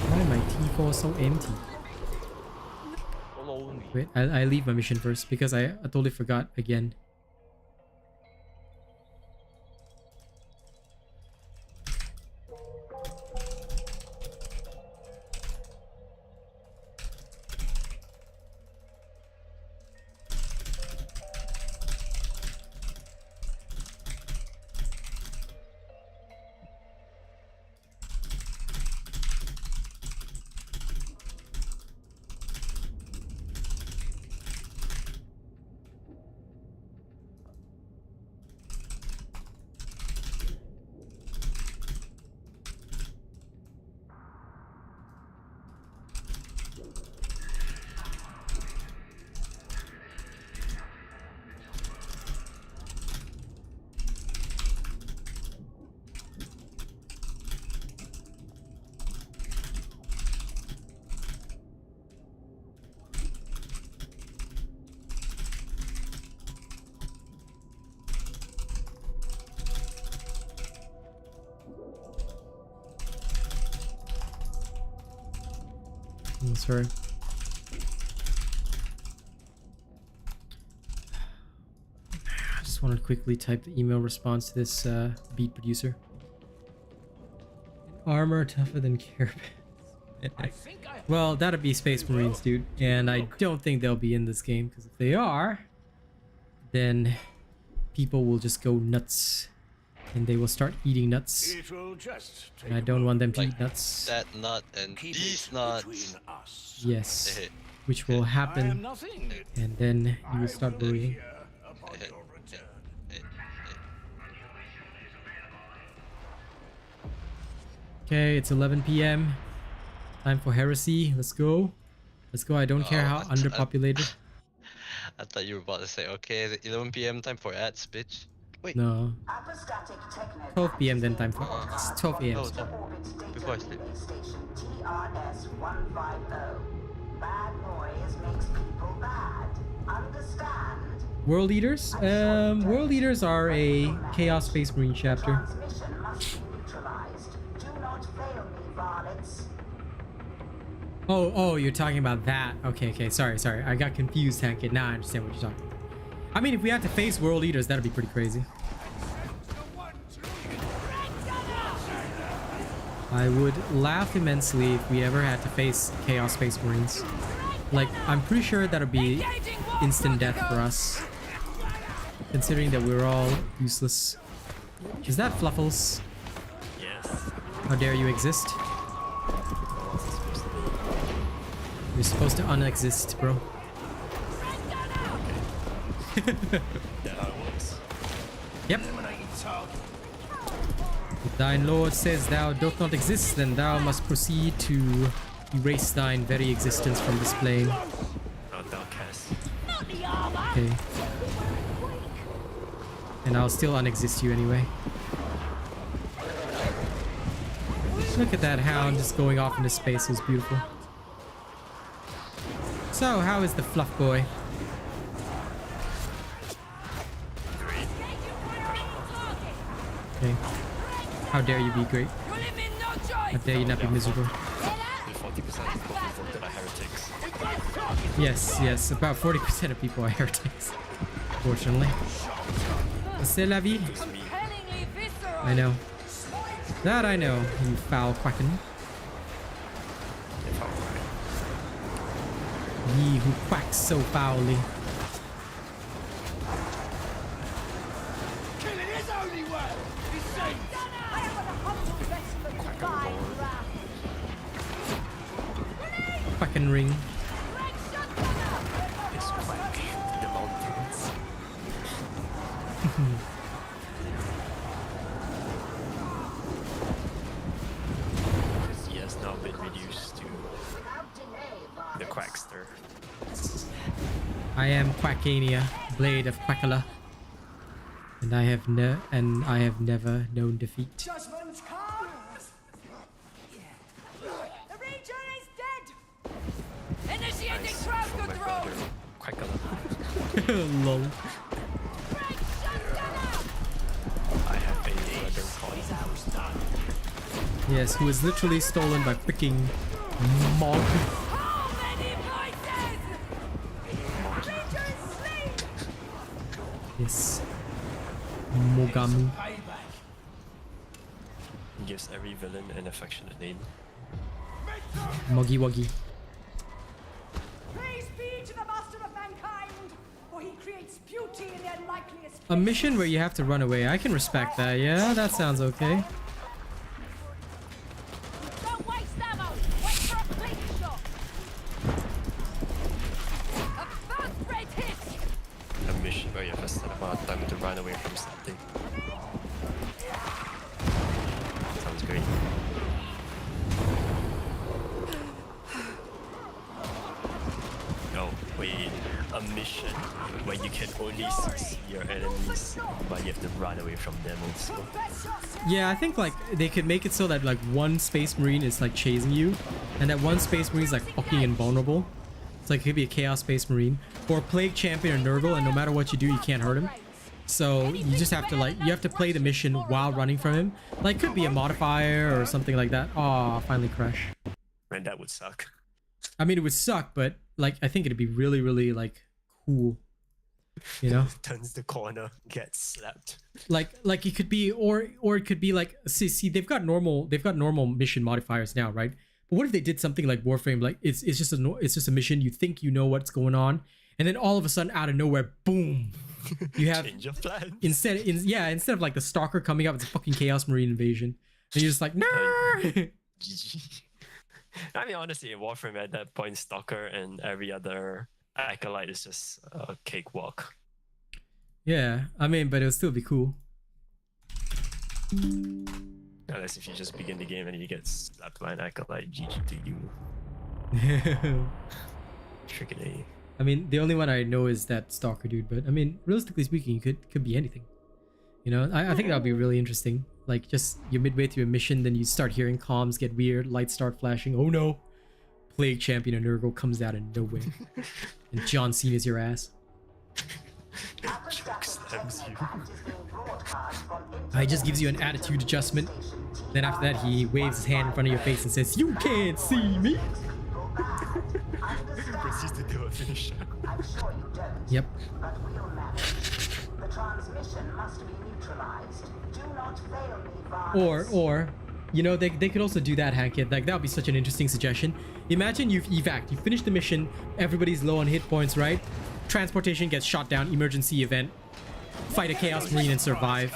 Why my T4 so empty? Wait, I leave my mission first because I totally forgot again. Sorry. I just wanted to quickly type the email response to this beat producer. Armor tougher than carapace. Well, that'd be Space Marines, dude. And I don't think they'll be in this game, because if they are, then people will just go nuts. And they will start eating nuts. And I don't want them to eat nuts. That nut and these nuts. Yes. Which will happen. And then you will start worrying. Okay, it's 11 p.m. Time for heresy. Let's go. Let's go. I don't care how underpopulated. I thought you were about to say, okay, it's 11 p.m. time for ads, bitch. Wait. No. 12 p.m. then time for it's 12 a.m. Oh, before I sleep. World Eaters? World Eaters are a Chaos Space Marine chapter. Oh, you're talking about that. Okay, sorry. I got confused, Hankit. Now I understand what you're talking about. I mean, if we had to face World Eaters, that'd be pretty crazy. I would laugh immensely if we ever had to face Chaos Space Marines. Like, I'm pretty sure that'd be instant death for us. Considering that we're all useless. Is that Fluffles? Yes. How dare you exist? You're supposed to unexist, bro. Yep. If thine lord says thou doth not exist, then thou must proceed to erase thine very existence from this plane. Okay. And I'll still unexist you anyway. Look at that hound just going off into space. It was beautiful. So, how is the fluff boy? Okay. How dare you be great? How dare you not be miserable? Yes, about 40% of people are heretics. Fortunately. C'est la vie. I know. That I know, you foul quacken. Ye who quacks so foully. Quacken ring. It's quack the mountains. He has now been reduced to the Quackster. I am Quackania, blade of Quackala, and I have never known defeat. Judgment comes! The Ranger is dead! Initiating crowd control! Quackala. Lol. I have a brother called Yes, who was literally stolen by freaking Mog. How many voices? Ranger is slain! Yes. Mogamu. gives every villain an affectionate name. Moggy Woggy. Praise be to the master of mankind, for he creates beauty in the unlikeliest. A mission where you have to run away. I can respect that. Yeah, that sounds okay. Don't waste ammo. Wait for a fleet shot. A first-rate hit. A mission where you have a set amount of time to run away from something. Sounds great. Oh, wait. A mission where you can only see your enemies, but you have to run away from them also. Yeah, I think like they could make it so that like one Space Marine is like chasing you, and that one Space Marine is like fucking invulnerable. It's like it could be a Chaos Space Marine or Plague Champion or Nurgle, and no matter what you do, you can't hurt him. So you just have to like you have to play the mission while running from him. Like could be a modifier or something like that. Oh, finally crash. Man, that would suck. I mean, it would suck, but like I think it'd be really, really like cool. You know, Turns the corner, gets slapped. like it could be, or it could be like, see, they've got normal mission modifiers now, right? But what if they did something like Warframe? Like it's just a mission. You think you know what's going on, and then all of a sudden, out of nowhere, boom, you have Change of plans. instead of like the Stalker coming up, it's a fucking Chaos Marine invasion, and you're just like, no. GG. I mean, honestly, in Warframe at that point, Stalker and every other acolyte is just a cakewalk. Yeah, I mean, but it would still be cool. Unless if you just begin the game and you get slapped by an acolyte, GG to you. Freaking A. I mean, the only one I know is that Stalker dude, but I mean, realistically speaking, it could be anything. You know, I think that would be really interesting. Like, just you're midway through a mission, then you start hearing comms get weird, lights start flashing. Oh no! Plague Champion and Nurgle comes out of nowhere. And John Cena's your ass. Choke slams you. He just gives you an attitude adjustment. Then after that, he waves his hand in front of your face and says, "You can't see me!" Proceeds to do a finisher. I'm sure you don't. Yep. But we'll manage. The transmission must be neutralized. Do not fail me, Vargas. Or, you know, they could also do that, Hankit. Like, that would be such an interesting suggestion. Imagine you've evac, you finish the mission, everybody's low on hit points, right? Transportation gets shot down, emergency event. Fight a Chaos Marine and survive.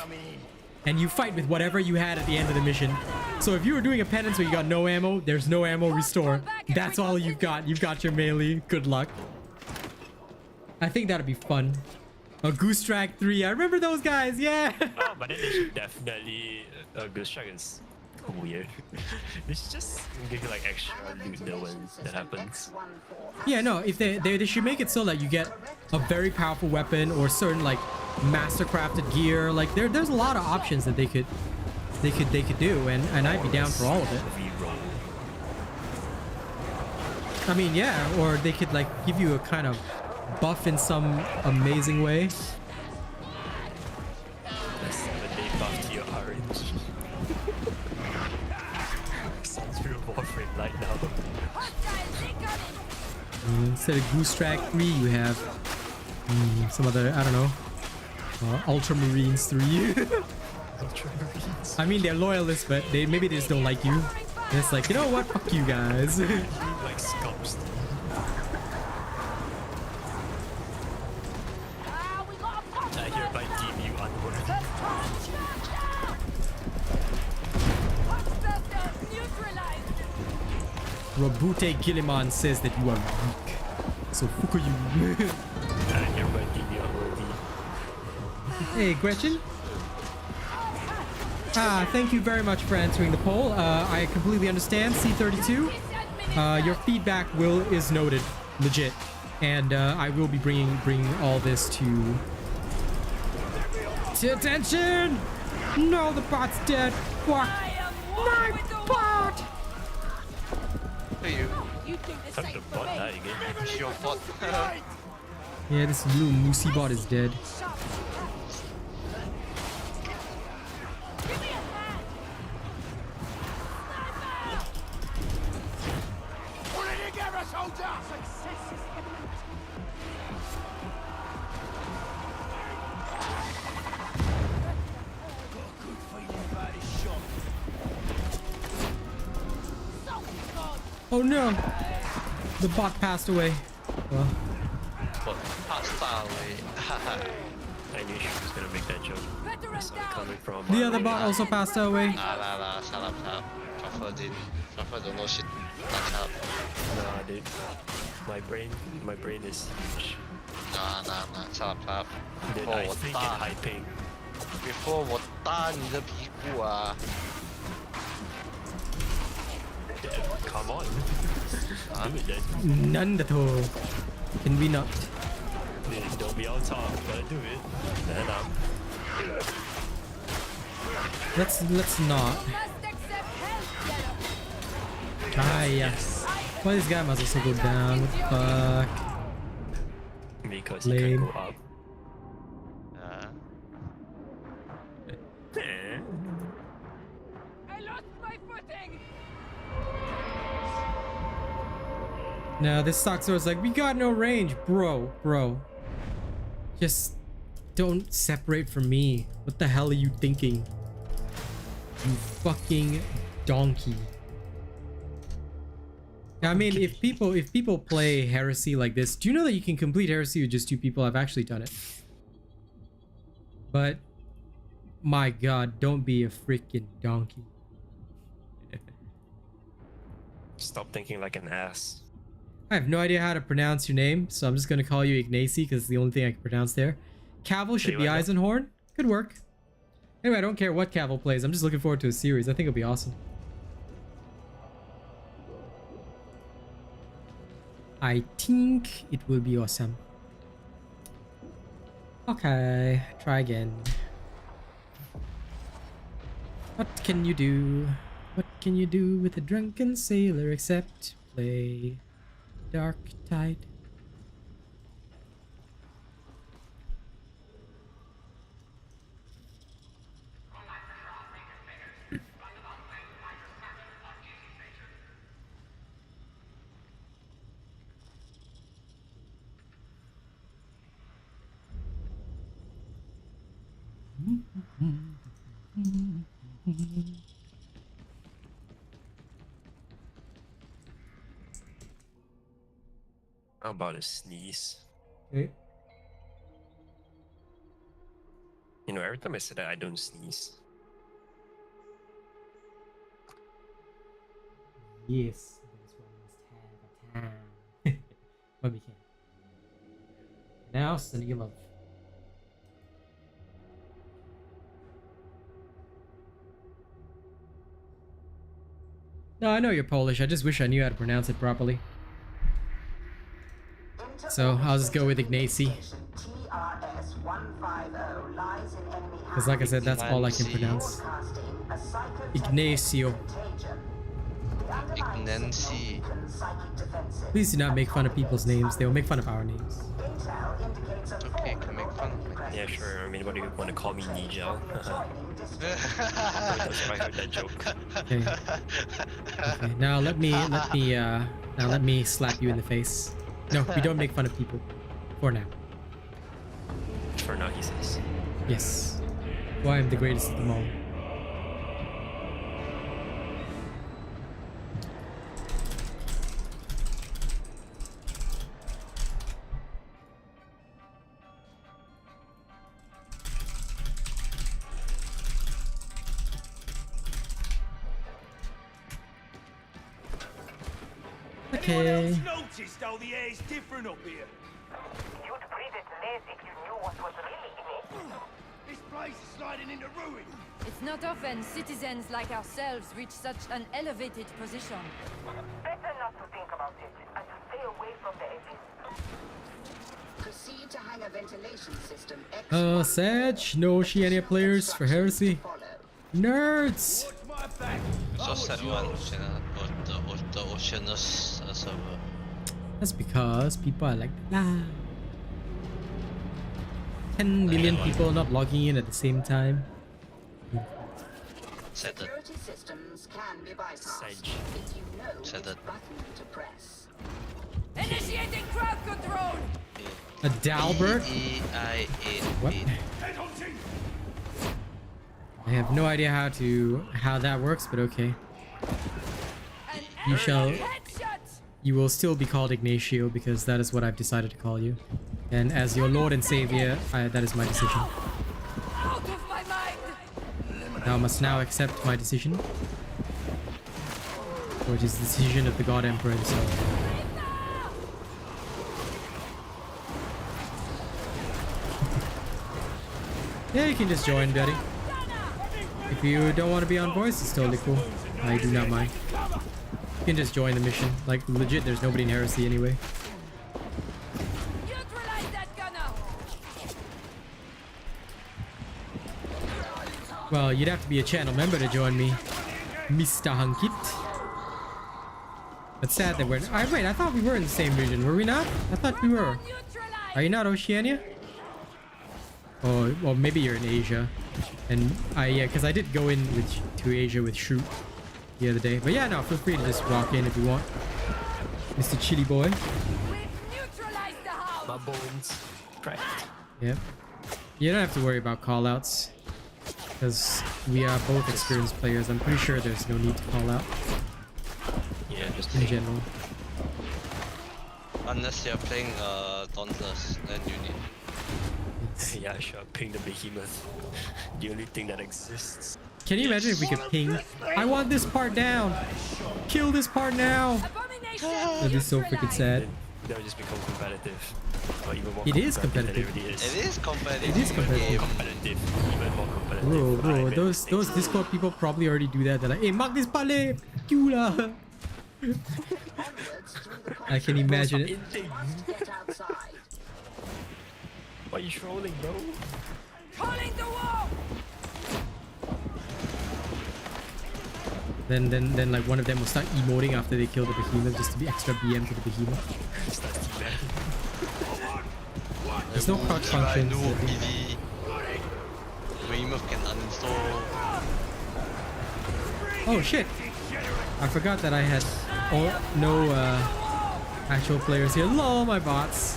And you fight with whatever you had at the end of the mission. So if you were doing a penance where you got no ammo, there's no ammo restore. That's all you've got. You've got your melee. Good luck. I think that'd be fun. A Goose Track 3. I remember those guys. Yeah. Oh, but then they should definitely... Ghost Strike is weird. They should just give you like extra loot there when that happens. Yeah, no, if they should make it so that you get a very powerful weapon or certain like master crafted gear. Like there's a lot of options that they could do, and I'd be down for all of it. Reroll. I mean, yeah, or they could like give you a kind of buff in some amazing way. That's when they buff to your orange. Sounds real Warframe like now. Instead of Goose Track 3, you have some other, I don't know, Ultramarines 3. Ultramarines. I mean, they're loyalists, but maybe they just don't like you. And it's like, you know what? Fuck you guys. Like scums. I hereby deem you unworthy. Robute Gilliman says that you are weak. So fuck you. I hereby deem you unworthy. Hey, Gretchen. Thank you very much for answering the poll. I completely understand. C32. Your feedback is noted, legit, and I will be bringing all this to attention. No, the bot's dead. Fuck my bot. Hey, you. Time to bot die again. It's your fault. Yeah, this little moosey bot is dead. Oh no! The bot passed away. Well, But passed away. I knew she was gonna make that joke. I saw it coming from the other bot also passed away. Nah, shut up. Truffle don't know shit. Shut up. Nah, dude. My brain is huge. Nah, shut up. Dude, I think in high ping. Before 我打你的屁股啊 Come on. Do it then. Nandato. Can we not? Dude, don't be on top. Gotta do it. Man up. Let's not. Ah, yes. Why this guy must also go down? What the fuck? Because he Lame. can go up. I lost my footing. No, this Soxor's like, we got no range, bro. Just don't separate from me. What the hell are you thinking? You fucking donkey. I mean, if people play Heresy like this, do you know that you can complete Heresy with just 2 people? I've actually done it. But my god, don't be a freaking donkey. Stop thinking like an ass. I have no idea how to pronounce your name, so I'm just gonna call you Ignacy because it's the only thing I can pronounce there. Cavill should be Eisenhorn. Good work. Anyway, I don't care what Cavill plays. I'm just looking forward to a series. I think it'll be awesome. I think it will be awesome. Okay, try again. What can you do? What can you do with a drunken sailor except play Darktide? How about a sneeze? Okay. You know, every time I say that, I don't sneeze. Yes, that's what we must have a time. But we can. Now, Sunny Love. No, I know you're Polish. I just wish I knew how to pronounce it properly. So I'll just go with Ignacy. Because like I said, that's all I can pronounce. Ignacio. Ignancy. Please do not make fun of people's names. They will make fun of our names. Okay, can make fun of me. Yeah, sure. I mean, what do you want to call me, Nigel? That's why I heard that joke. Okay. Okay. Now let me slap you in the face. No, we don't make fun of people. For now. For now, he says. Yes. Why I'm the greatest of them all. Anyone else noticed how the air's different up here? You'd breathe it less if you knew what was really in it. This place is sliding into ruin. It's not often citizens like ourselves reach such an elevated position. Better not to think about it and to stay away from the edges. Proceed to hang a ventilation system. Sag, no Oceania players for Heresy. Nerds! Watch my back. Så serveren the Oceanus server. That's because people are like that. 10 million people not logging in at the same time. Said that. Security systems can be bypassed Sage. if you know which Said that. button to press. Initiating crowd control! A Dalbert? What? Headhunting. I have no idea how that works, but okay. You will still be called Ignacio because that is what I've decided to call you. And as your Lord and Savior, that is my decision. Out of my mind! Thou must now accept my decision. Which is the decision of the God Emperor himself. Yeah, you can just join, buddy. If you don't want to be on voice, it's totally cool. I do not mind. You can just join the mission. Like, legit, there's nobody in Heresy anyway. Neutralize that gunner! Well, you'd have to be a channel member to join me, Mr. Hunkit. It's sad that we're... wait, I thought we were in the same region. Were we not? I thought we were. Are you not Oceania? Oh, well, maybe you're in Asia. And yeah, because I did go in to Asia with Shroot the other day. But yeah, no, feel free to just walk in if you want. Mr. Chili Boy. We've neutralized the house. My bones cracked. Yep. You don't have to worry about callouts. Because we are both experienced players. I'm pretty sure there's no need to call out Yeah, just in general. Unless you're playing Dauntless, then you need. Yeah, sure. Ping the behemoth. The only thing that exists. Can you imagine if we could ping? I want this part down. Kill this part now. Abomination That'd be so freaking sad. That would just become competitive. Or even more It is competitive. competitive. It is competitive. It is competitive. Competitive. Even more competitive. Bro, those Discord people probably already do that. They're like, hey, mark this part, you lah. I can imagine it. Get outside. Why are you trolling, bro? calling the war. Then like one of them will start emoting after they kill the behemoth just to be extra BM to the behemoth. There's no crouch function. No PD. Behemoth can uninstall. Oh shit! I forgot that I had no actual players here. Lol, my bots.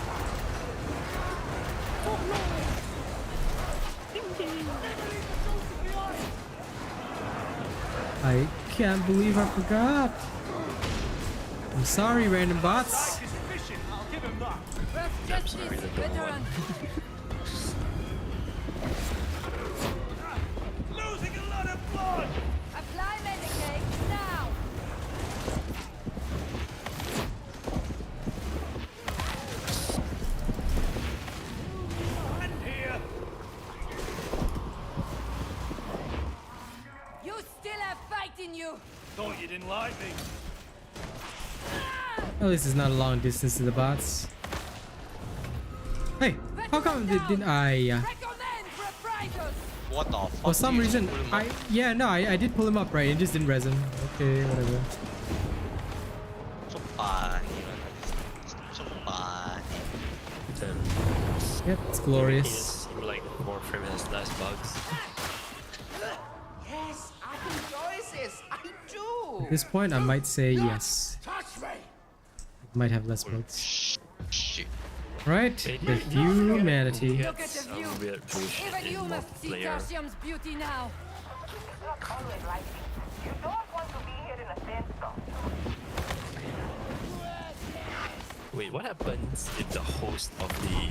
I can't believe I forgot. I'm sorry, random bots. Rough justice, veteran. Losing a lot of blood! Apply Medicaid now. And here! You still have fight in you. Thought you didn't like me. At least it's not a long distance to the bots. Hey, how come didn't I? Recommend reprisals. What the fuck? For some you reason, pull him up? I did pull him up, right? It just didn't res him. Okay, whatever. So funny, man. So funny. Yep, it's glorious. Like Warframe has less bugs. Yes, I enjoy this. I do. At this point, I might say yes. Touch me! It might have less bugs. Shit. Right? The humanity. Look at the view. Weird bullshit Even you in must see multiplayer. Tertium's beauty now. It's not always like this. You don't want to be here in a sandstorm. Wait, what happens if the host of the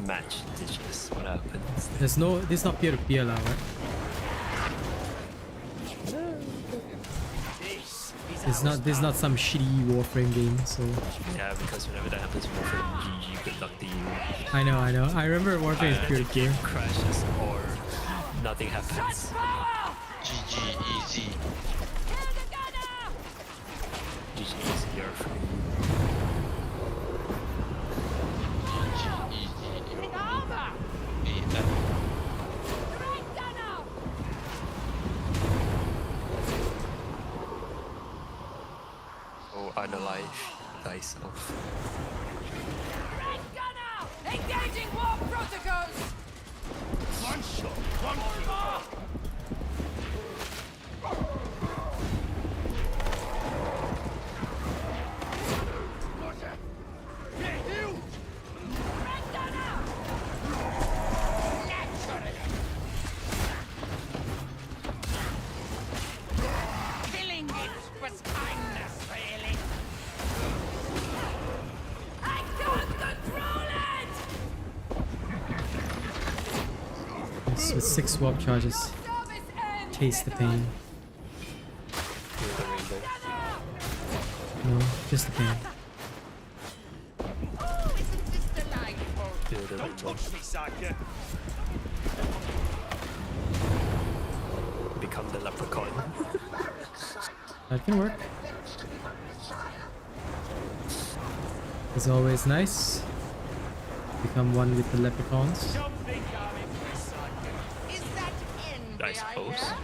match ditches? What happens? There's no. This is not peer to peer, lah, right? This is not some shitty Warframe game. So Yeah, because whenever that happens, Warframe GG, good luck to you. I know. I remember Warframe is peer to The peer. game crashes or nothing happens. Power! GG easy. Kill the gunner! GG is your free. GG easy. Take over! Hey, that Right gunner! Oh, unalive thyself. Right gunner! Engaging war protocols! One shot, one kill. Get healed! Right gunner! Killing it was kindness, really. I can't control it! It's with 6 swap charges. Service ends, Taste the veteran. pain. Feel the rainbow. Gunner! No, just the pain. Oh, isn't this delightful? Feel the Don't rainbow. touch me, Psyker. Become the leprechaun. That can work. It's always nice. Become one with the leprechauns. Something coming for Psyker. Is that envy I suppose. hear?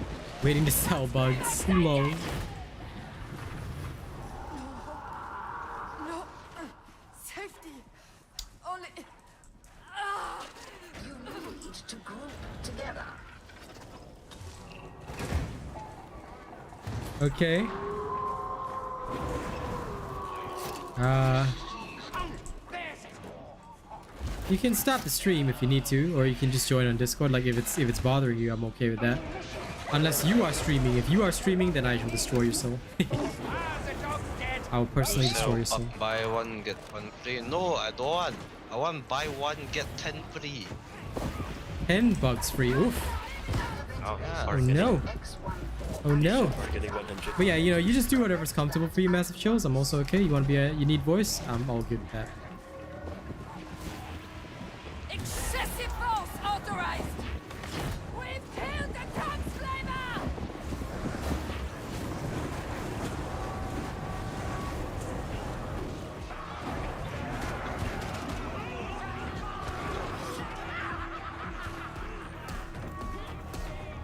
Waiting to sell bugs. Lol. No. Safety. Only. You need to group together. Okay. You can stop the stream if you need to, or you can just join on Discord. Like if it's bothering you, I'm okay with that. Unless you are streaming. If you are streaming, then I shall destroy your soul. I will personally destroy your soul. Buy one get one free. No, I don't want. I want buy one get 10 free. 10 bugs free. Oof. Oh, Oh no. Oh no. Targeting 100. But yeah, you know, you just do whatever's comfortable for you, Massive Chills. I'm also okay. You want to be you need voice? I'm all good with that. Excessive force authorized! We've killed the Tonslaver!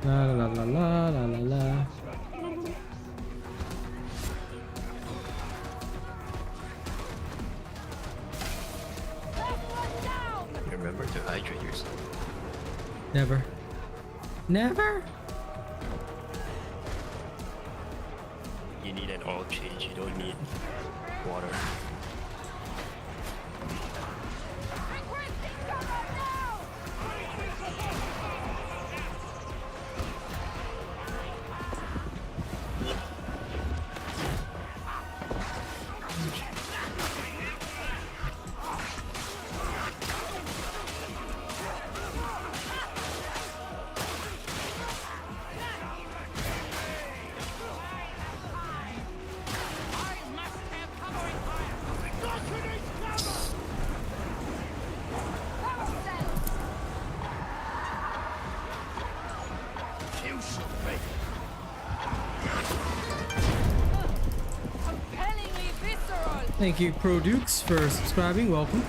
La la la la la la la. Remember to hydrate yourself. Never. Never? You need an oil change, you don't need water. Requesting cover now! Compellingly visceral! Thank you, Pro Dukes, for subscribing. Welcome.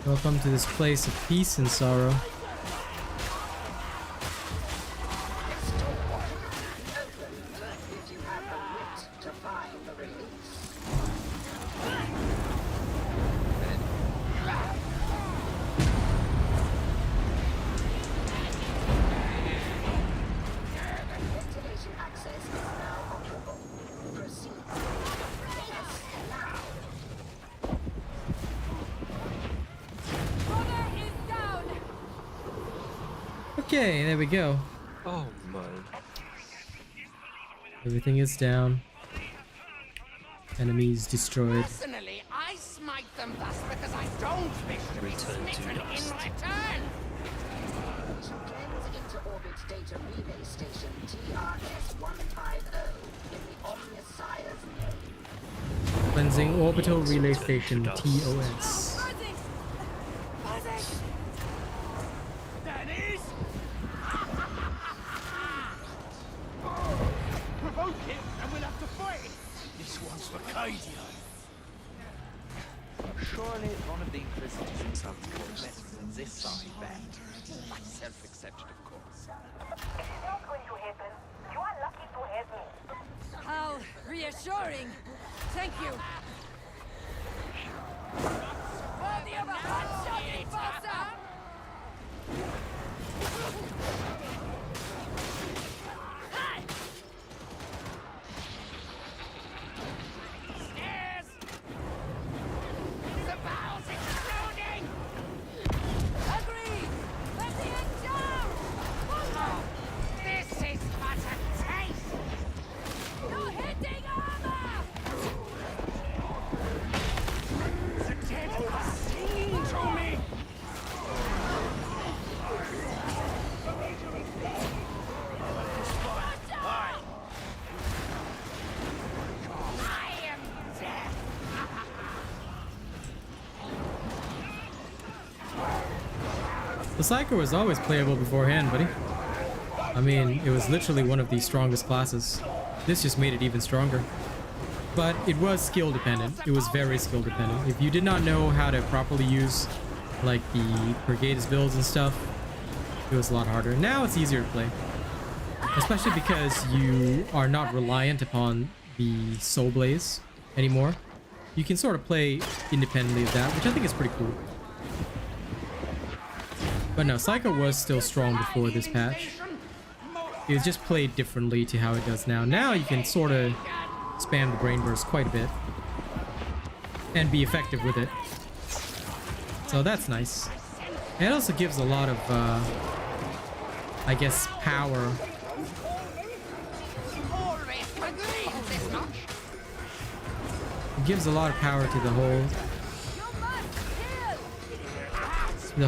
Welcome to this place of peace and sorrow. If you have the wit to find the release. Ventilation access is now operable. Proceed. Yes, now. Brother is down! Okay, there we go. Oh my. Everything is down. Enemies destroyed. Personally, I smite them thus because I don't wish to be Return to smitten in dust. return. Cleanse inter-orbit data relay station TRS-150 in the Omnis Sire's name. Cleansing orbital relay station TOS. Buzzing! Buzzing! Dennis! Provoke it and we'll have to fight it. This one's for Cadio. Surely one of the Inquisitors himself could let this side back. Myself accepted, of course. It is not going to happen. You are lucky to have me. How reassuring! Thank you! Worthy of a hot-shot enforcer! Hi! Stairs! The bowels exploding! Agreed! Let the end down! Oh, this is but a taste! You're hitting armor! The dead are singing to me! I am death! The Psyker was always playable beforehand, buddy. I mean, it was literally one of the strongest classes. This just made it even stronger. But it was skill dependent. It was very skill dependent. If you did not know how to properly use like the Purgatus builds and stuff, it was a lot harder. Now it's easier to play. Especially because you are not reliant upon the Soul Blaze anymore. You can sort of play independently of that, which I think is pretty cool. But no, Psyker was still strong before this patch. It was just played differently to how it does now. Now you can sort of spam the brain burst quite a bit and be effective with it. So that's nice. And it also gives a lot of, I guess, power. It gives a lot of power to the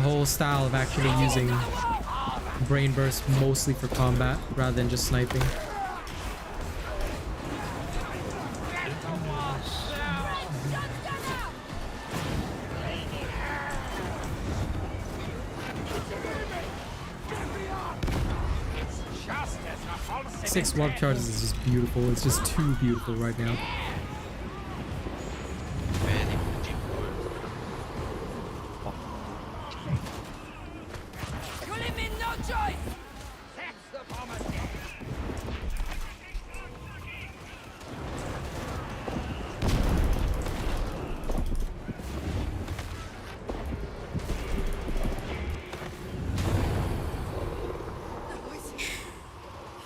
whole style of actually using brain burst mostly for combat rather than just sniping. Six warp charges is just beautiful. It's just too beautiful right now.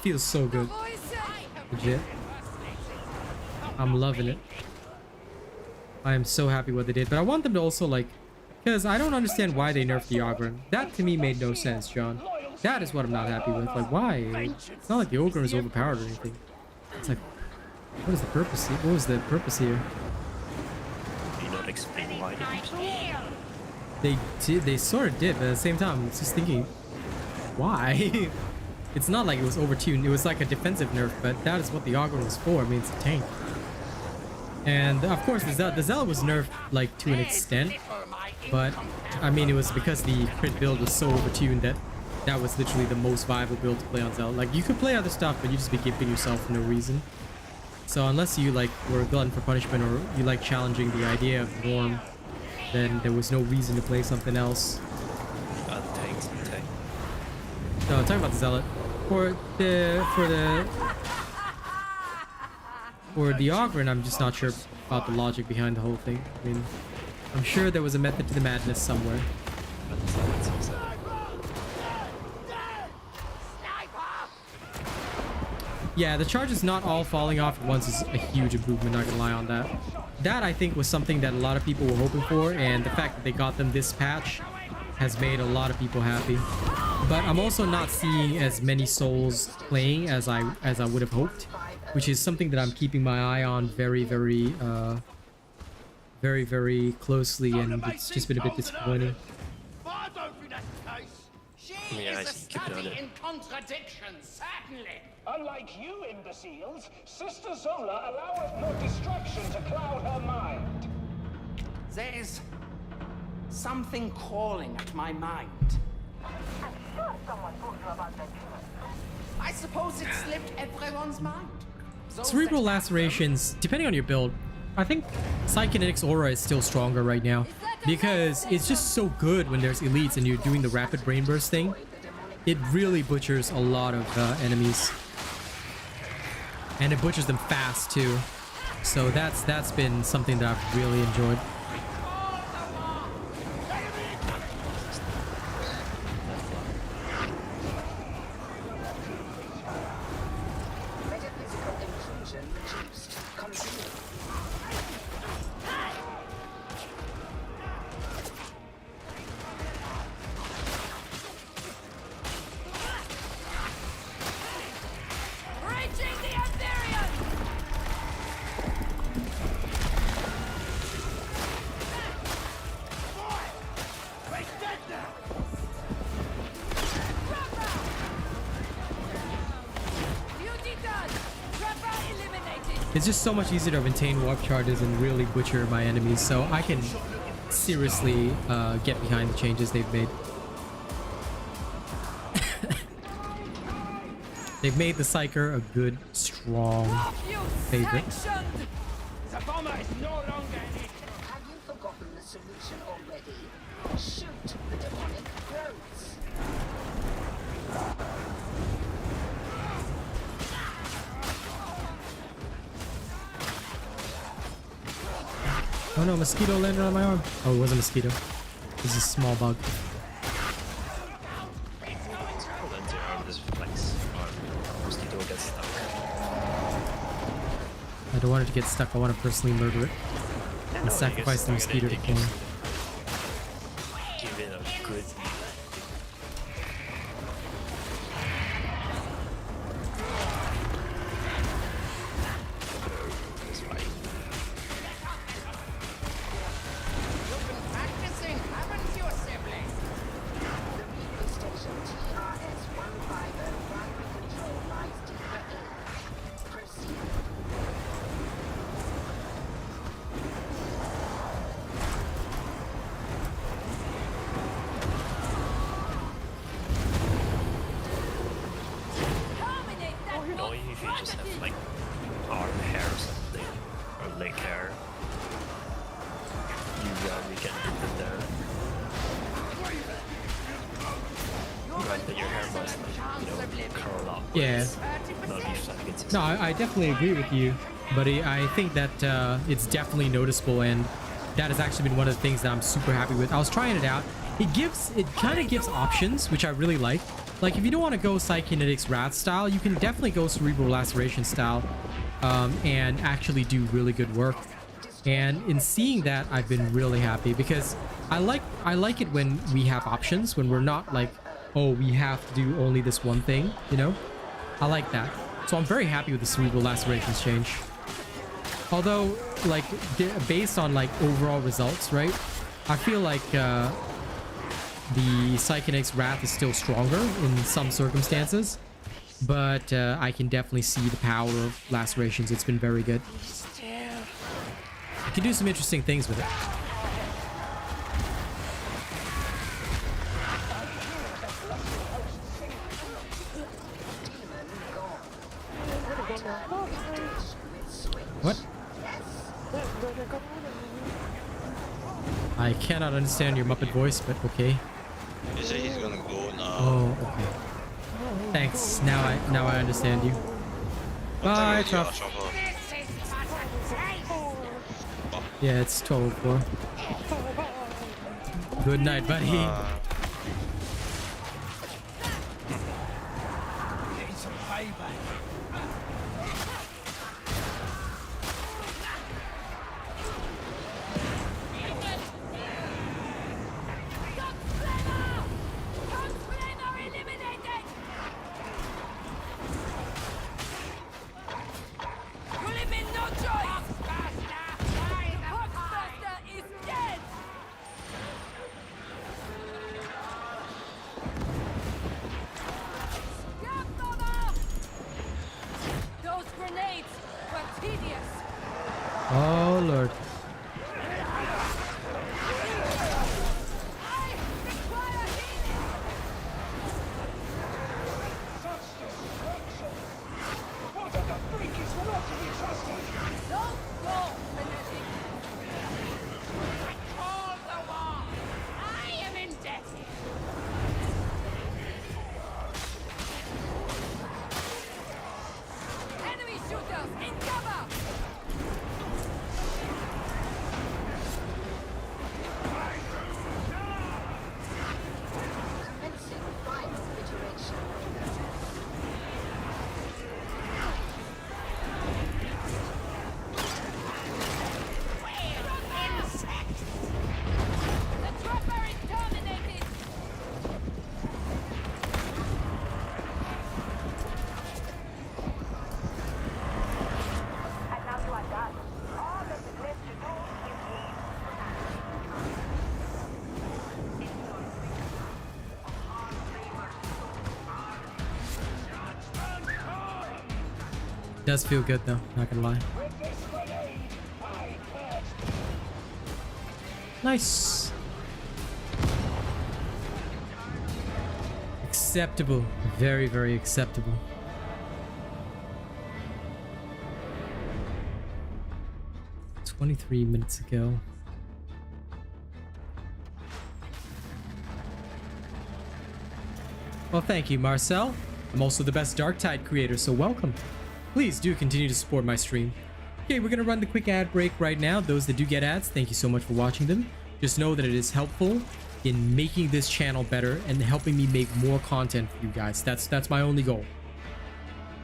Feels so good. Legit. I'm loving it. I am so happy what they did. But I want them to also like, because I don't understand why they nerfed the Ogryn. That to me made no sense, John. That is what I'm not happy with. Like, why? It's not like the Ogryn is overpowered or anything. It's like, what is the purpose? What was the purpose here? You not explain why they did. They sort of did, but at the same time, it's just thinking, why? It's not like it was overtuned. It was like a defensive nerf, but that is what the Ogryn was for. I mean, it's a tank. And of course, the Zealot was nerfed like to an extent, but I mean, it was because the crit build was so overtuned that that was literally the most viable build to play on Zealot. Like, you could play other stuff, but you just be giving yourself for no reason. So unless you like were a glutton for punishment or you like challenging the idea of norm, then there was no reason to play something else. No, talking about the Zealot. For the Ogryn, I'm just not sure about the logic behind the whole thing. I mean, I'm sure there was a method to the madness somewhere. Yeah, the charges not all falling off at once is a huge improvement, not gonna lie on that. That, I think, was something that a lot of people were hoping for, and the fact that they got them this patch has made a lot of people happy. But I'm also not seeing as many souls playing as I would have hoped, which is something that I'm keeping my eye on very closely, and it's just been a bit disappointing. Yeah, I keep doing it. Unlike you imbeciles, Sister Zola alloweth no distraction to cloud her mind. There's something calling at my mind. I'm sure someone told you about that human. I suppose it slipped everyone's mind. Cerebral lacerations, depending on your build, I think Psykinetics Aura is still stronger right now because it's just so good when there's elites and you're doing the rapid brain burst thing. It really butchers a lot of enemies, and it butchers them fast too. So that's been something that I've really enjoyed. It's just so much easier to maintain warp charges and really butcher my enemies, so I can seriously get behind the changes they've made. They've made the Psyker a good, strong favorite. The bomber is no longer in it. Have you forgotten the solution already? Shoot the demonic growths. Oh no, mosquito landed on my arm. Oh, it was a mosquito. This is a small bug. I don't want it to get stuck. I want to personally murder it and sacrifice the mosquito to kill him. Give it a good. That's right. You've been practicing, haven't you, sibling? The replay station TRS-150 primary control lies deeper in. Proceed. Terminate that Annoying if you just have like arm hair or something, or leg hair. You can hit them there. But your hair must like, curl up. Yeah. Not be flat against No, I definitely agree with you, buddy. I think that it's definitely noticeable, and that has actually been one of the things that I'm super happy with. I was trying it out. It kind of gives options, which I really like. Like, if you don't want to go Psykinetics Wrath style, you can definitely go Cerebral Laceration style and actually do really good work. And in seeing that, I've been really happy because I like it when we have options, when we're not like, oh, we have to do only this one thing, you know? I like that. So I'm very happy with the Cerebral Lacerations change. Although, like, based on like overall results, right? I feel like the Psykinetics Wrath is still stronger in some circumstances, but I can definitely see the power of Lacerations. It's been very good. You can do some interesting things with it. What? I cannot understand your Muppet voice, but okay. He said he's gonna go now. Oh, okay. Thanks. Now I understand you. Bye, Trop. This is but a taste. Yeah, it's 12:04. Good night, buddy. Oh, Lord. Does feel good though, not gonna lie. Nice. Acceptable. Very, very acceptable. "23 minutes ago. Well, thank you, Marcel. I'm also the best Darktide creator, so welcome. Please do continue to support my stream. Okay, we're gonna run the quick ad break right now. Those that do get ads, thank you so much for watching them. Just know that it is helpful in making this channel better and helping me make more content for you guys. That's my only goal.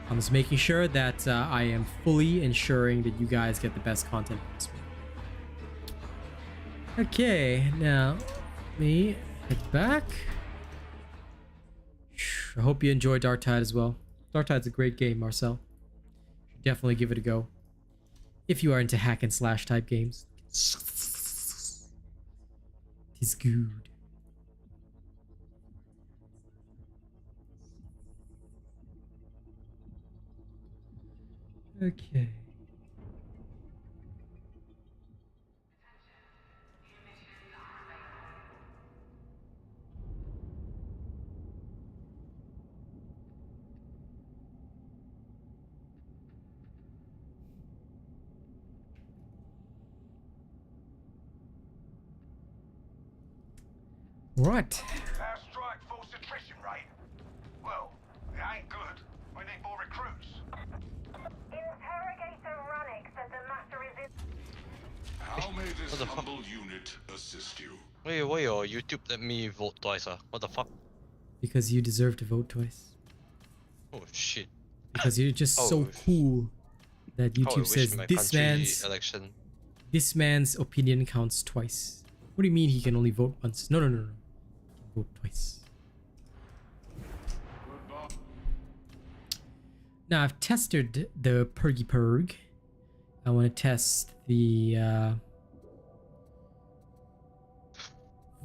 I'm just making sure that I am fully ensuring that you guys get the best content possible. Okay, now let me head back. I hope you enjoy Darktide as well. Darktide's a great game, Marcel. Definitely give it a go. If you are into hack and slash type games. It's good. Okay. Right. Our strike force attrition rate? Well, it ain't good. We need more recruits. Interrogator Runnick said the master is in. How may this What the fuck? humble unit assist you? Wait, why your YouTube let me vote twice? What the fuck? Because you deserve to vote twice. Oh shit. Because you're just Oh, so cool that How I YouTube wish says my this country election. man's opinion counts twice. What do you mean he can only vote once? No. He can vote twice. Now I've tested the Purg. I want to test the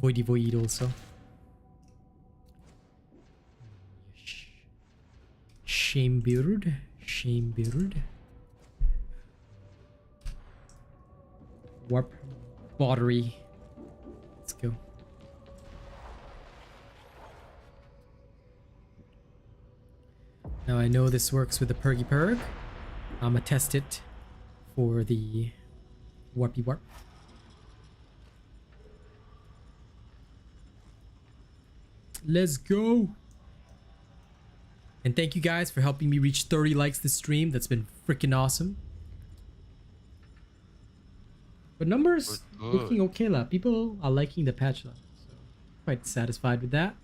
Void also. Shame build. Warp battery. Let's go. Now I know this works with the Purg. I'm gonna test it for the Warpy Warp. Let's go. And thank you guys for helping me reach 30 likes this stream. That's been freaking awesome. But numbers looking okay lah. People are liking the patch lah. So quite satisfied with that.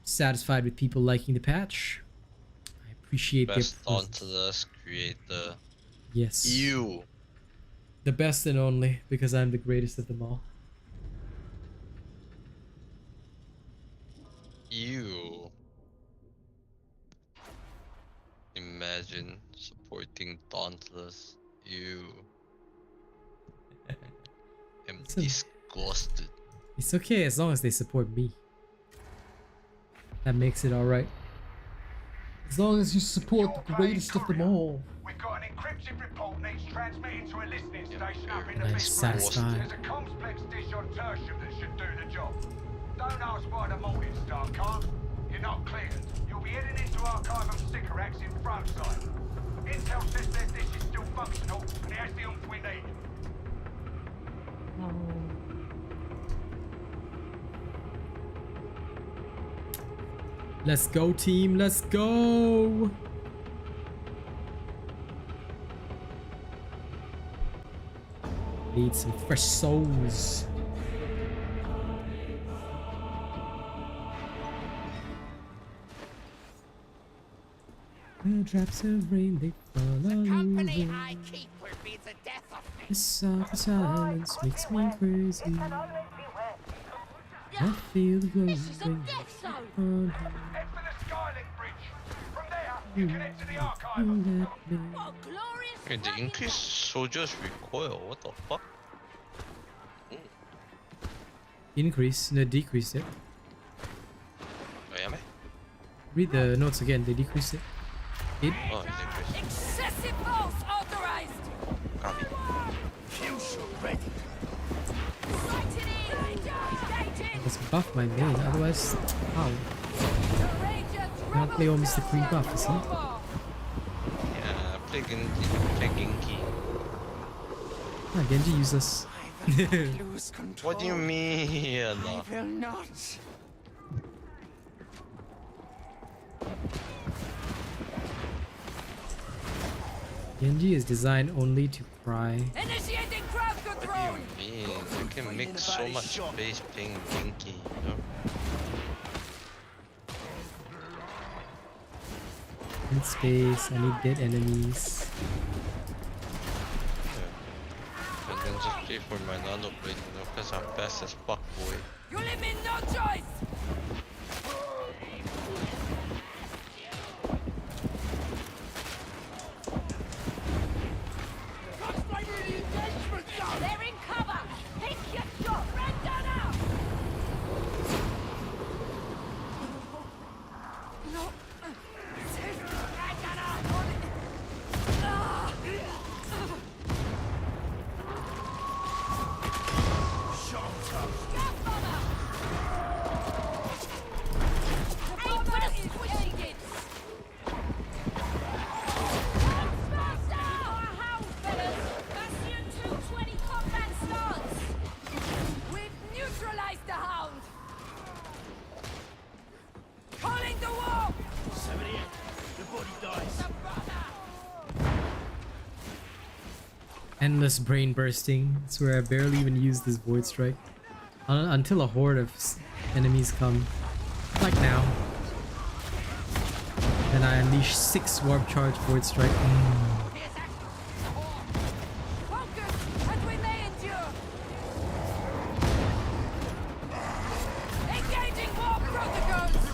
Satisfied with people liking the patch. I appreciate Best their Dauntless creator. Yes. You. The best and only, because I'm the greatest of them all. You. Imagine supporting Dauntless. You. I'm disgusted. It's okay as long as they support me. That makes it alright. As long as you support the greatest of them all. We've got an encrypted report needs transmitting to a listening station up in the And I'm Big satisfied. There's a complex dish on Tertium that should do the job. Don't ask why the Morning Star can't. You're not cleared. You'll be heading into Archive of Sycorax in front side. Intel says their dish is still functional and it has the oomph we need. Let's go, team. Let's go. Need some fresh souls. Drops of rain, they fall on The company you. I keep will be the death of me. The soft silence makes me crazy. It can always be worse. I feel the This is a rain death zone. on Head for the Skylink Bridge. From there, you connect to the Archive. that me. What a glorious Wait, the fucking- increased soldiers recoil. What the fuck? Increase, no, decrease it. Oh, yeah, man. Read the notes again, they decreased it. Oh, it's increased. Excessive force authorized. Copy. Sighted in. Engaging. Let's buff my main, otherwise, how? Ranger Can't play all Mr. Free buff, you see? Yeah, play Genki. Play Genki. Ah, Genji useless. Lose control. What do you mean? I will not. Genji is designed only to cry. Initiating crowd control. What do you mean? You can make so much space playing Genki, you know? Need space. I need dead enemies. And then just pay for my nano blade, you know, because I'm fast as fuck, boy. You leave me no choice! They're in cover! Pick your shot! Render now! No. We've neutralized the hound! Calling the wall! 78. The body dies. Endless brain bursting. It's where I barely even use this Voidstrike. Until a horde of enemies come. Like now. Then I unleash 6 warp charge Voidstrike. Focus, and we may endure! Engaging war protocols!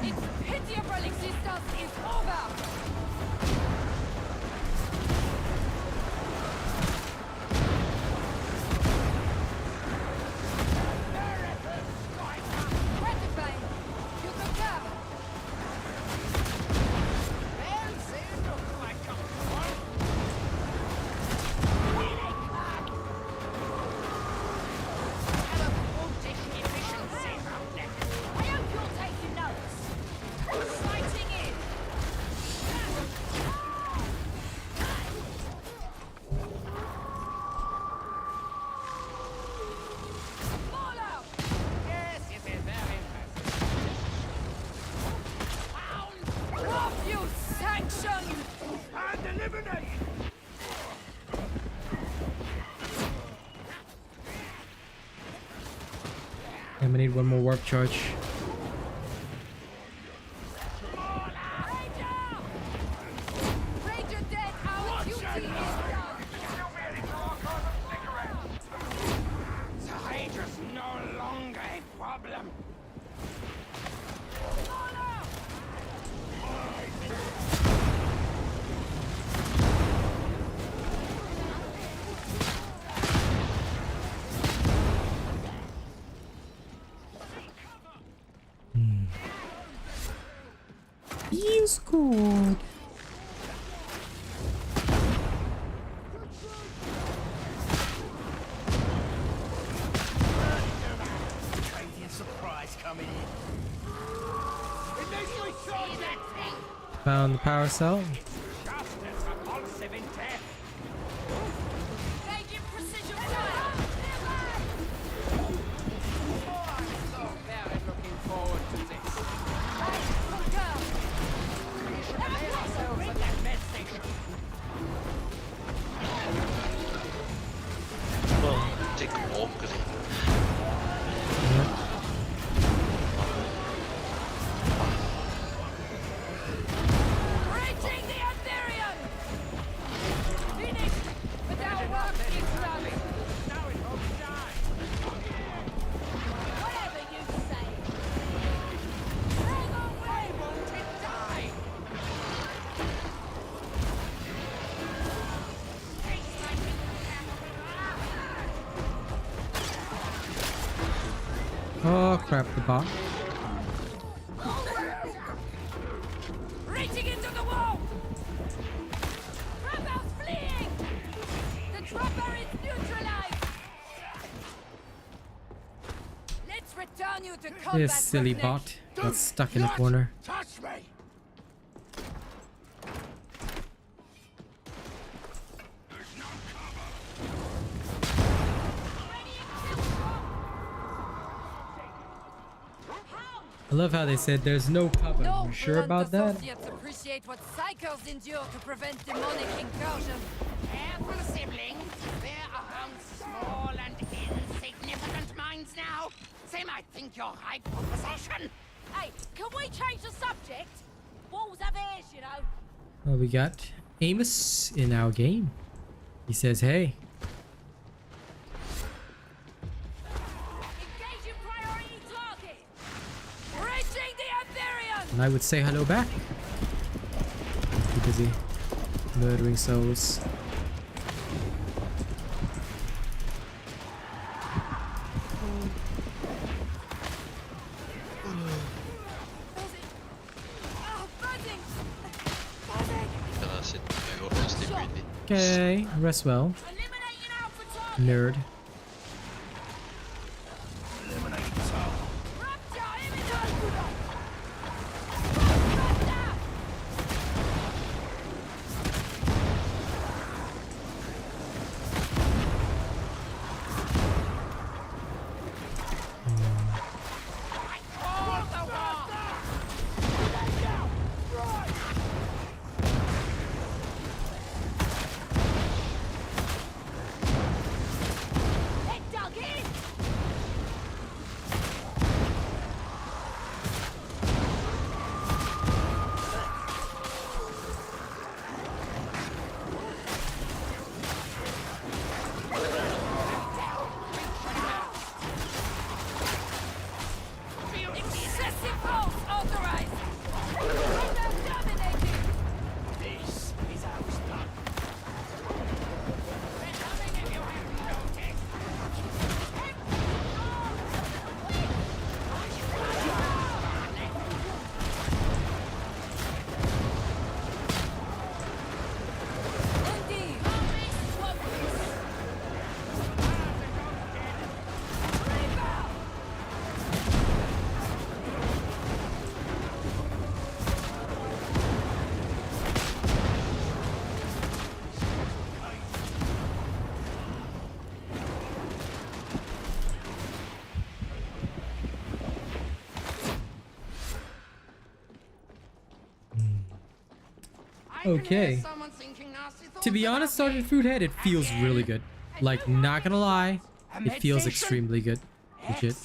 Its pitiable existence is over! Gratifying! You concur! I hope you're taking notes. Sighting in. Fall out! Yes, yes, yes, very impressive. Off, you sanction! And eliminate! I'm gonna need one more warp charge. Ranger dead, our duty is done! The Hydra's no longer a problem. You scored. Radiant surprise coming in. It needs recharging! Found the power cell. Just as repulsive in death. Raging precision fire! Very looking forward to this. I concur! Prepare ourselves at that med station. Well, take a walk, cause Reaching the Aetherium! Finished! But our work is done! Now it won't die. Whatever you say! Bring away, won't it die? Tastes like Oh crap, the bot. Reaching into the wall! Trapper's fleeing! The trapper is neutralized! Let's return you to combat. This silly roughneck. bot got stuck in a corner. Touch me! I love how they said there's no cover. No You sure about that? associates appreciate what Psykers endure to prevent demonic incursion. Careful, sibling. They're around small and insignificant minds now. They might think you're ripe for possession. Hey, can we change the subject? Walls have ears, you know. Well, we got Amos in our game. He says, hey. Engaging priority target. Reaching the Amphibian. And I would say hello back. Too busy murdering souls. Okay, rest well. Nerd. Okay. To be honest, Sergeant Foodhead, it feels really good. Like, not gonna lie, it feels extremely good. Legit.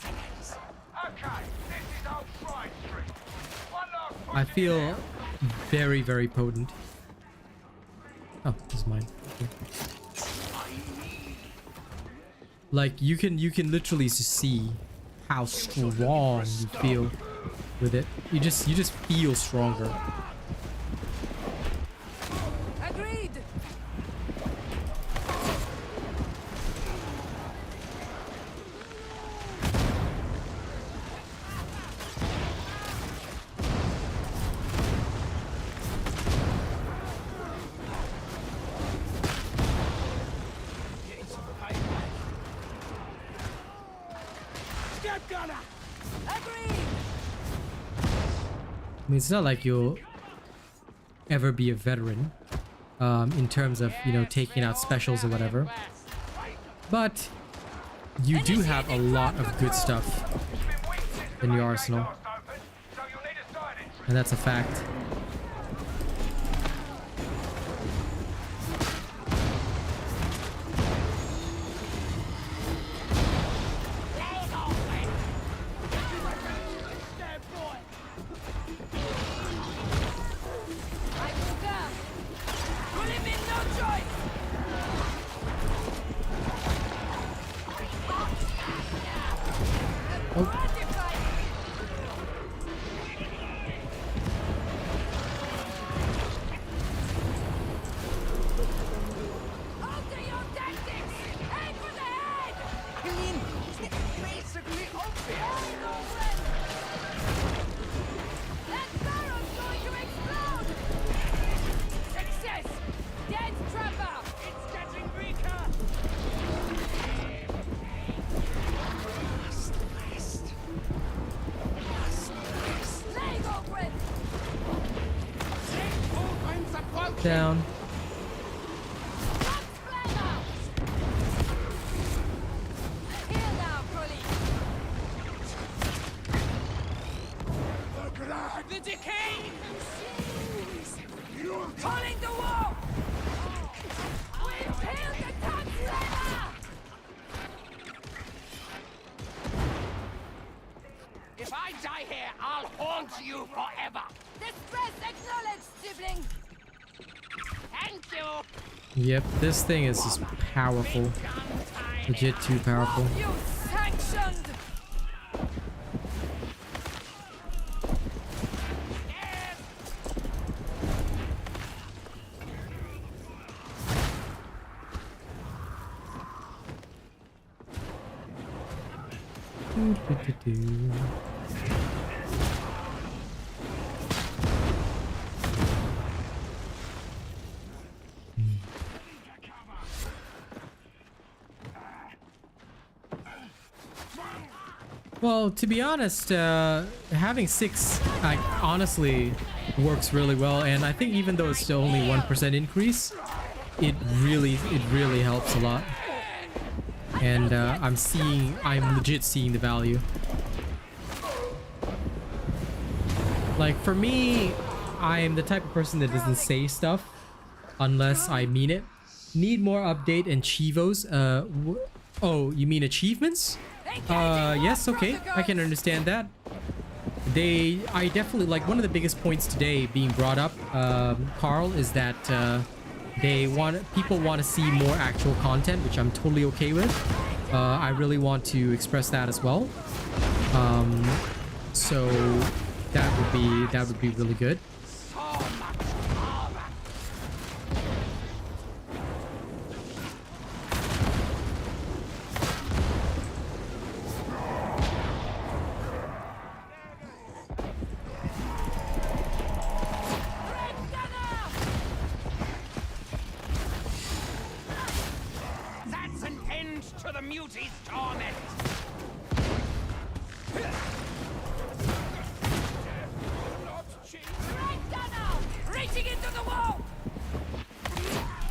I feel very, very potent. Oh, this is mine. Okay. Like, you can literally see how strong you feel with it. You just feel stronger. I mean, it's not like you'll ever be a veteran in terms of, you know, taking out specials or whatever. But you do have a lot of good stuff in your arsenal. And that's a fact. Down. The decay! Calling the wall! We've killed the Tanzania! If I die here, I'll haunt you forever. Distress acknowledged, sibling. Thank you. Yep, this thing is just powerful. Legit too powerful. You sanctioned. Well, to be honest, having 6 honestly works really well, and I think even though it's still only 1% increase, it really helps a lot. And I'm legit seeing the value. Like for me, I am the type of person that doesn't say stuff unless I mean it. Need more update and chivos. Oh, you mean achievements? Yes, okay, I can understand that. I definitely, like, one of the biggest points today being brought up, Carl, is that people want to see more actual content, which I'm totally okay with. I really want to express that as well. So that would be really good. That's an end to the muty's torment. Reaching into the wall.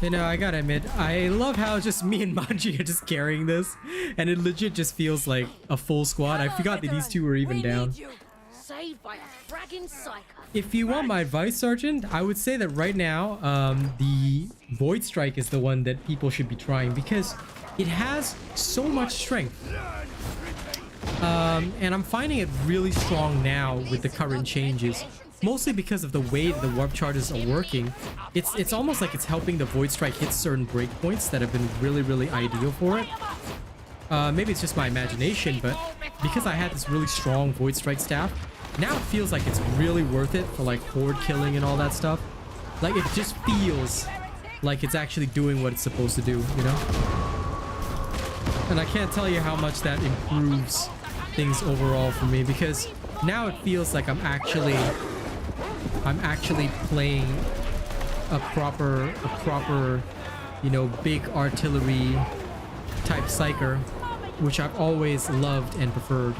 You know, I gotta admit, I love how just me and Manji are just carrying this, and it legit just feels like a full squad. I forgot that these two were even down. Saved by a fragging psyker. If you want my advice, Sergeant, I would say that right now, the Voidstrike is the one that people should be trying because it has so much strength. And I'm finding it really strong now with the current changes. Mostly because of the way that the warp charges are working. It's almost like it's helping the Voidstrike hit certain breakpoints that have been really ideal for it. Maybe it's just my imagination, but because I had this really strong Voidstrike staff, now it feels like it's really worth it for like horde killing and all that stuff. Like it just feels like it's actually doing what it's supposed to do, you know? And I can't tell you how much that improves things overall for me because now it feels like I'm actually playing a proper, you know, big artillery type Psyker, which I've always loved and preferred.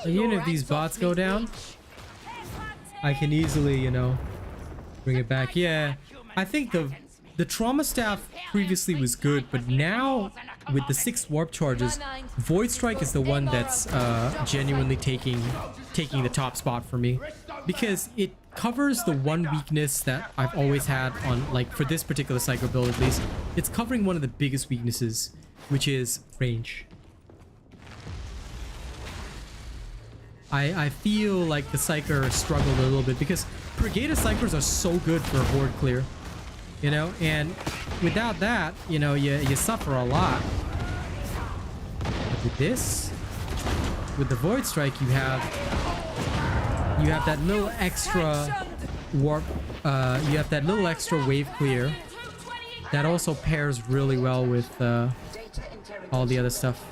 Even if these bots go down, I can easily, you know, bring it back. Yeah, I think the trauma staff previously was good, but now with the 6 warp charges, Voidstrike is the one that's genuinely taking the top spot for me because it covers the one weakness that I've always had on, like, for this particular Psycho build at least. It's covering one of the biggest weaknesses, which is range. I feel like the Psyker struggled a little bit because Purgatus Psykers are so good for horde clear, you know, and without that, you know, you suffer a lot. But with this, with the Voidstrike, you have that little extra warp, you have that little extra wave clear that also pairs really well with all the other stuff.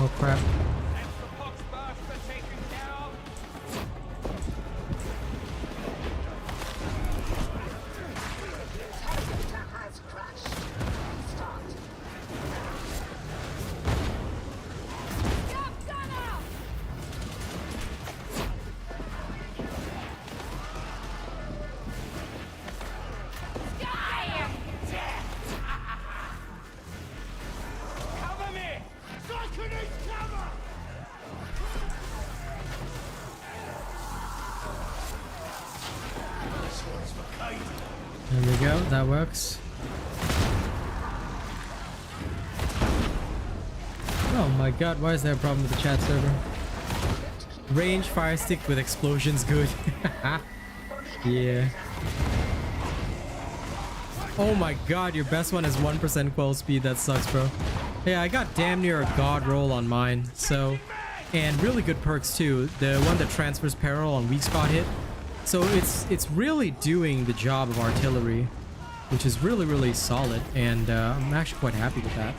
Oh crap. That's the box master taken care of. Has crashed. Start. Scab gunner! Cover me! Psyker needs cover! This one's for Katie. There we go. That works. Oh my god, why is there a problem with the chat server? Range fire stick with explosions good. Yeah. Oh my god, your best one is 1% quell speed. That sucks, bro. Yeah, I got damn near a god roll on mine. So, and really good perks too. The one that transfers peril on weak spot hit. So it's really doing the job of artillery, which is really solid, and I'm actually quite happy with that.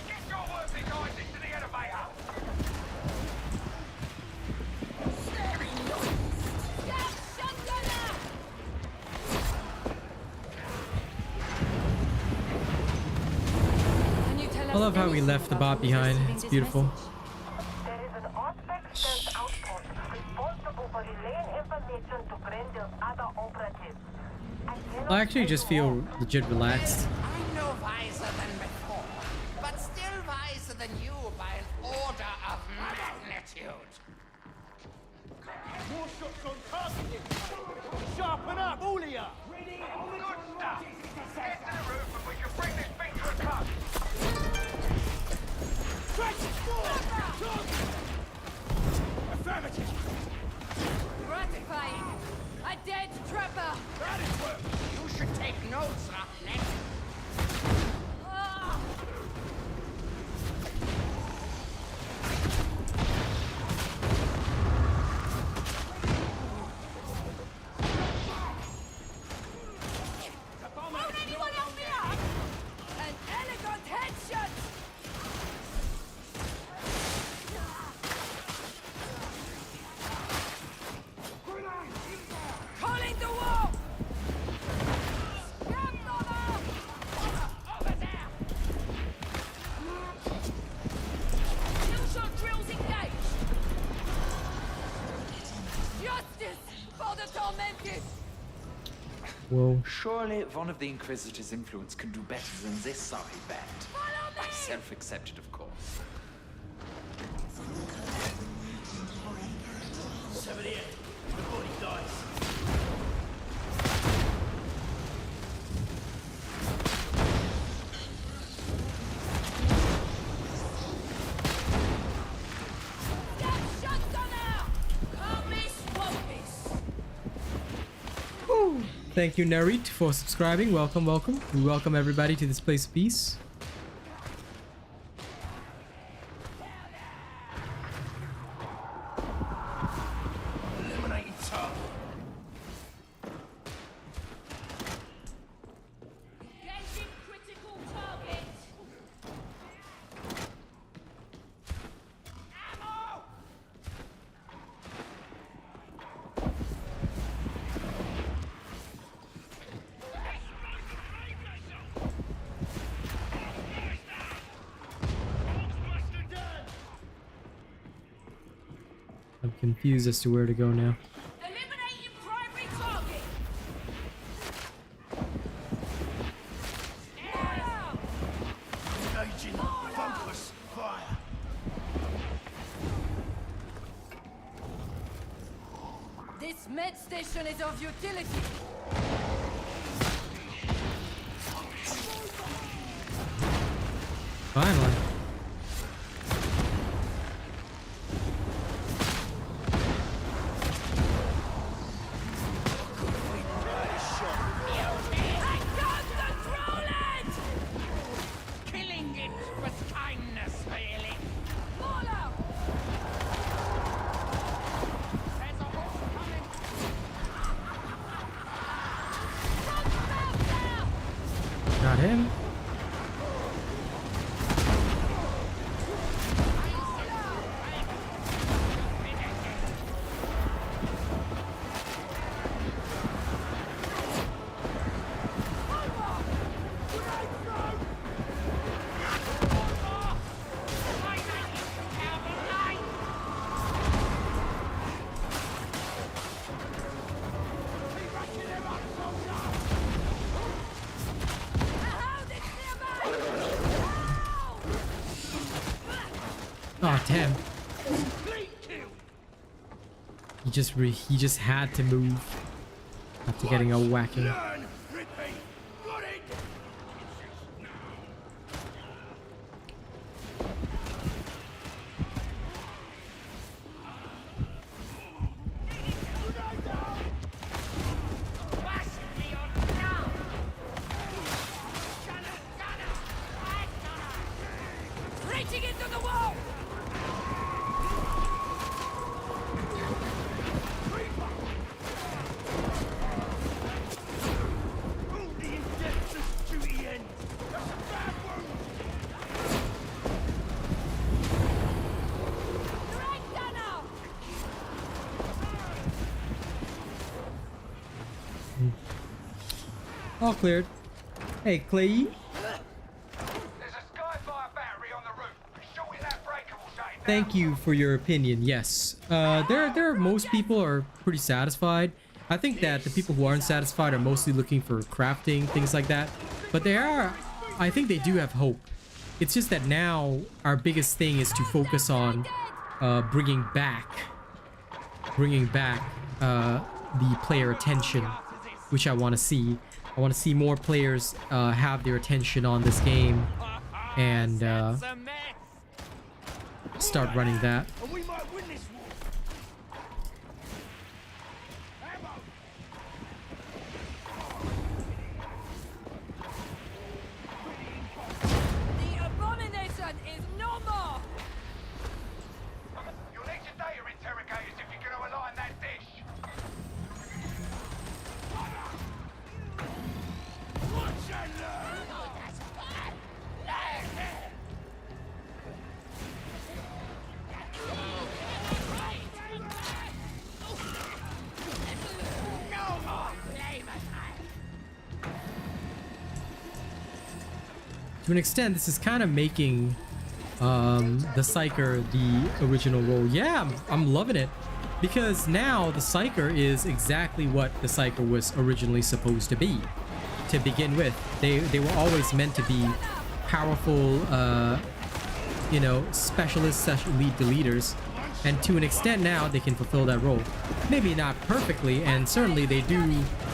Get your worthy guys into the elevator! Scab shotgunner! Can you tell us I love how we anything left the about bot who is behind. receiving It's this beautiful. message? There is an Auspex Stealth outpost responsible for relaying information to Grendel's other operatives. I actually just feel legit relaxed. I'm no wiser than before, but still wiser than you by an order of magnitude. More shots on target! Sharpen up, all of ya! Ready? Good stuff! Get to the roof and we can bring this thing to a cut! Trash is full! Target! Affirmative! Gratifying. A dead trapper. That is work! You should take notes, Roughneck. Ah! Won't anyone help me up? An elegant headshot. Calling the wall. Scab gunner. Over there. Kill-shot drills engaged. Justice for the tormented. Whoa. Surely one of the Inquisitor's influence can do better than this sorry band. Follow me. Myself accepted, of course. 78. The body dies. Scab shotgunner. Homies won't Woo. Thank you, Narit, for subscribing. Welcome, welcome. We welcome everybody to this place of peace. Eliminating target. Engaging critical target. Ammo! I'm confused as to where to go now. Eliminating primary target. Air! Engaging. Focus. Fire. This med station is of utility. Finally. I can't control it! Killing it was kindness, really. Fall out! There's a whole him? Oh damn! He just had to move after getting a whacking. Learn, repeat. Got it. Reaching into the wall! Only in death does duty end. That's a bad wound. Right now! All cleared. Hey, Clay. There's a Skyfire battery on the roof. Shorting that breaker will shut it down. Thank you for your opinion. Yes, most people are pretty satisfied. I think that the people who aren't satisfied are mostly looking for crafting, things like that. But I think they do have hope. It's just that now our biggest thing is to focus on bringing back the player attention, which I want to see. I want to see more players have their attention on this game and start running that. And we might win this war. Ammo. The abomination is no more! You'll need your data interrogators if you're going to align that dish. Watch and learn. To an extent, this is kind of making the Psyker the original role. Yeah, I'm loving it, because now the Psyker is exactly what the Psyker was originally supposed to be to begin with. They were always meant to be powerful, you know, specialists, lead deleters, and to an extent now they can fulfill that role. Maybe not perfectly, and certainly they do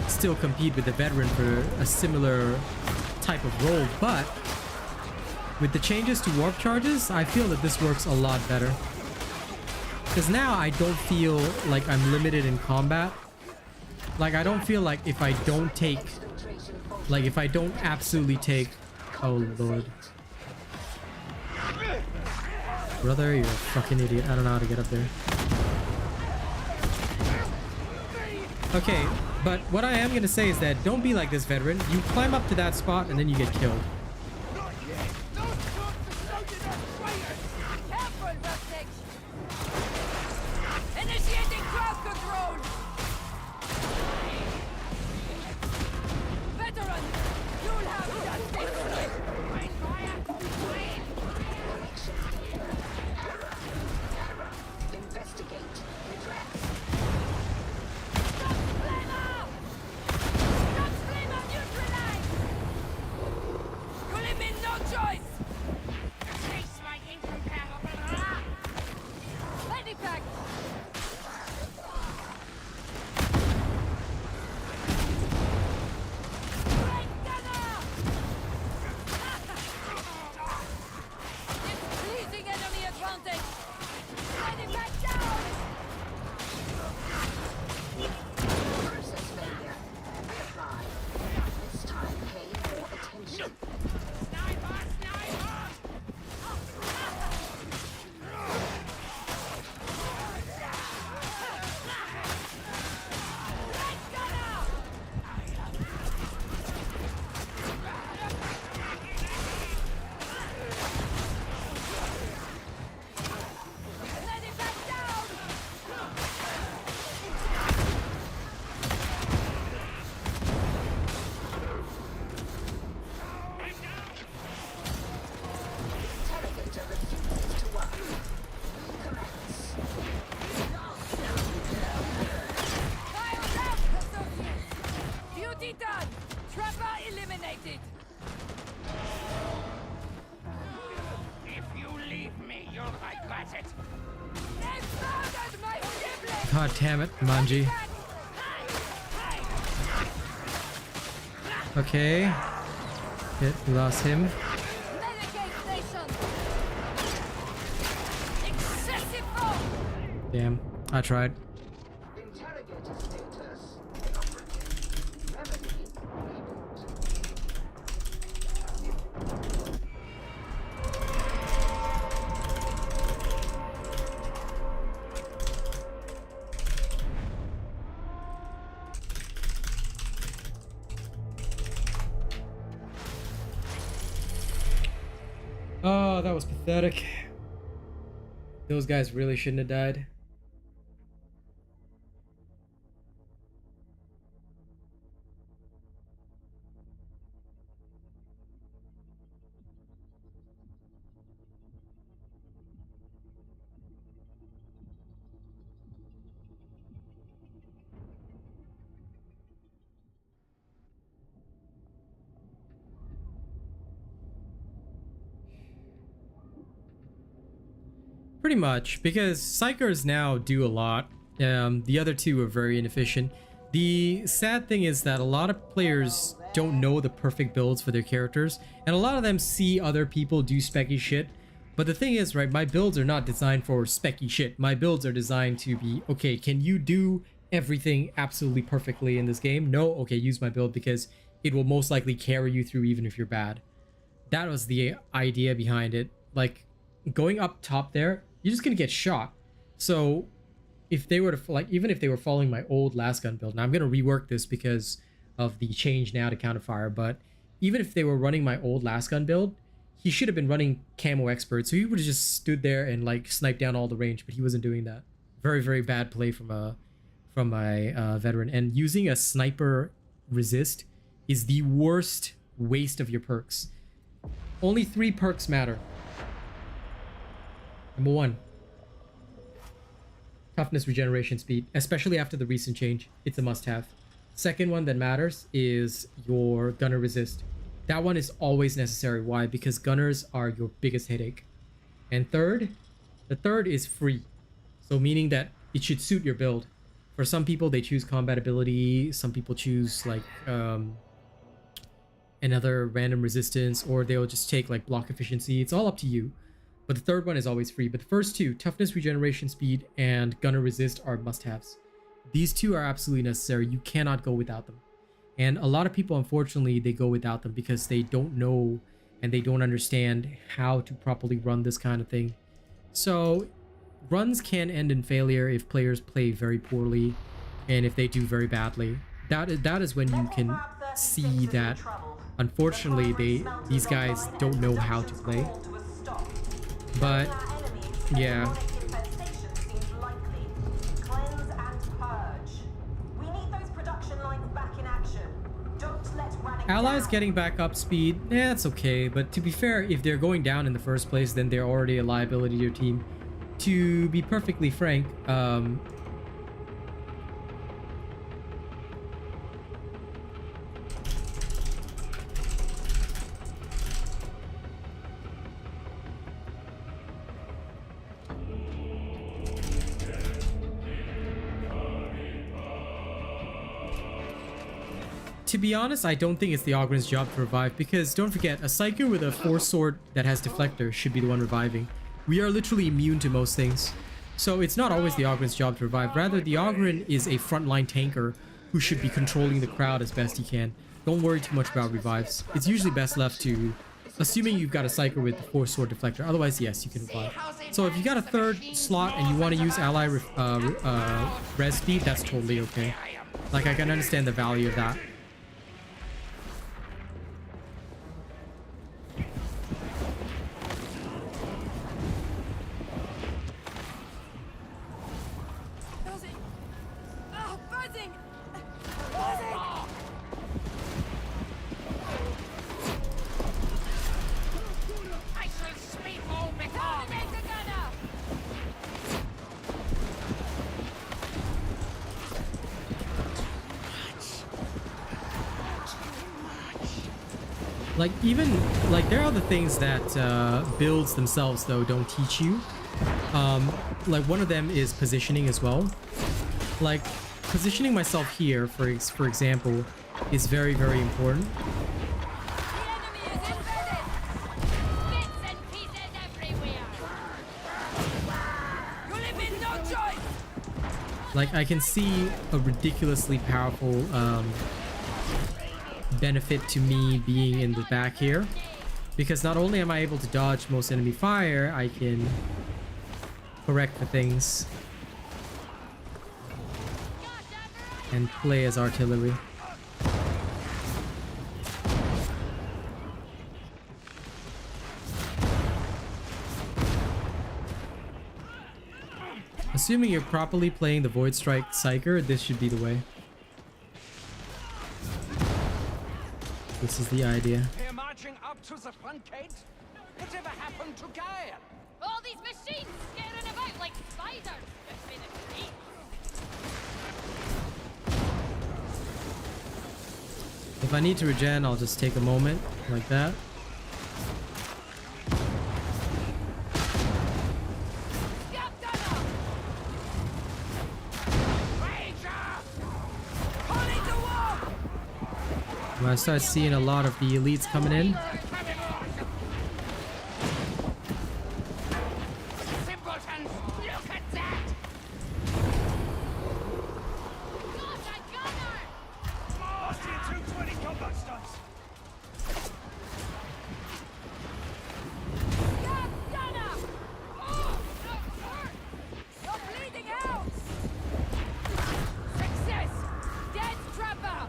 still compete with the veteran for a similar type of role, but with the changes to warp charges, I feel that this works a lot better. Because now I don't feel like I'm limited in combat. Like, I don't feel like if I don't take... Like, if I don't absolutely take... Oh, Lord. Brother, you're a fucking idiot. I don't know how to get up there. Okay, but what I am going to say is that don't be like this, veteran. You climb up to that spot and then you get killed. Careful, Rustic! Initiating crowd control! Veteran, you'll have justice! Investigate. You leave me no choice! Medipack! God damn it, Manji. Okay. Hit, we lost him. Medicaid station. Excessive force. Damn, I tried. Interrogator status inoperative. Remedy Oh, that was pathetic. Those guys really shouldn't have died. Pretty much, because Psykers now do a lot. The other two are very inefficient. The sad thing is that a lot of players don't know the perfect builds for their characters, and a lot of them see other people do specky shit. But the thing is, right, my builds are not designed for specky shit. My builds are designed to be, okay, can you do everything absolutely perfectly in this game? No? Okay, use my build because it will most likely carry you through even if you're bad. That was the idea behind it. Like, going up top there, you're just gonna get shot. So if they were to, like, even if they were following my old last gun build, now I'm gonna rework this because of the change now to counterfire, but even if they were running my old last gun build, he should have been running camo expert, so he would have just stood there and like sniped down all the range, but he wasn't doing that. Very, very bad play from my veteran. And using a sniper resist is the worst waste of your perks. Only 3 perks matter. Number 1, toughness, regeneration, speed, especially after the recent change. It's a must-have. Second one that matters is your gunner resist. That one is always necessary. Why? Because gunners are your biggest headache. And third, the third is free. So meaning that it should suit your build. For some people, they choose combat ability. Some people choose like another random resistance, or they'll just take like block efficiency. It's all up to you. But the third one is always free. But the first two, toughness, regeneration, speed, and gunner resist, are must-haves. These two are absolutely necessary. You cannot go without them. And a lot of people, unfortunately, they go without them because they don't know and they don't understand how to properly run this kind of thing. So runs can end in failure if players play very poorly and if they do very badly. That is when you can see that, unfortunately, these guys don't know how to play. But yeah, allies getting back up speed, yeah, it's okay. But to be fair, if they're going down in the first place, then they're already a liability to your team. To be perfectly frank, to be honest, I don't think it's the Ogryn's job to revive, because don't forget, a Psyker with a 4-sword that has deflector should be the one reviving. We are literally immune to most things. So it's not always the Ogryn's job to revive. Rather, the Ogryn is a frontline tanker who should be controlling the crowd as best he can. Don't worry too much about revives. It's usually best left to, assuming you've got a Psyker with the 4-sword deflector. Otherwise, yes, you can revive. So if you got a 3rd slot and you want to use ally res speed, that's totally okay. Like, I can understand the value of that. Like, even, like, there are other things that builds themselves, though, don't teach you. Like, one of them is positioning as well. Like, positioning myself here, for example, is very, very important. The enemy is embedded! Bits and pieces everywhere! You live in no choice! Like, I can see a ridiculously powerful benefit to me being in the back here. Because not only am I able to dodge most enemy fire, I can correct for things and play as artillery. Assuming you're properly playing the Voidstrike Psyker, this should be the way. This is the idea. They're marching up to the front gate. Whatever happened to Gaia? All these machines scaring about like spiders between the trees. If I need to regen, I'll just take a moment like that. When I start seeing a lot of the elites coming in, Simpletons, look at that! Lost in 220 combat stunts. You're bleeding out! Success! Dead trapper!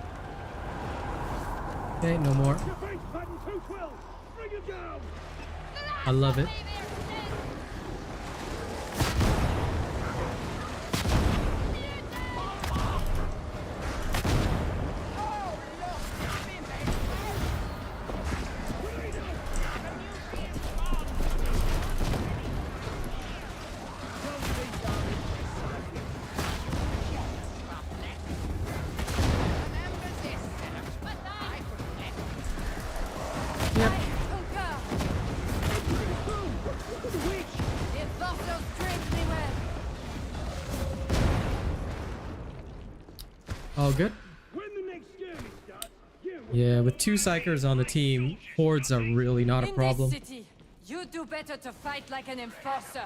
okay, no more. Base pattern 212. Bring it down. I love it. Yep. All good. Yeah, with 2 Psykers on the team, hordes are really not a problem. In this city, you do better to fight like an enforcer.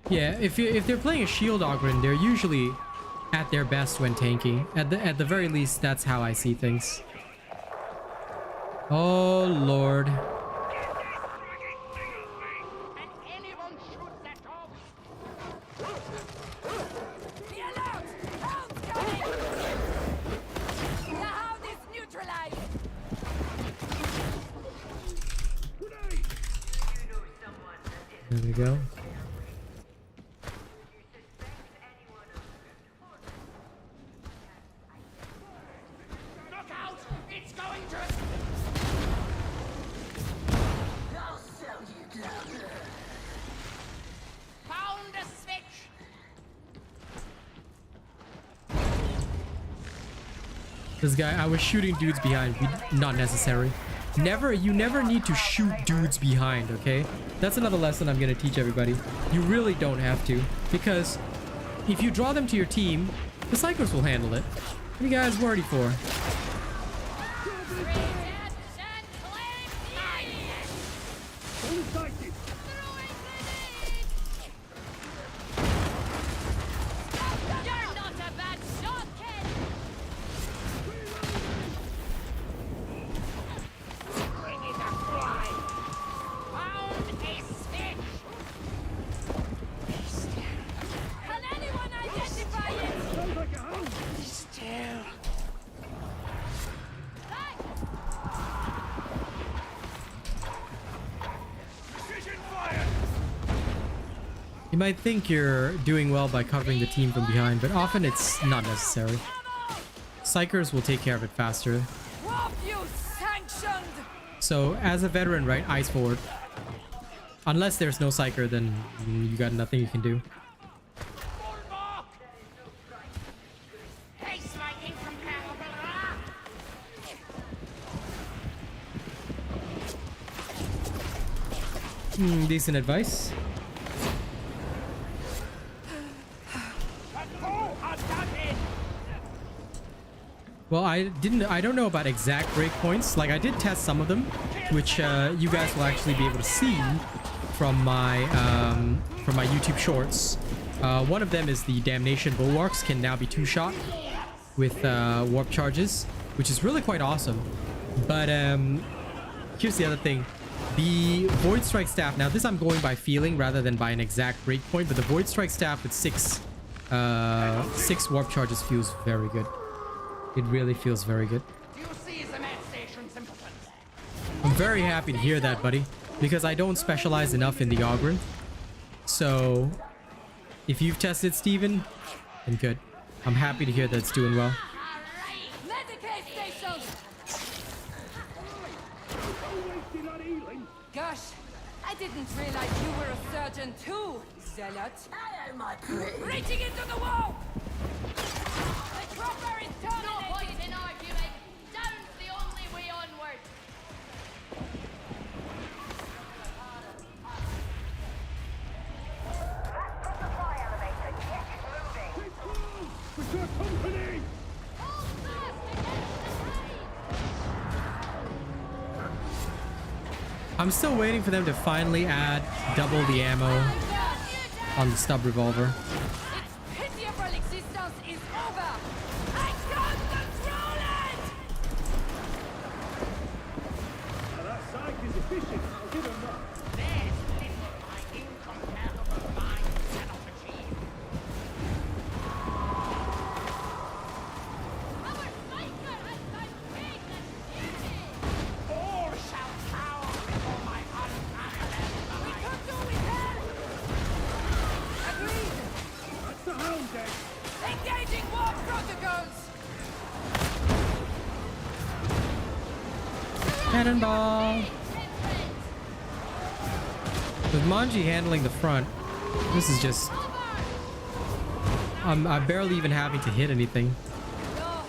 Yeah, if they're playing a shield Ogryn, they're usually at their best when tanking. At the very least, that's how I see things. Oh lord. Be alert! Hounds coming! The hound is neutralized! There we go. Look out! It's going to... I'll sell you down. Found a switch! This guy, I was shooting dudes behind. Not necessary. You never need to shoot dudes behind, okay? That's another lesson I'm gonna teach everybody. You really don't have to. Because if you draw them to your team, the Psychers will handle it. What are you guys worried for? You're not a bad shot, kid! Found a switch! Can anyone identify it? Still. Precision fire! You might think you're doing well by covering the team from behind, but often it's not necessary. Psychers will take care of it faster. Warp you sanctioned! So as a veteran, right, eyes forward. Unless there's no Psyker, then you got nothing you can do. Haste my incompatible. Decent advice. At Well, I don't know about exact breakpoints. Like, I did test some of them, which you guys will actually be able to see from my YouTube shorts. One of them is the Damnation Bulwarks can now be 2-shot with warp charges, which is really quite awesome. But here's the other thing. The Voidstrike staff, now this I'm going by feeling rather than by an exact breakpoint, but the Voidstrike staff with 6 warp charges feels very good. It really feels very good. I'm very happy to hear that, buddy, because I don't specialize enough in the Ogryn. So if you've tested Steven, then good. I'm happy to hear that it's doing well. Gosh, I didn't realize you were a surgeon too, Zealot. Hello, my pretty. Reaching into the wall! The dropper is terminated! No point in arguing. Down's the only way onward. That's the supply elevator. Get moving. With your company! Hold fast against the tide. I'm still waiting for them to finally add double the ammo on the stub revolver. Its pitiable existence is over! I can't control it! Now that Psyker is efficient, I'll give him that. There's little my incomparable mind cannot achieve. Our Psyker has found greatness beauty. All shall cower before my unparalleled We might. could do with help! Agreed! That's the hound dead. Engaging warp protocols! Cannonball! With Manji handling the front, this is just... I'm barely even having to hit anything. No.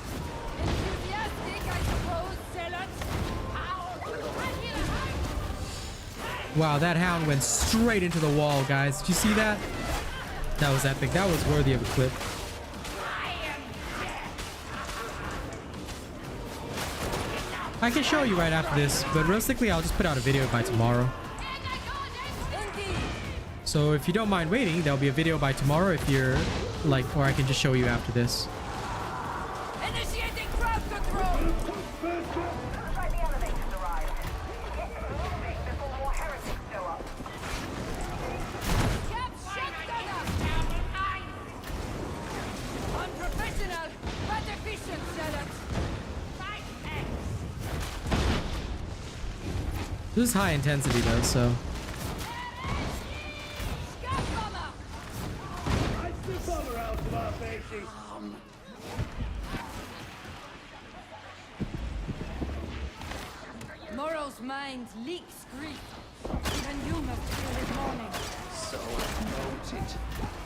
Enthusiastic, I suppose, Zealot. Wow, that hound went straight into the wall, guys. Did you see that? That was epic. That was worthy of a clip. I can show you right after this, but realistically, I'll just put out a video by tomorrow. Indeed. So if you don't mind waiting, there'll be a video by tomorrow if you're like, or I can just show you after this. Initiating crowd control! Looks like the elevator's arrived. Get moving before more heretics show up. Cap shut gunner! Unprofessional, but efficient, Zealot. This is high intensity though, so Scout bomber! Ice the bomber out of our faces. Morrow's mind leaks grief. Even you must feel it mourning. So noted.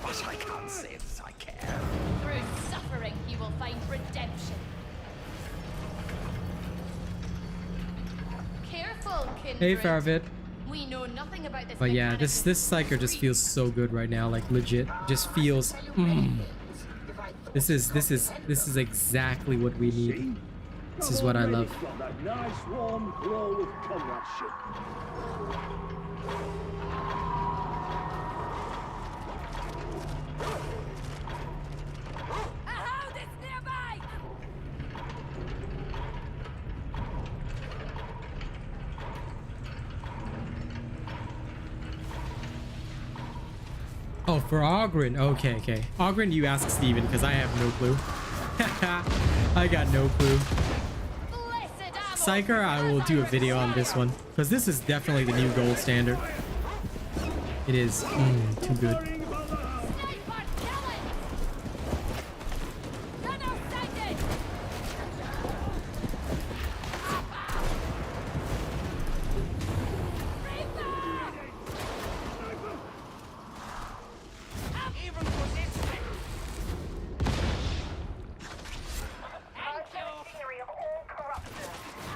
But I can't say that I care. Through suffering, you will find redemption. Careful, kindred. hey Farvit. We know nothing about this. But yeah, this Psyker just feels so good right now, like legit. Just feels This is exactly what we need. This is what I love. Got that nice warm glow of comradeship. A hound is nearby! Oh, for Ogryn. Okay. Ogryn, you ask Steven, because I have no clue. I got no clue. Psyker, I will do a video on this one, because this is definitely the new gold standard. It is too good. Machinery of all corruption.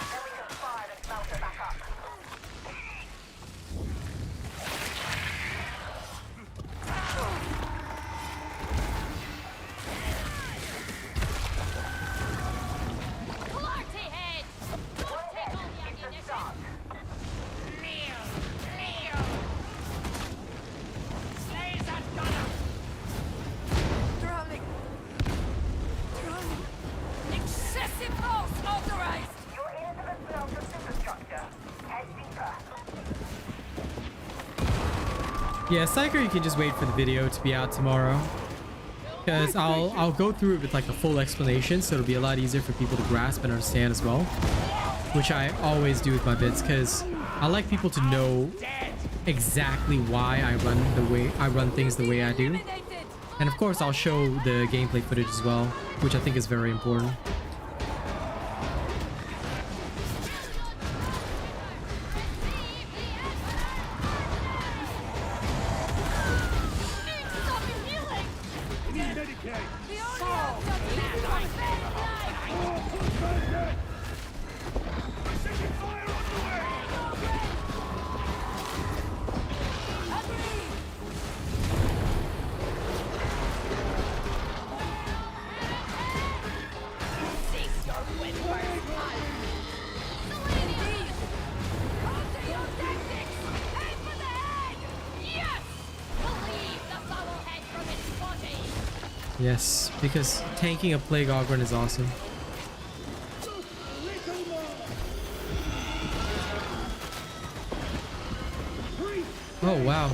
Then we can fire the smelter back up. Yeah, Psyker, you can just wait for the video to be out tomorrow. Because I'll go through it with like a full explanation, so it'll be a lot easier for people to grasp and understand as well. Which I always do with my vids, because I like people to know exactly why I run things the way I do. And of course, I'll show the gameplay footage as well, which I think is very important. Yes, because tanking a Plague Ogryn is awesome. Oh, wow.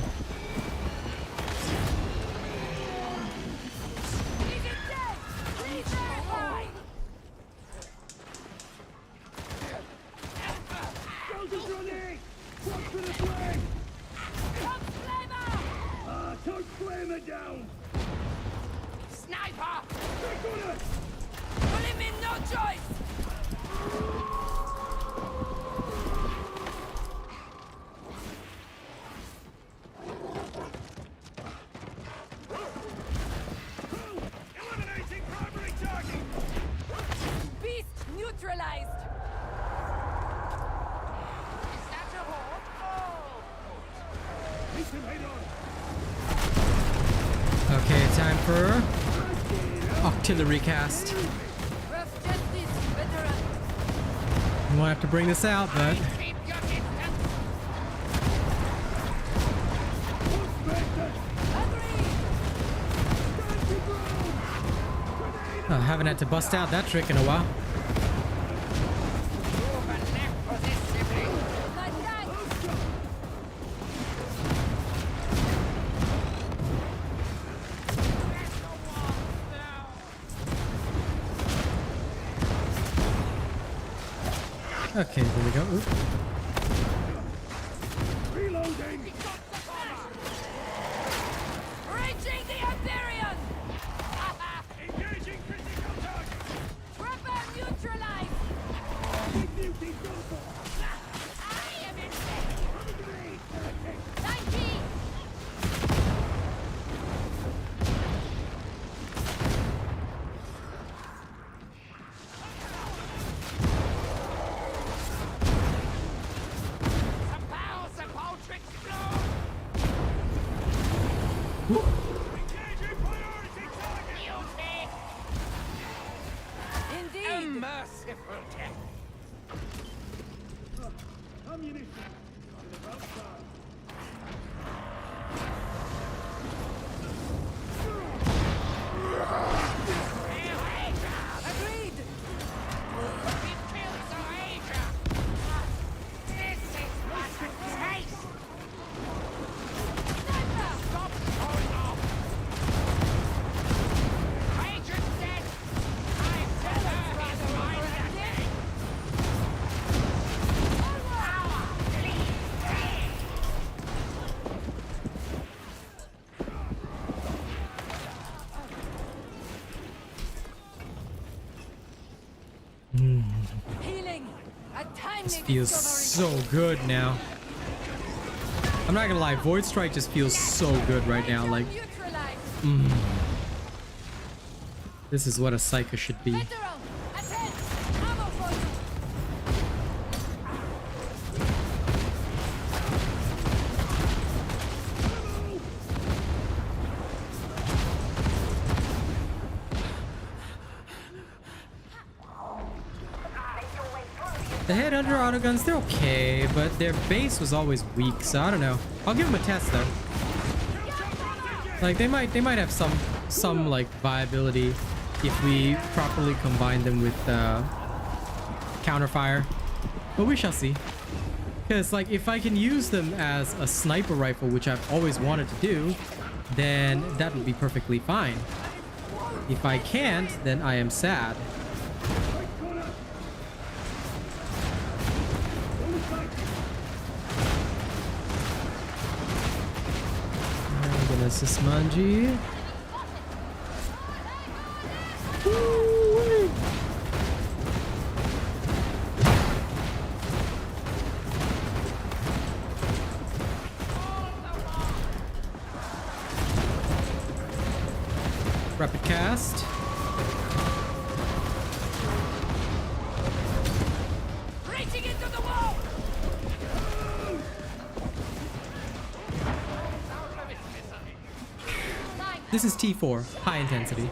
Okay, time for artillery cast. You won't have to bring this out, but I haven't had to bust out that trick in a while. Okay, there we go. Oop. Reloading. Reaching the Empyrean! Engaging critical target. Trapper neutralized! I am in sick! 90! This feels so good now. I'm not gonna lie, Voidstrike just feels so good right now. Like, this is what a Psyker should be. The head-under autoguns, they're okay, but their base was always weak, so I don't know. I'll give them a test though. Like they might have some like viability if we properly combine them with counterfire, but we shall see. Because like if I can use them as a sniper rifle, which I've always wanted to do, then that would be perfectly fine. If I can't, then I am sad. I'm gonna assist Manji. Rapid cast. Reaching into the wall. This is T4, high intensity.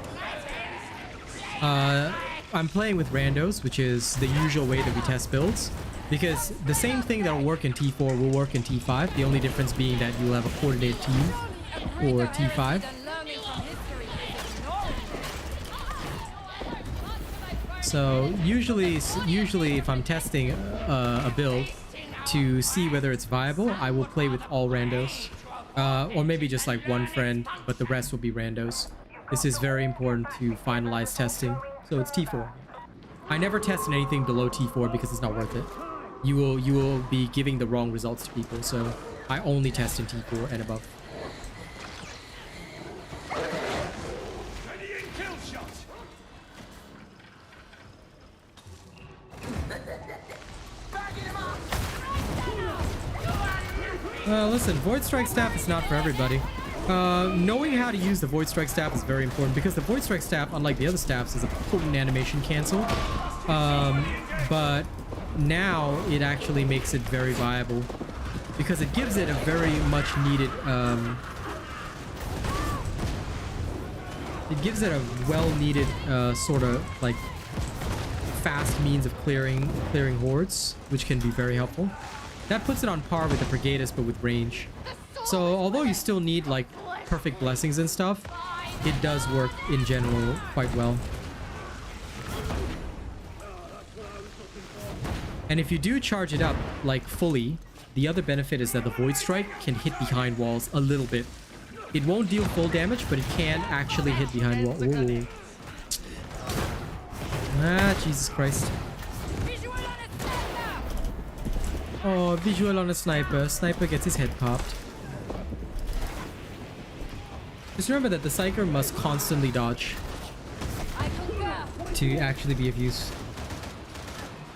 I'm playing with randos, which is the usual way that we test builds, because the same thing that will work in T4 will work in T5. The only difference being that you'll have a coordinated team for T5. So usually if I'm testing a build to see whether it's viable, I will play with all randos, or maybe just like one friend, but the rest will be randos. This is very important to finalize testing. So it's T4. I never tested anything below T4 because it's not worth it. You will be giving the wrong results to people. So I only test in T4 and above. Listen, Voidstrike staff is not for everybody. Knowing how to use the Voidstrike staff is very important because the Voidstrike staff, unlike the other staffs, is a potent animation cancel. But now it actually makes it very viable because it gives it a very much needed, it gives it a well-needed sort of like fast means of clearing hordes, which can be very helpful. That puts it on par with the Purgatus, but with range. So although you still need like perfect blessings and stuff, it does work in general quite well. And if you do charge it up like fully, the other benefit is that the Voidstrike can hit behind walls a little bit. It won't deal full damage, but it can actually hit behind walls. Ooh. Ah, Jesus Christ. Oh, visual on a sniper. Sniper gets his head popped. Just remember that the Psyker must constantly dodge to actually be of use.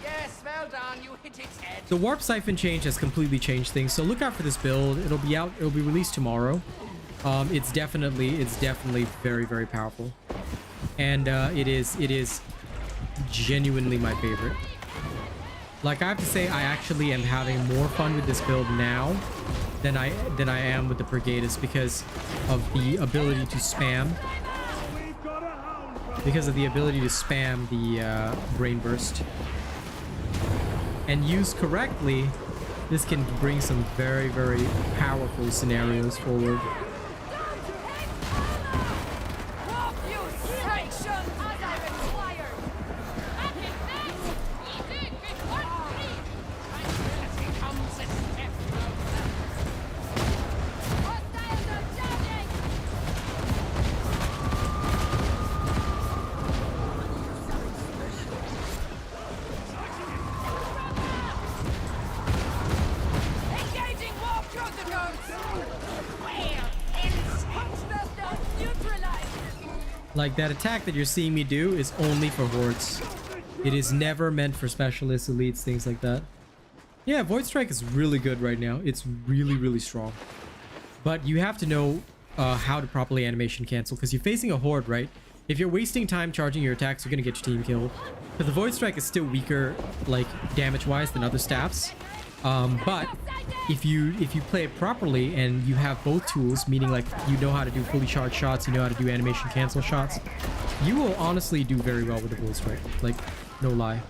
Yes, well done. You hit its head. The Warp Siphon change has completely changed things, so look out for this build. It'll be out. It'll be released tomorrow. It's definitely very, very powerful, and it is genuinely my favorite. Like I have to say, I actually am having more fun with this build now than I am with the Purgatus because of the ability to spam. Because of the ability to spam the Brain Burst. And used correctly, this can bring some very, very powerful scenarios forward. Like that attack that you're seeing me do is only for hordes. It is never meant for specialists, elites, things like that. Yeah, Voidstrike is really good right now. It's really, really strong. But you have to know how to properly animation cancel because you're facing a horde, right? If you're wasting time charging your attacks, you're gonna get your team killed. But the Voidstrike is still weaker, like damage-wise, than other staffs. But if you play it properly and you have both tools, meaning like you know how to do fully charged shots, you know how to do animation cancel shots, you will honestly do very well with the Voidstrike. Like, no lie.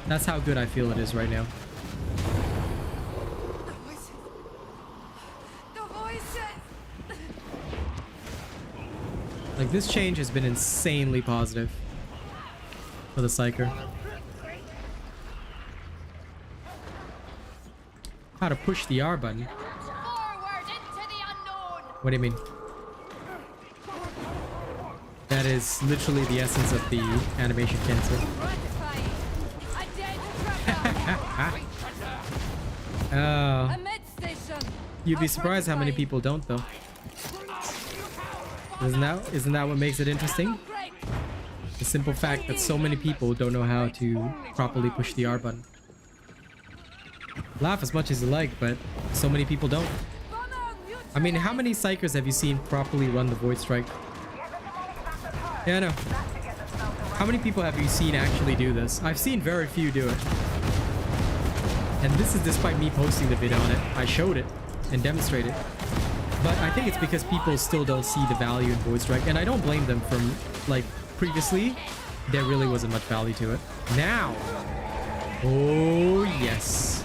That's how good I feel it is right now. Like, this change has been insanely positive. for the Psyker. How to push the R button? Forward into the unknown. What do you mean? That is literally the essence of the animation cancel. Gratifying. I dare to travel. Oh, A med station. you'd be surprised how many people don't though. Isn't that what makes it interesting? Great. The simple fact that so many people don't know how to properly push the R button. Laugh as much as you like, but so many people don't. I mean, how many Psykers have you seen properly run the Voidstrike? Yeah, I know. How many people have you seen actually do this? I've seen very few do it. And this is despite me posting the video on it. I showed it and demonstrated. But I think it's because people still don't see the value in Voidstrike. And I don't blame them from, like, previously, there really wasn't much value to it. Now! Oh, yes.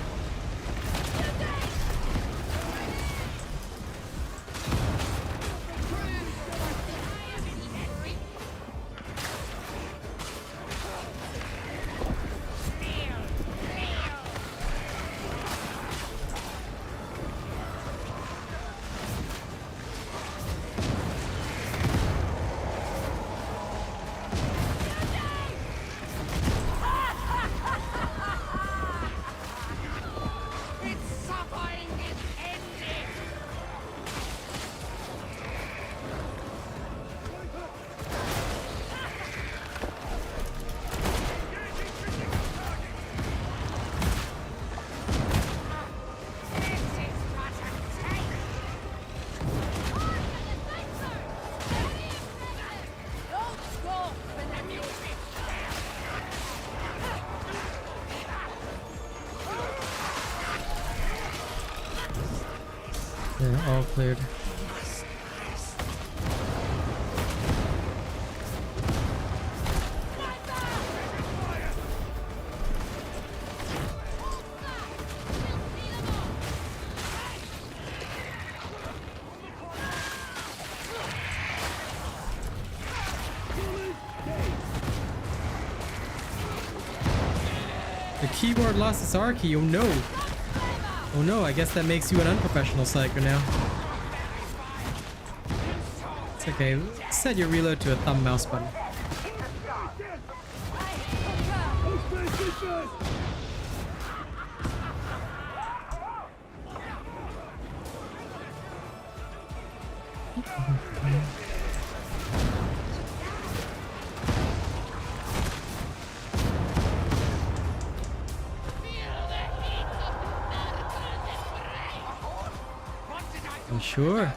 Yeah, all cleared. The keyboard lost its R key, oh no! Oh no, I guess that makes you an unprofessional Psyker now. It's okay, set your reload to a thumb mouse button. Sure.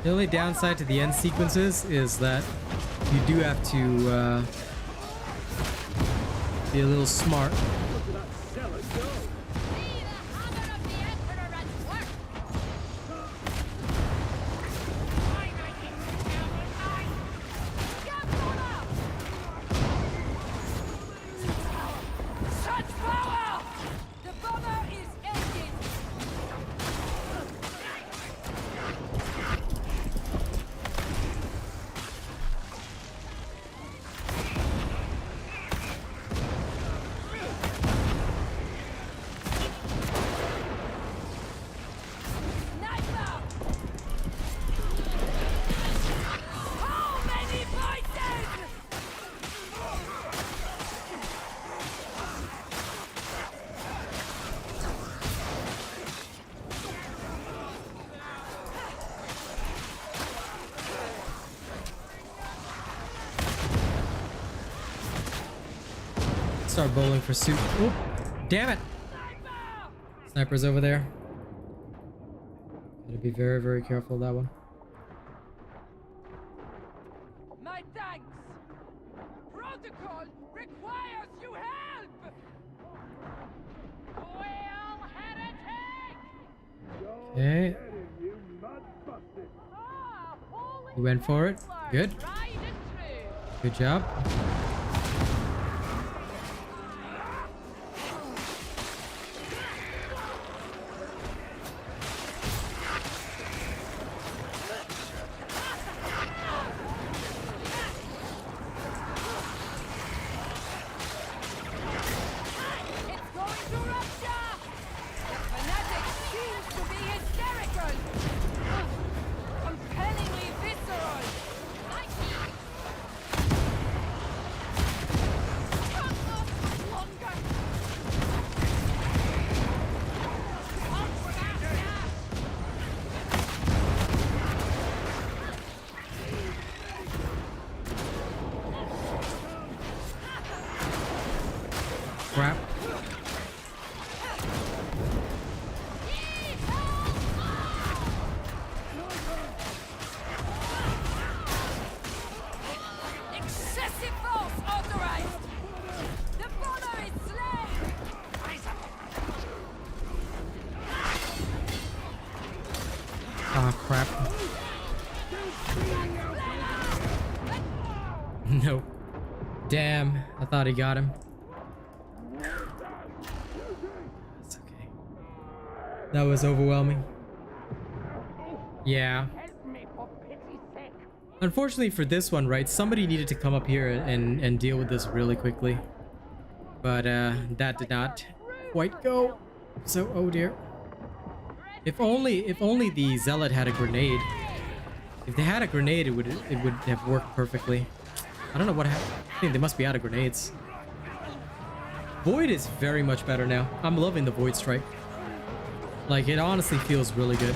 The only downside to the end sequences is that you do have to be a little smart. Start bowling for soup. Oop, damn it! Sniper's over there. Gotta be very, very careful of that one. My thanks! Protocol requires you help! Well, heretic! Okay. You went for it. Good. Good job. Crap. Excessive force authorized! The bomber is slain! Ah, crap. No. Damn, I thought he got him. It's okay. That was overwhelming. Yeah. Unfortunately for this one, right, somebody needed to come up here and deal with this really quickly. But that did not quite go. So, oh dear. If only the Zealot had a grenade. If they had a grenade, it would have worked perfectly. I don't know what happened. I think they must be out of grenades. Void is very much better now. I'm loving the Voidstrike. Like, it honestly feels really good.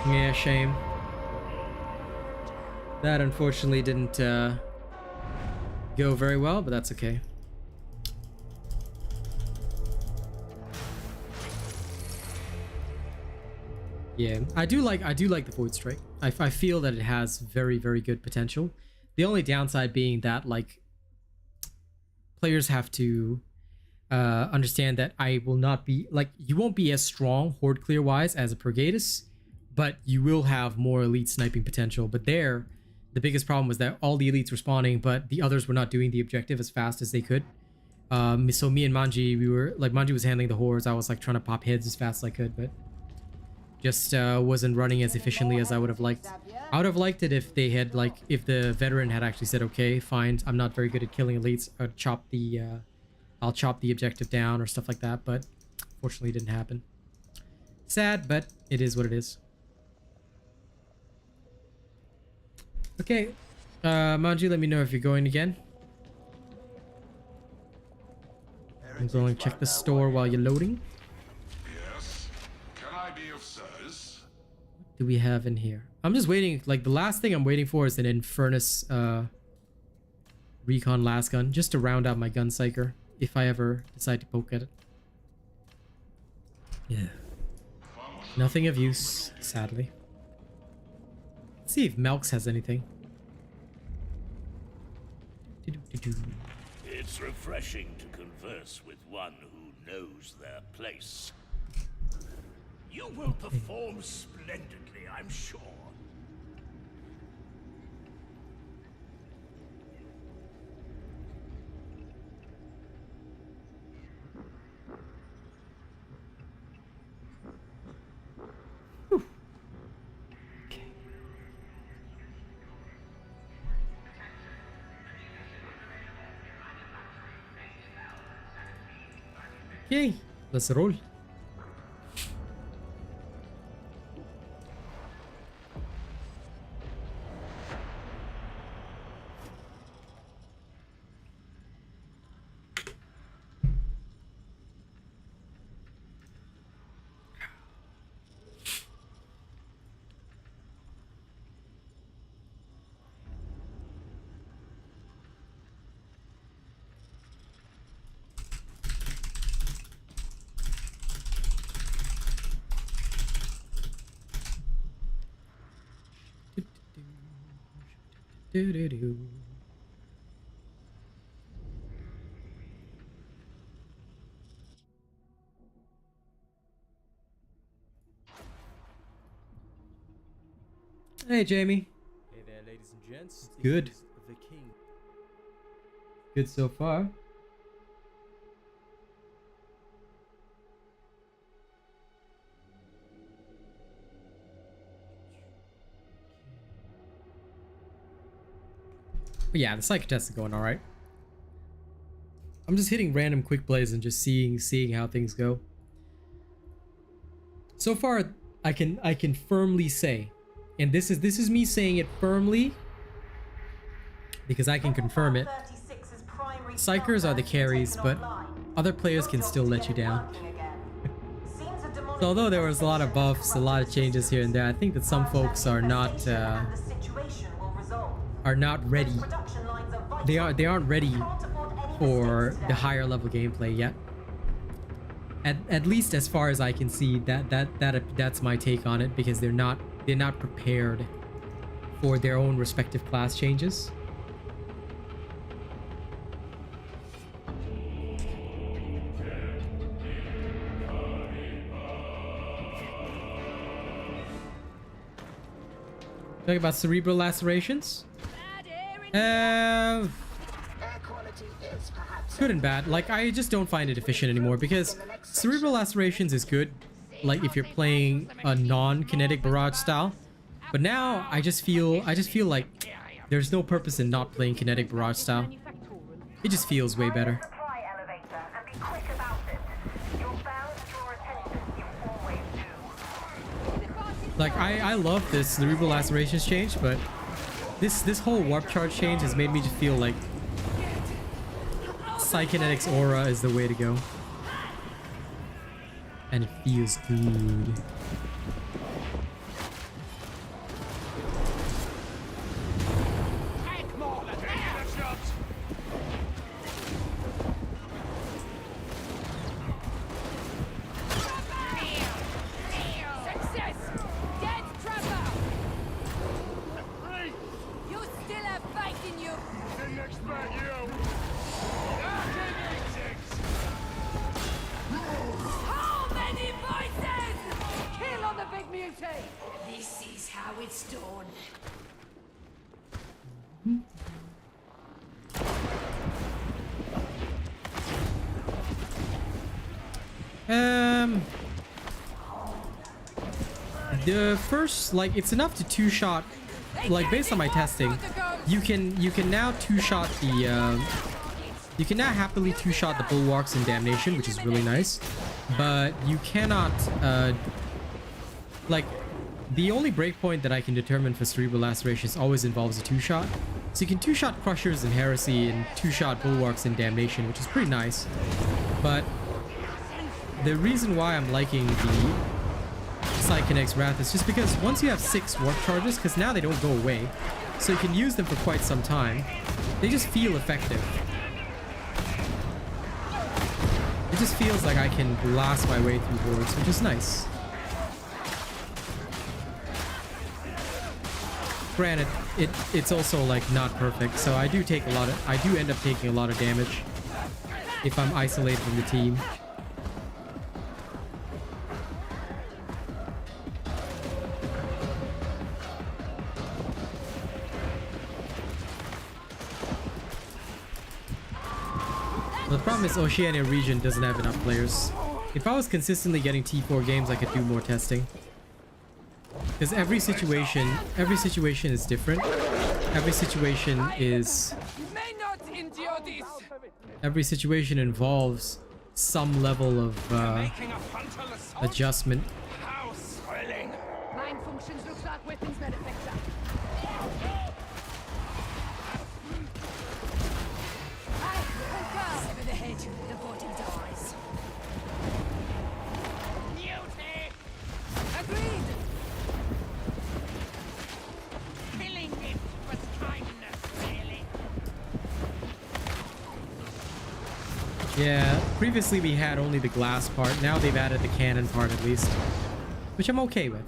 Yeah, shame. That unfortunately didn't go very well, but that's okay. Yeah, I do like the Voidstrike. I feel that it has very, very good potential. The only downside being that, like, players have to understand that I will not be, like, you won't be as strong horde clear wise as a Purgatus, but you will have more elite sniping potential. But there, the biggest problem was that all the elites were spawning, but the others were not doing the objective as fast as they could. So me and Manji, we were, like, Manji was handling the hordes. I was, like, trying to pop heads as fast as I could, but just wasn't running as efficiently as I would have liked. I would have liked it if they had, like, if the veteran had actually said, okay, fine, I'm not very good at killing elites. I'll chop the objective down or stuff like that, but fortunately it didn't happen. Sad, but it is what it is. Okay, Manji, let me know if you're going again. I'm going to check the store while you're loading. Yes. Can I be of service? What do we have in here? I'm just waiting. Like, the last thing I'm waiting for is an Infernus Recon last gun, just to round out my gun Psyker if I ever decide to poke at it. Yeah. Nothing of use, sadly. Let's see if Melks has anything. It's refreshing to converse with one who knows their place. You will perform splendidly, I'm sure. Okay, let's roll. Do-do-do. Hey, Jamie. Hey there, ladies and gents. Good. This is the king. Good so far. But yeah, the Psyker test is going all right. I'm just hitting random quick plays and just seeing how things go. So far, I can firmly say, and this is me saying it firmly because I can confirm it. Psykers are the carries, but other players can still let you down. So although there was a lot of buffs, a lot of changes here and there, I think that some folks are not ready. They aren't ready for the higher level gameplay yet. At least as far as I can see, that's my take on it, because they're not prepared for their own respective class changes. Talking about cerebral lacerations. Good and bad. Like, I just don't find it efficient anymore, because cerebral lacerations is good, like if you're playing a non-kinetic barrage style. But now I just feel like there's no purpose in not playing kinetic barrage style. It just feels way better. Like, I love this cerebral lacerations change, but this whole warp charge change has made me just feel like Psykinetics aura is the way to go. And it feels good. The first, like, it's enough to two-shot, like, based on my testing, you can now two-shot the, you can now happily two-shot the bulwarks in Damnation, which is really nice, but you cannot, like, the only breakpoint that I can determine for cerebral lacerations always involves a two-shot. So you can two-shot Crushers in Heresy and two-shot bulwarks in Damnation, which is pretty nice, but the reason why I'm liking the Psykinetics Wrath is just because once you have 6 warp charges, because now they don't go away, so you can use them for quite some time, they just feel effective. It just feels like I can blast my way through boards, which is nice. Granted, it's also like not perfect, so I do end up taking a lot of damage if I'm isolated from the team. The problem is Oceania region doesn't have enough players. If I was consistently getting T4 games, I could do more testing. Because every situation is different. Every situation involves some level of adjustment. Mind functions look like weapons manufacturer. Sever the head, the body dies. Duty! Agreed! Killing it was kindness, really. Yeah, previously we had only the glass part. Now they've added the cannon part at least, which I'm okay with.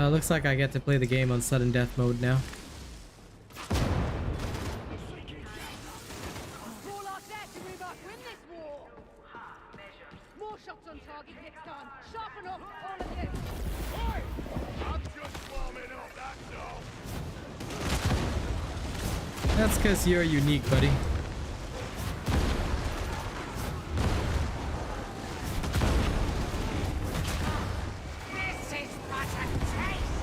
Looks like I get to play the game on sudden death mode now. More shots on target next time. Sharpen up, all of you. I'm just warming up, that's all. That's because you're unique, buddy. This is but a taste.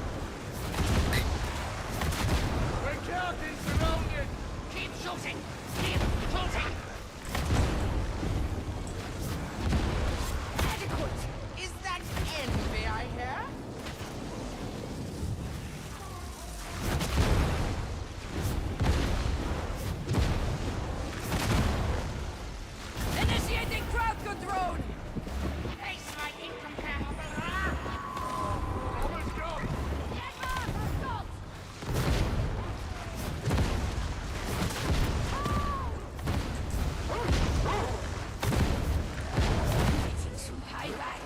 We're counting surrounded. Keep shooting. Keep shooting. Adequate. Is that envy I hear? Initiating crowd control! Face like incomparable. Almost gone. Some payback.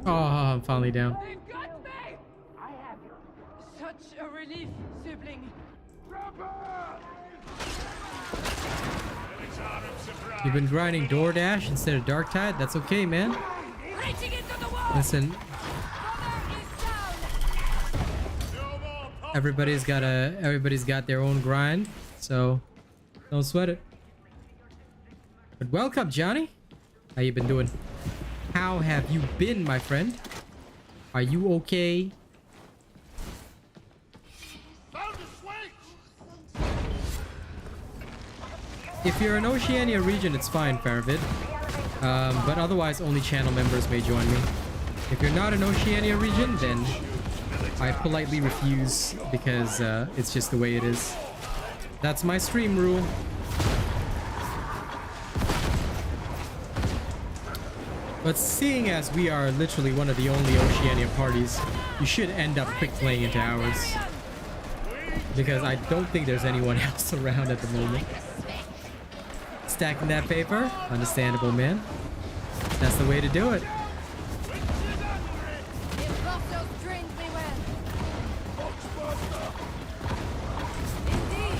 Oh, I'm finally down. They've got me! I have you. Such a relief, sibling. You've been grinding DoorDash instead of Darktide? That's okay, man. Reaching into the wall! Listen, Brother is down! everybody's got their own grind, so don't sweat it. But welcome, Johnny. How you been doing? How have you been, my friend? Are you okay? Found a switch. If you're in Oceania region, it's fine, Faravid. But otherwise, only channel members may join me. If you're not in Oceania region, then I politely refuse because it's just the way it is. That's my stream rule. But seeing as we are literally one of the only Oceania parties, you should end up quick playing into ours. Because I don't think there's anyone else around at the moment. Stacking that paper? Understandable, man. That's the way to do it. If Buffalo's trained me well. Indeed.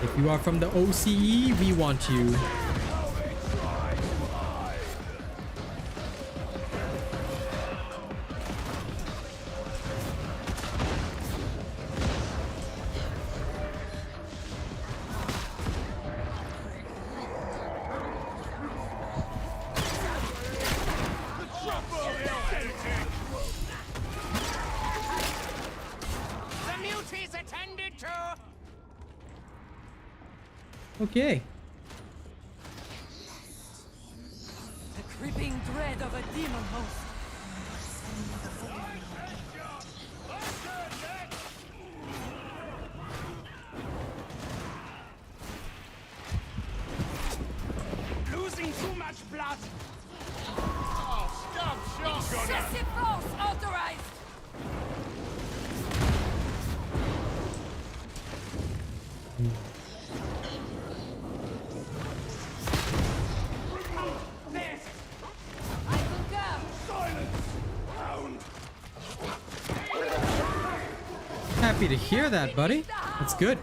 If you are from the OCE, we want you. The muties attended to. Okay. The creeping dread of a demon host. Losing too much blood. Oh, stop shotgunner. Excessive force authorized. I concur. Happy to hear that, buddy. That's good.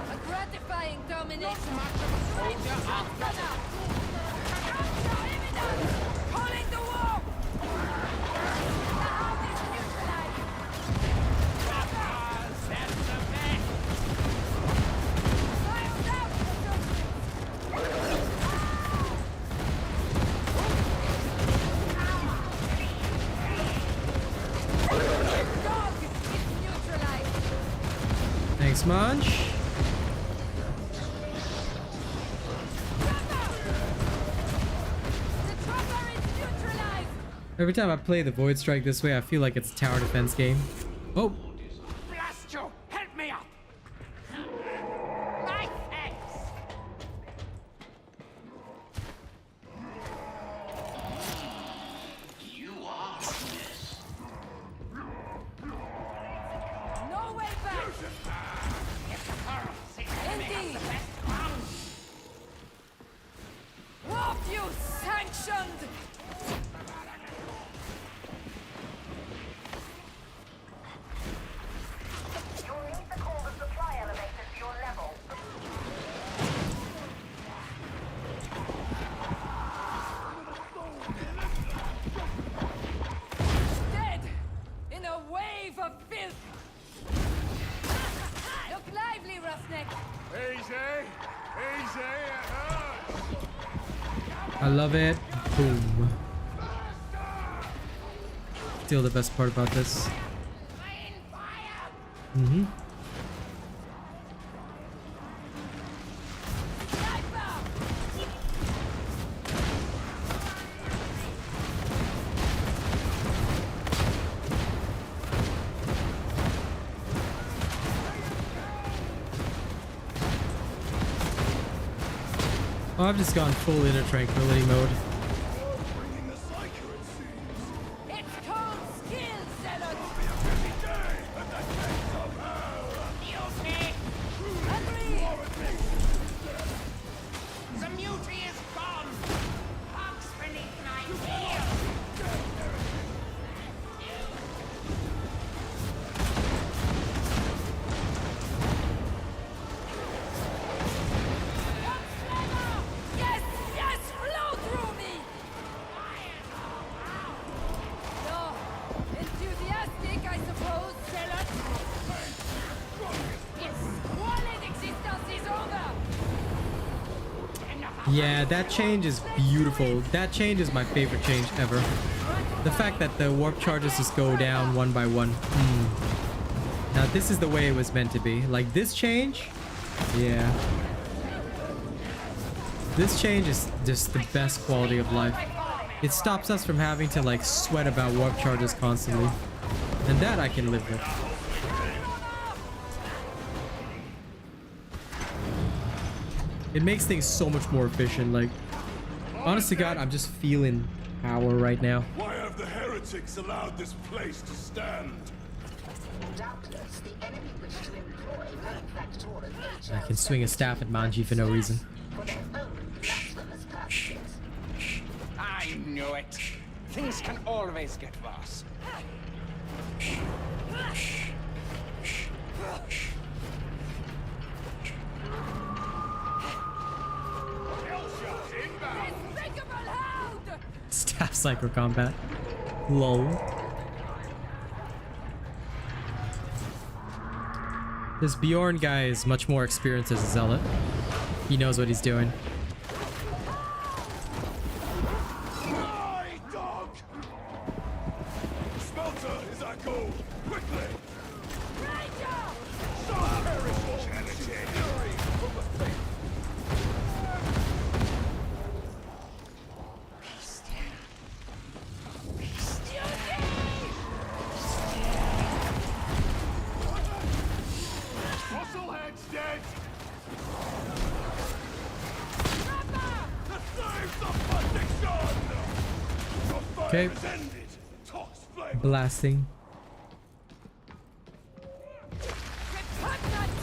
A gratifying domination. Calling the war. The hound is neutralized. Files out, dog is neutralized. Thanks, Munch. Every time I play the Voidstrike this way, I feel like it's a tower defense game. Oh! Blast you! Help me up! My thanks! You are this. No way back! Indeed! Warp you sanctioned! You'll need to call the supply elevator to your level. Dead! In a wave of filth! Look lively, roughneck! Easy! Easy! It hurts! I love it. Boom. Still the best part about this. Mm-hmm. Oh, I've just gone full inner tranquility mode. Bringing the Psyker, it seems. It's cold skill, zealot! Busy day at the gates of hell! Agree! The mutiny is gone! Punks beneath my heel! Yes, yes, flow through me! No, enthusiastic, I suppose, zealot. Its squalid existence is over! Yeah, that change is beautiful. That change is my favorite change ever. The fact that the warp charges just go down one by one. Now this is the way it was meant to be. Like this change, yeah. This change is just the best quality of life. It stops us from having to like sweat about warp charges constantly. And that I can live with. It makes things so much more efficient. Like, honest to God, I'm just feeling power right now. Why have the heretics allowed this place to stand? Doubtless, the enemy wish to employ manufacturers I can swing a staff at Manji for no reason. for their own blasphemous purposes. I knew it. Things can always get worse. Despicable hound! Staff Psycho combat. Lol. This Bjorn guy is much more experienced as a zealot. He knows what he's doing. Die, dog! Smelter is our goal! Quickly! Some perishable energy! Fury from the faith! Musclehead's dead! The slaves of perdition! Your fire Okay. is ended! Toss flame! Blasting. Repugnant!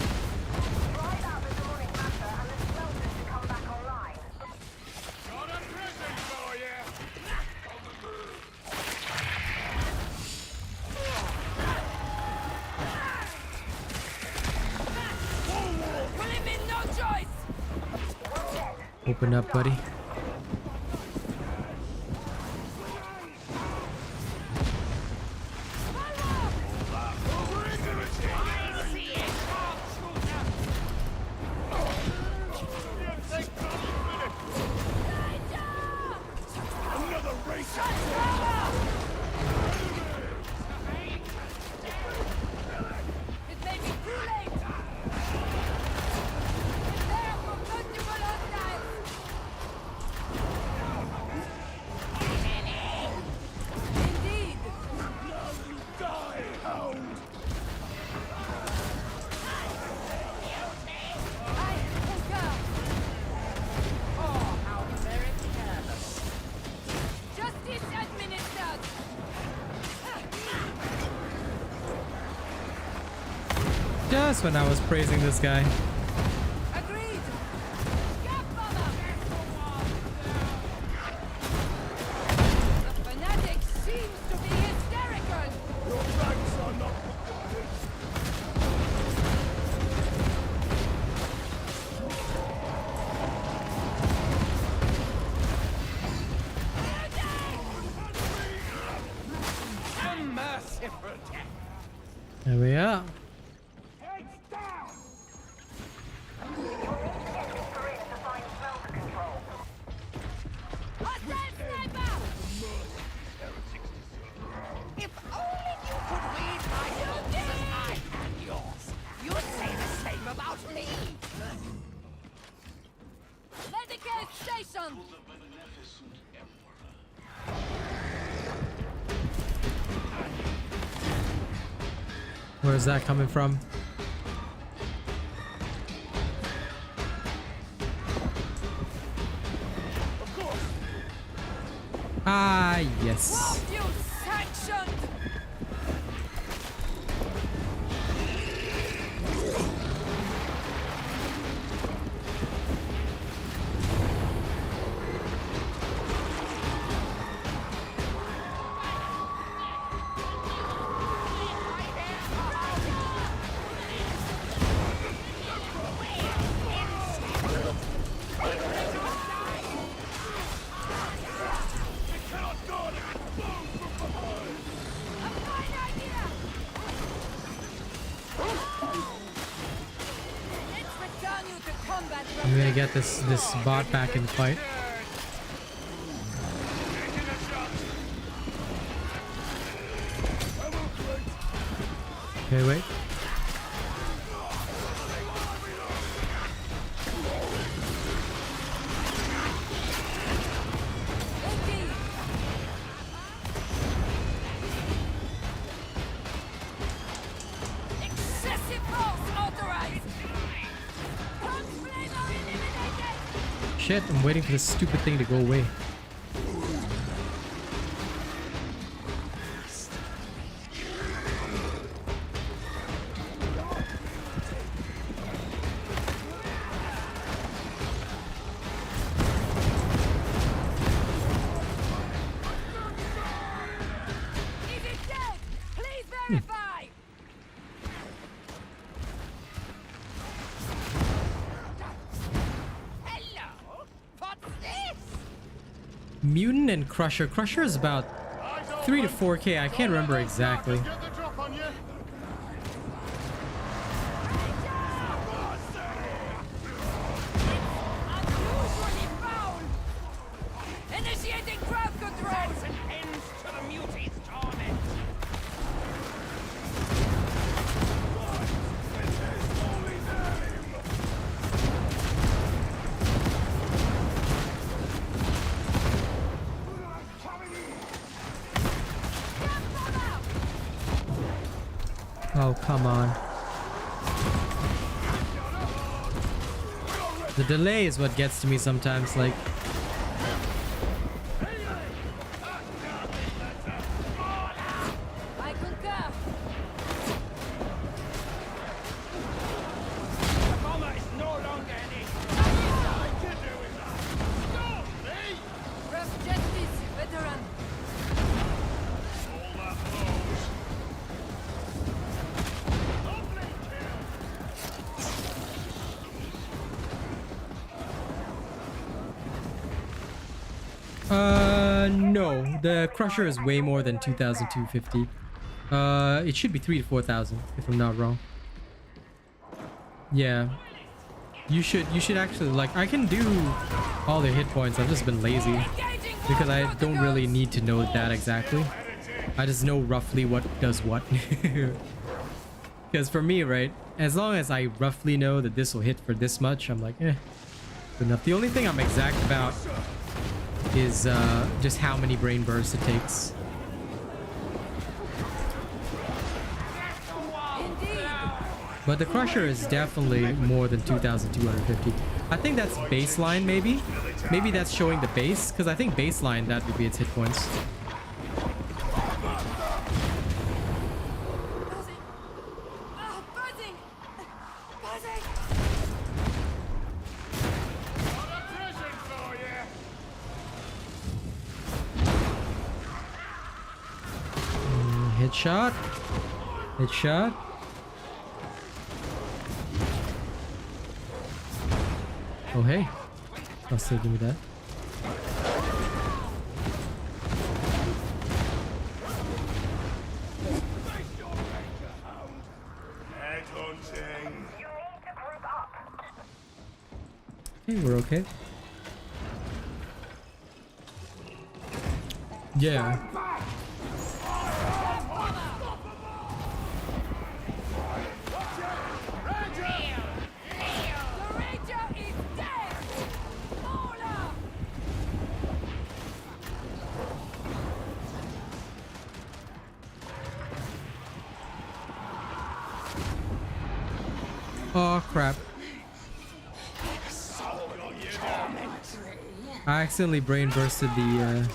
Drive out the demonic matter and the smelters to come back online. Got a present for you! Will it be no choice? Open up, buddy. Another race! It may be too late! Prepare for multiple hostiles! just when I was praising this guy. Agreed. Yeah, Baba. The fanatic seems to be hysterical. Your thanks are not Merciful death. There we are. Heads down! If only you could read my thoughts as I can yours, you'd say the same about me. Medicate station. Where's that coming from? Ah, yes. What you sanctioned? I'm gonna get this bot back in the fight. Okay, wait. Excessive force authorized. Shit, I'm waiting for this stupid thing to go away. Is it dead? Please verify. Hello? What's this? Mutant and Crusher. Crusher is about 3 to 4K. I can't remember exactly. get the drop on you. Unusually foul. Initiating crowd control. An end to the muti's torment. Oh, come on. The delay is what gets to me sometimes, like... I concur. The bomber is no longer an issue. Rough justice, veteran. No. The Crusher is way more than 2,250. It should be 3,000 to 4,000, if I'm not wrong. Yeah. You should actually, like, I can do all the hit points. I've just been lazy. Because I don't really need to know that exactly. I just know roughly what does what. Because for me, right, as long as I roughly know that this will hit for this much, I'm like, eh, good enough. The only thing I'm exact about is just how many brain bursts it takes. But the Crusher is definitely more than 2,250. I think that's baseline, maybe. Maybe that's showing the base, because I think baseline, that would be its hit points. Buzzing. Headshot. Headshot. Oh hey. I'll still give me that. Hey, we're okay. Yeah. Oh crap. I accidentally brain bursted the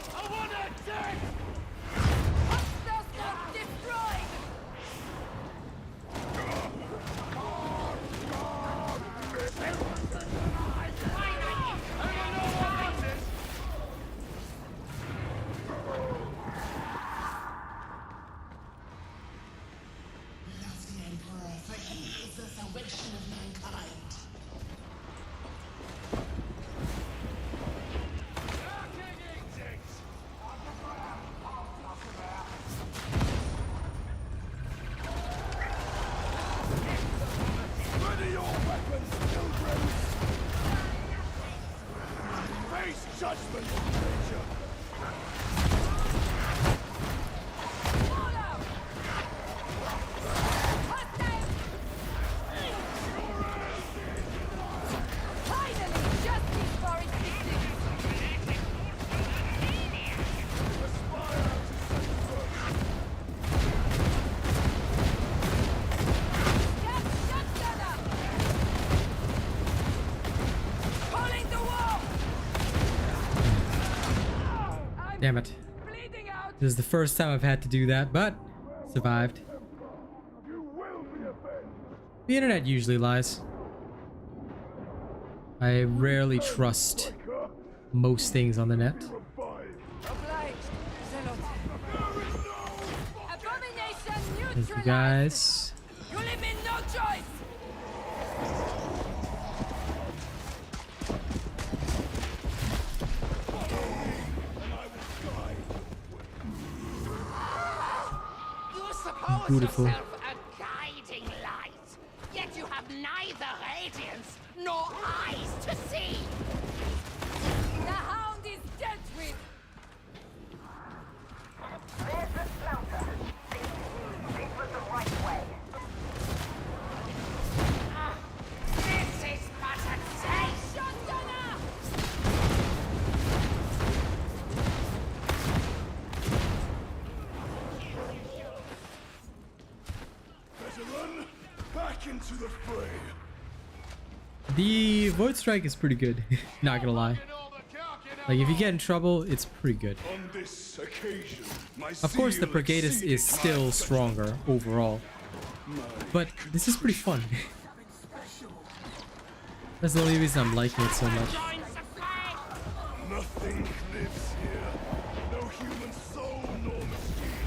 Damn it. This is the first time I've had to do that, but survived. The internet usually lies. I rarely trust most things on the net. Thank you guys. You leave me no choice. Beautiful. A guiding light, yet you have neither radiance nor eyes to see. The hound is dealt with. There's the slaughter. This was the right way. This is but a taste. Shotgunner! Back into the fray. The Voidstrike is pretty good, not gonna lie. Like if you get in trouble, it's pretty good. On this occasion, Of course the Purgatus is still stronger overall, but this is pretty fun. That's the only reason I'm liking it so much. Nothing lives here. No human soul nor machine.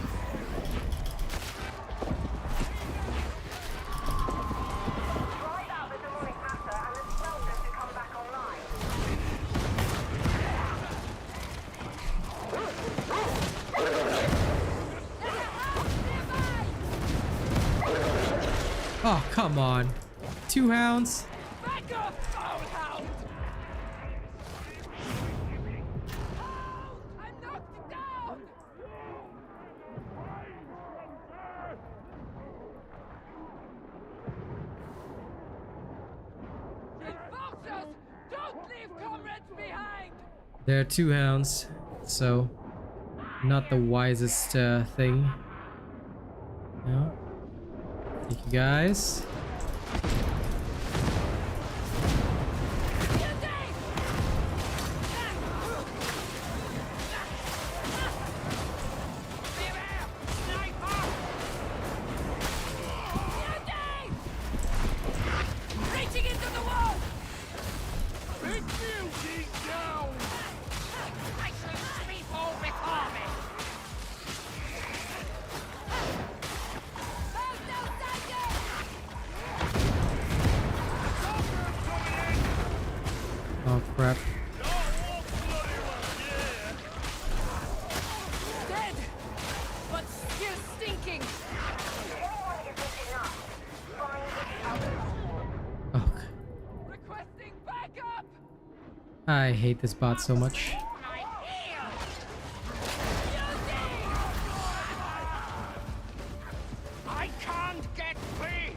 Drive out the demonic matter and the smelter to come back online. Oh, come on. 2 hounds? Back up, foul hound! I'm knocked down! Enforcers! Don't leave comrades behind! There are 2 hounds, so not the wisest thing. No. Thank you guys. crap. Dead, but still stinking. Oh, Requesting backup. I hate this bot so much. I can't get free!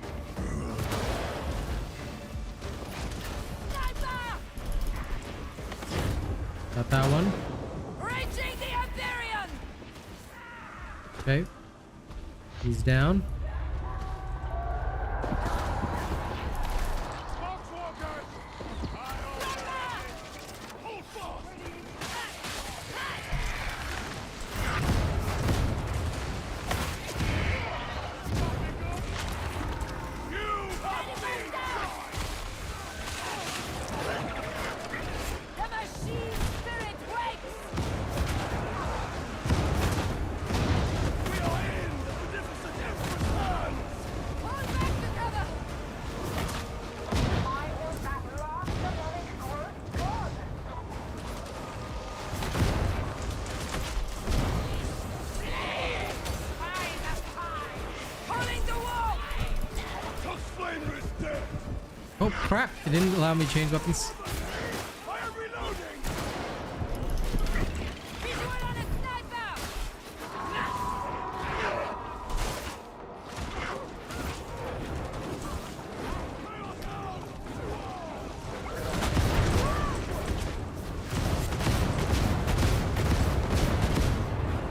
Got that one. Reaching the Empyrean. Okay. He's down. The machine spirit wakes. Hold back the cover. Pulling the wall. Tuskflamer is dead! Oh crap! It didn't allow me to change weapons. I am reloading! Visual on a sniper.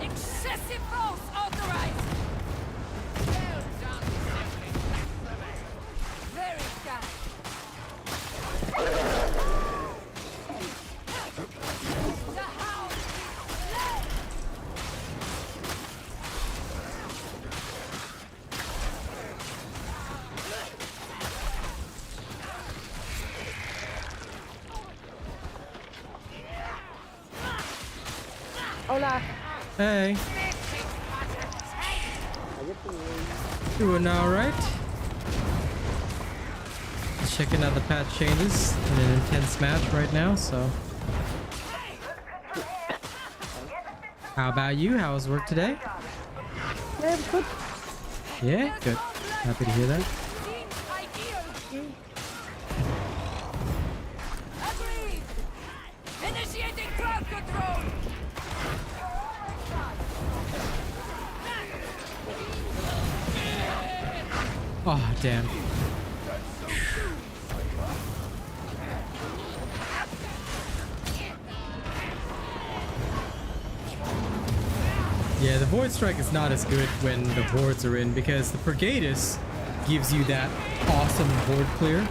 Excessive force authorized. Well done, very done. The hound is slain. Hola. Hey. Doing alright. Just checking out the patch changes in an intense match right now, so. How about you? How was work today? Yeah, good. Yeah, good. Happy to hear that. Seems ideal. Agreed. Initiating crowd control. Oh, damn. Yeah, the Voidstrike is not as good when the hordes are in because the Purgatus gives you that awesome horde clear.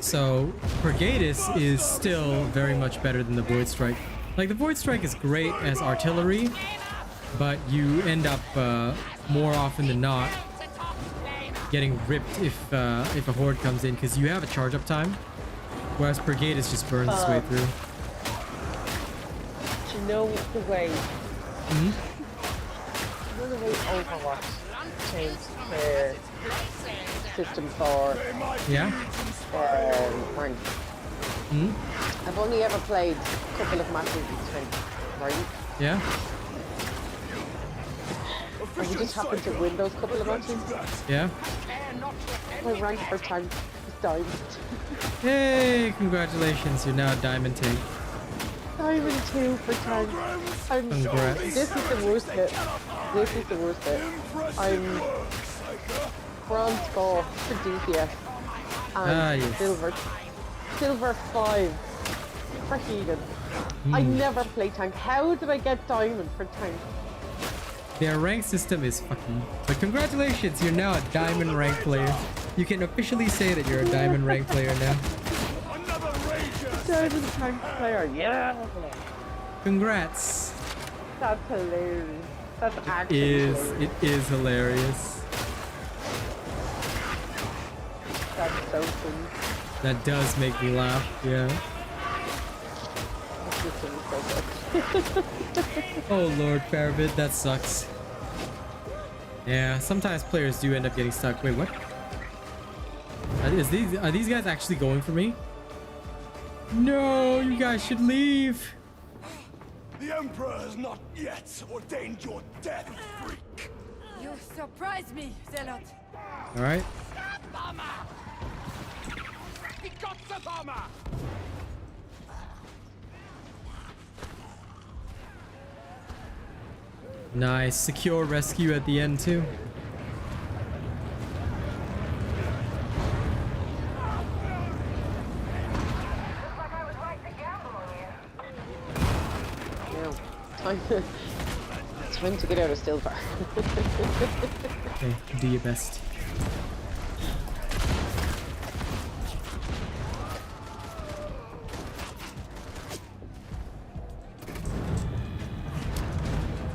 So Purgatus is still very much better than the Voidstrike. Like the Voidstrike is great as artillery, but you end up more often than not getting ripped if a horde comes in because you have a charge up time, whereas Purgatus just burns its way through. Do you know the way? Hmm? You know the way Overwatch changed the system for Yeah. rank? Hmm? I've only ever played a couple of matches with 20, right? Yeah. And we just happened to win those couple of matches. Yeah. My rank first time was diamond. Hey, congratulations! You're now a diamond tank. Diamond 2 for time. Congrats. This is the worst bit. This is the worst bit. I'm bronze 4 for DPS and yes. silver 5 for Heathen. I never play tank. How did I get diamond for tank? Their rank system is fucking. But congratulations! You're now a diamond rank player. You can officially say that you're a diamond rank player now. Diamond tank player, yeah. Congrats. That's hilarious. That's actually hilarious. It is hilarious. That's so funny. That does make me laugh, yeah. This system is so good. Oh Lord, Parabit, that sucks. Yeah, sometimes players do end up getting stuck. Wait, what? Are these guys actually going for me? No, you guys should leave. The Emperor has not yet ordained your death, freak. You surprise me, Zealot. All right. He got the bomber. Nice, secure rescue at the end too. Time to get out of Silver. Okay, do your best.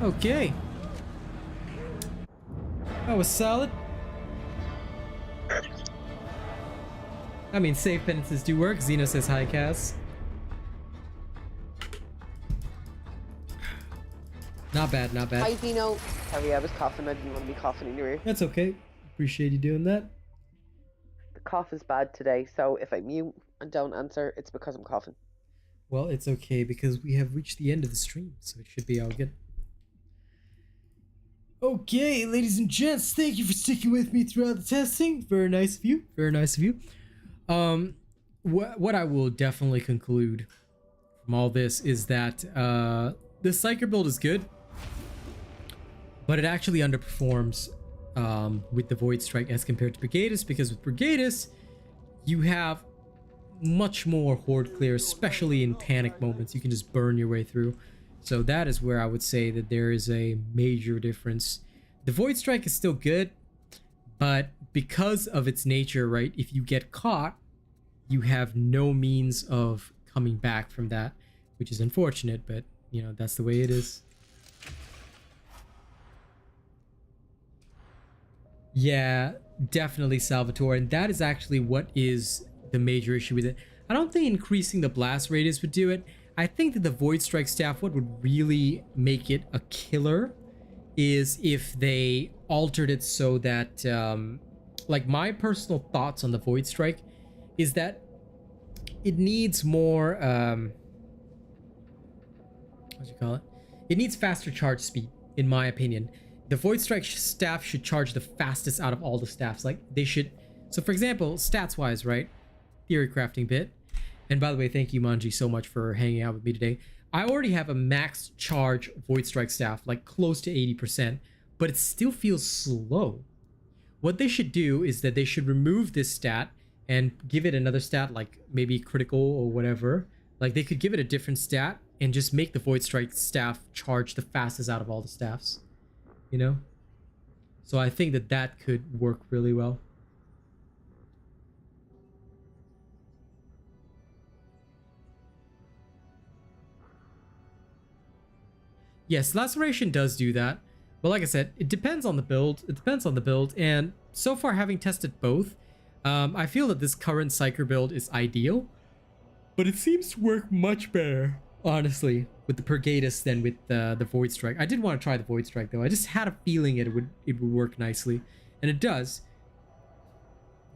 Okay. That was solid. I mean, save penances do work. Xeno says hi, Cass. Not bad, not bad. Hi, Zeno. Sorry, I was coughing. I didn't want to be coughing in your ear. That's okay. Appreciate you doing that. The cough is bad today, so if I mute and don't answer, it's because I'm coughing. Well, it's okay because we have reached the end of the stream, so it should be all good. Okay, ladies and gents, thank you for sticking with me throughout the testing. Very nice of you. Very nice of you. What I will definitely conclude from all this is that the Psyker build is good, but it actually underperforms with the Voidstrike as compared to Purgatus, because with Purgatus, you have much more horde clear, especially in panic moments. You can just burn your way through. So that is where I would say that there is a major difference. The Voidstrike is still good, but because of its nature, right, if you get caught, you have no means of coming back from that, which is unfortunate, but, you know, that's the way it is. Yeah, definitely Salvatore, and that is actually what is the major issue with it. I don't think increasing the blast radius would do it. I think that the Voidstrike staff, what would really make it a killer is if they altered it so that, like, my personal thoughts on the Voidstrike is that it needs more, what do you call it? It needs faster charge speed, in my opinion. The Voidstrike staff should charge the fastest out of all the staffs. Like, they should, so for example, stats-wise, right? Theory crafting bit. And by the way, thank you, Manji, so much for hanging out with me today. I already have a max charge Voidstrike staff, like close to 80%, but it still feels slow. What they should do is that they should remove this stat and give it another stat, like maybe critical or whatever. Like, they could give it a different stat and just make the Voidstrike staff charge the fastest out of all the staffs, you know? So I think that that could work really well. Yes, Laceration does do that, but like I said, it depends on the build. It depends on the build, and so far, having tested both, I feel that this current Psyker build is ideal, but it seems to work much better, honestly, with the Purgatus than with the Voidstrike. I did want to try the Voidstrike though. I just had a feeling it would work nicely, and it does,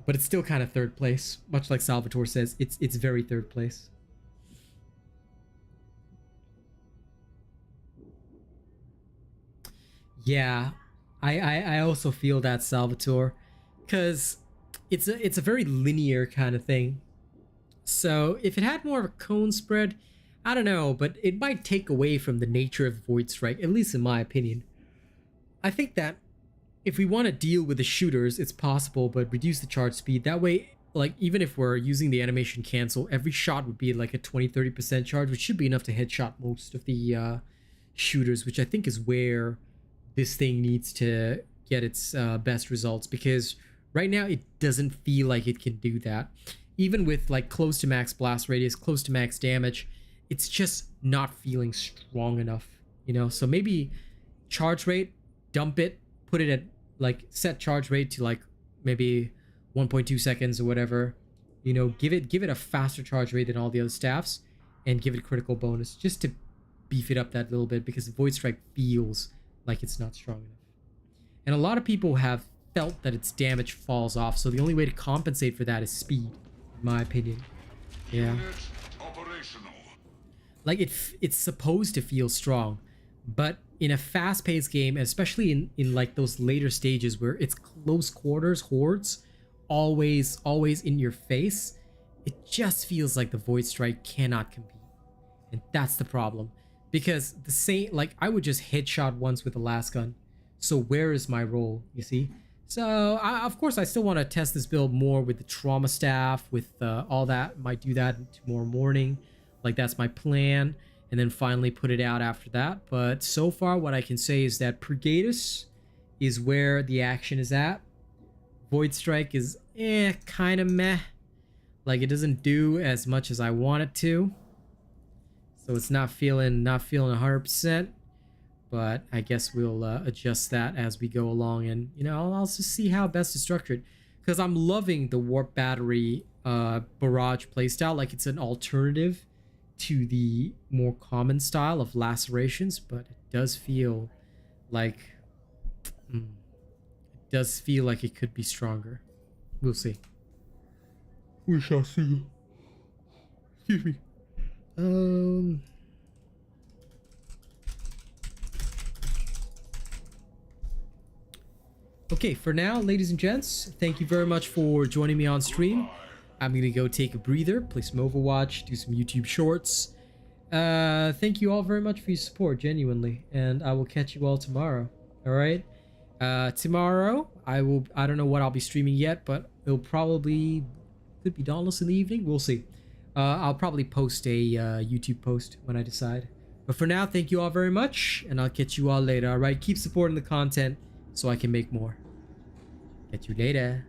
but it's still kind of third place. Much like Salvatore says, it's very third place. Yeah, I also feel that, Salvatore, because it's a very linear kind of thing. So if it had more of a cone spread, I don't know, but it might take away from the nature of Voidstrike, at least in my opinion. I think that if we want to deal with the shooters, it's possible, but reduce the charge speed. That way, like, even if we're using the animation cancel, every shot would be like a 20-30% charge, which should be enough to headshot most of the shooters, which I think is where this thing needs to get its best results, because right now it doesn't feel like it can do that. Even with like close to max blast radius, close to max damage, it's just not feeling strong enough, you know? So maybe charge rate, dump it, put it at like set charge rate to like maybe 1.2 seconds or whatever, you know, give it a faster charge rate than all the other staffs, and give it critical bonus just to beef it up that little bit, because the Voidstrike feels like it's not strong enough. And a lot of people have felt that its damage falls off. So the only way to compensate for that is speed, in my opinion. Yeah. Like it's supposed to feel strong, but in a fast-paced game, especially in like those later stages where it's close quarters hordes, always in your face, it just feels like the Voidstrike cannot compete. And that's the problem, because the same, like, I would just headshot once with the last gun. So where is my role, you see? So of course I still want to test this build more with the trauma staff, with all that. Might do that tomorrow morning. Like, that's my plan, and then finally put it out after that. But so far what I can say is that Purgatus is where the action is at. Voidstrike is kind of meh. Like, it doesn't do as much as I want it to. So it's not feeling 100%. But I guess we'll adjust that as we go along, and you know, I'll just see how best to structure it, because I'm loving the warp battery barrage playstyle. Like, it's an alternative to the more common style of lacerations, but it does feel like it could be stronger. We'll see. We shall see. Excuse me. Okay, for now, ladies and gents, thank you very much for joining me on stream. I'm gonna go take a breather, play some Overwatch, do some YouTube shorts. Thank you all very much for your support, genuinely, and I will catch you all tomorrow. All right. Tomorrow I don't know what I'll be streaming yet, but it'll probably could be Dauntless in the evening. We'll see. I'll probably post a YouTube post when I decide. But for now, thank you all very much, and I'll catch you all later. All right, keep supporting the content so I can make more. Catch you later.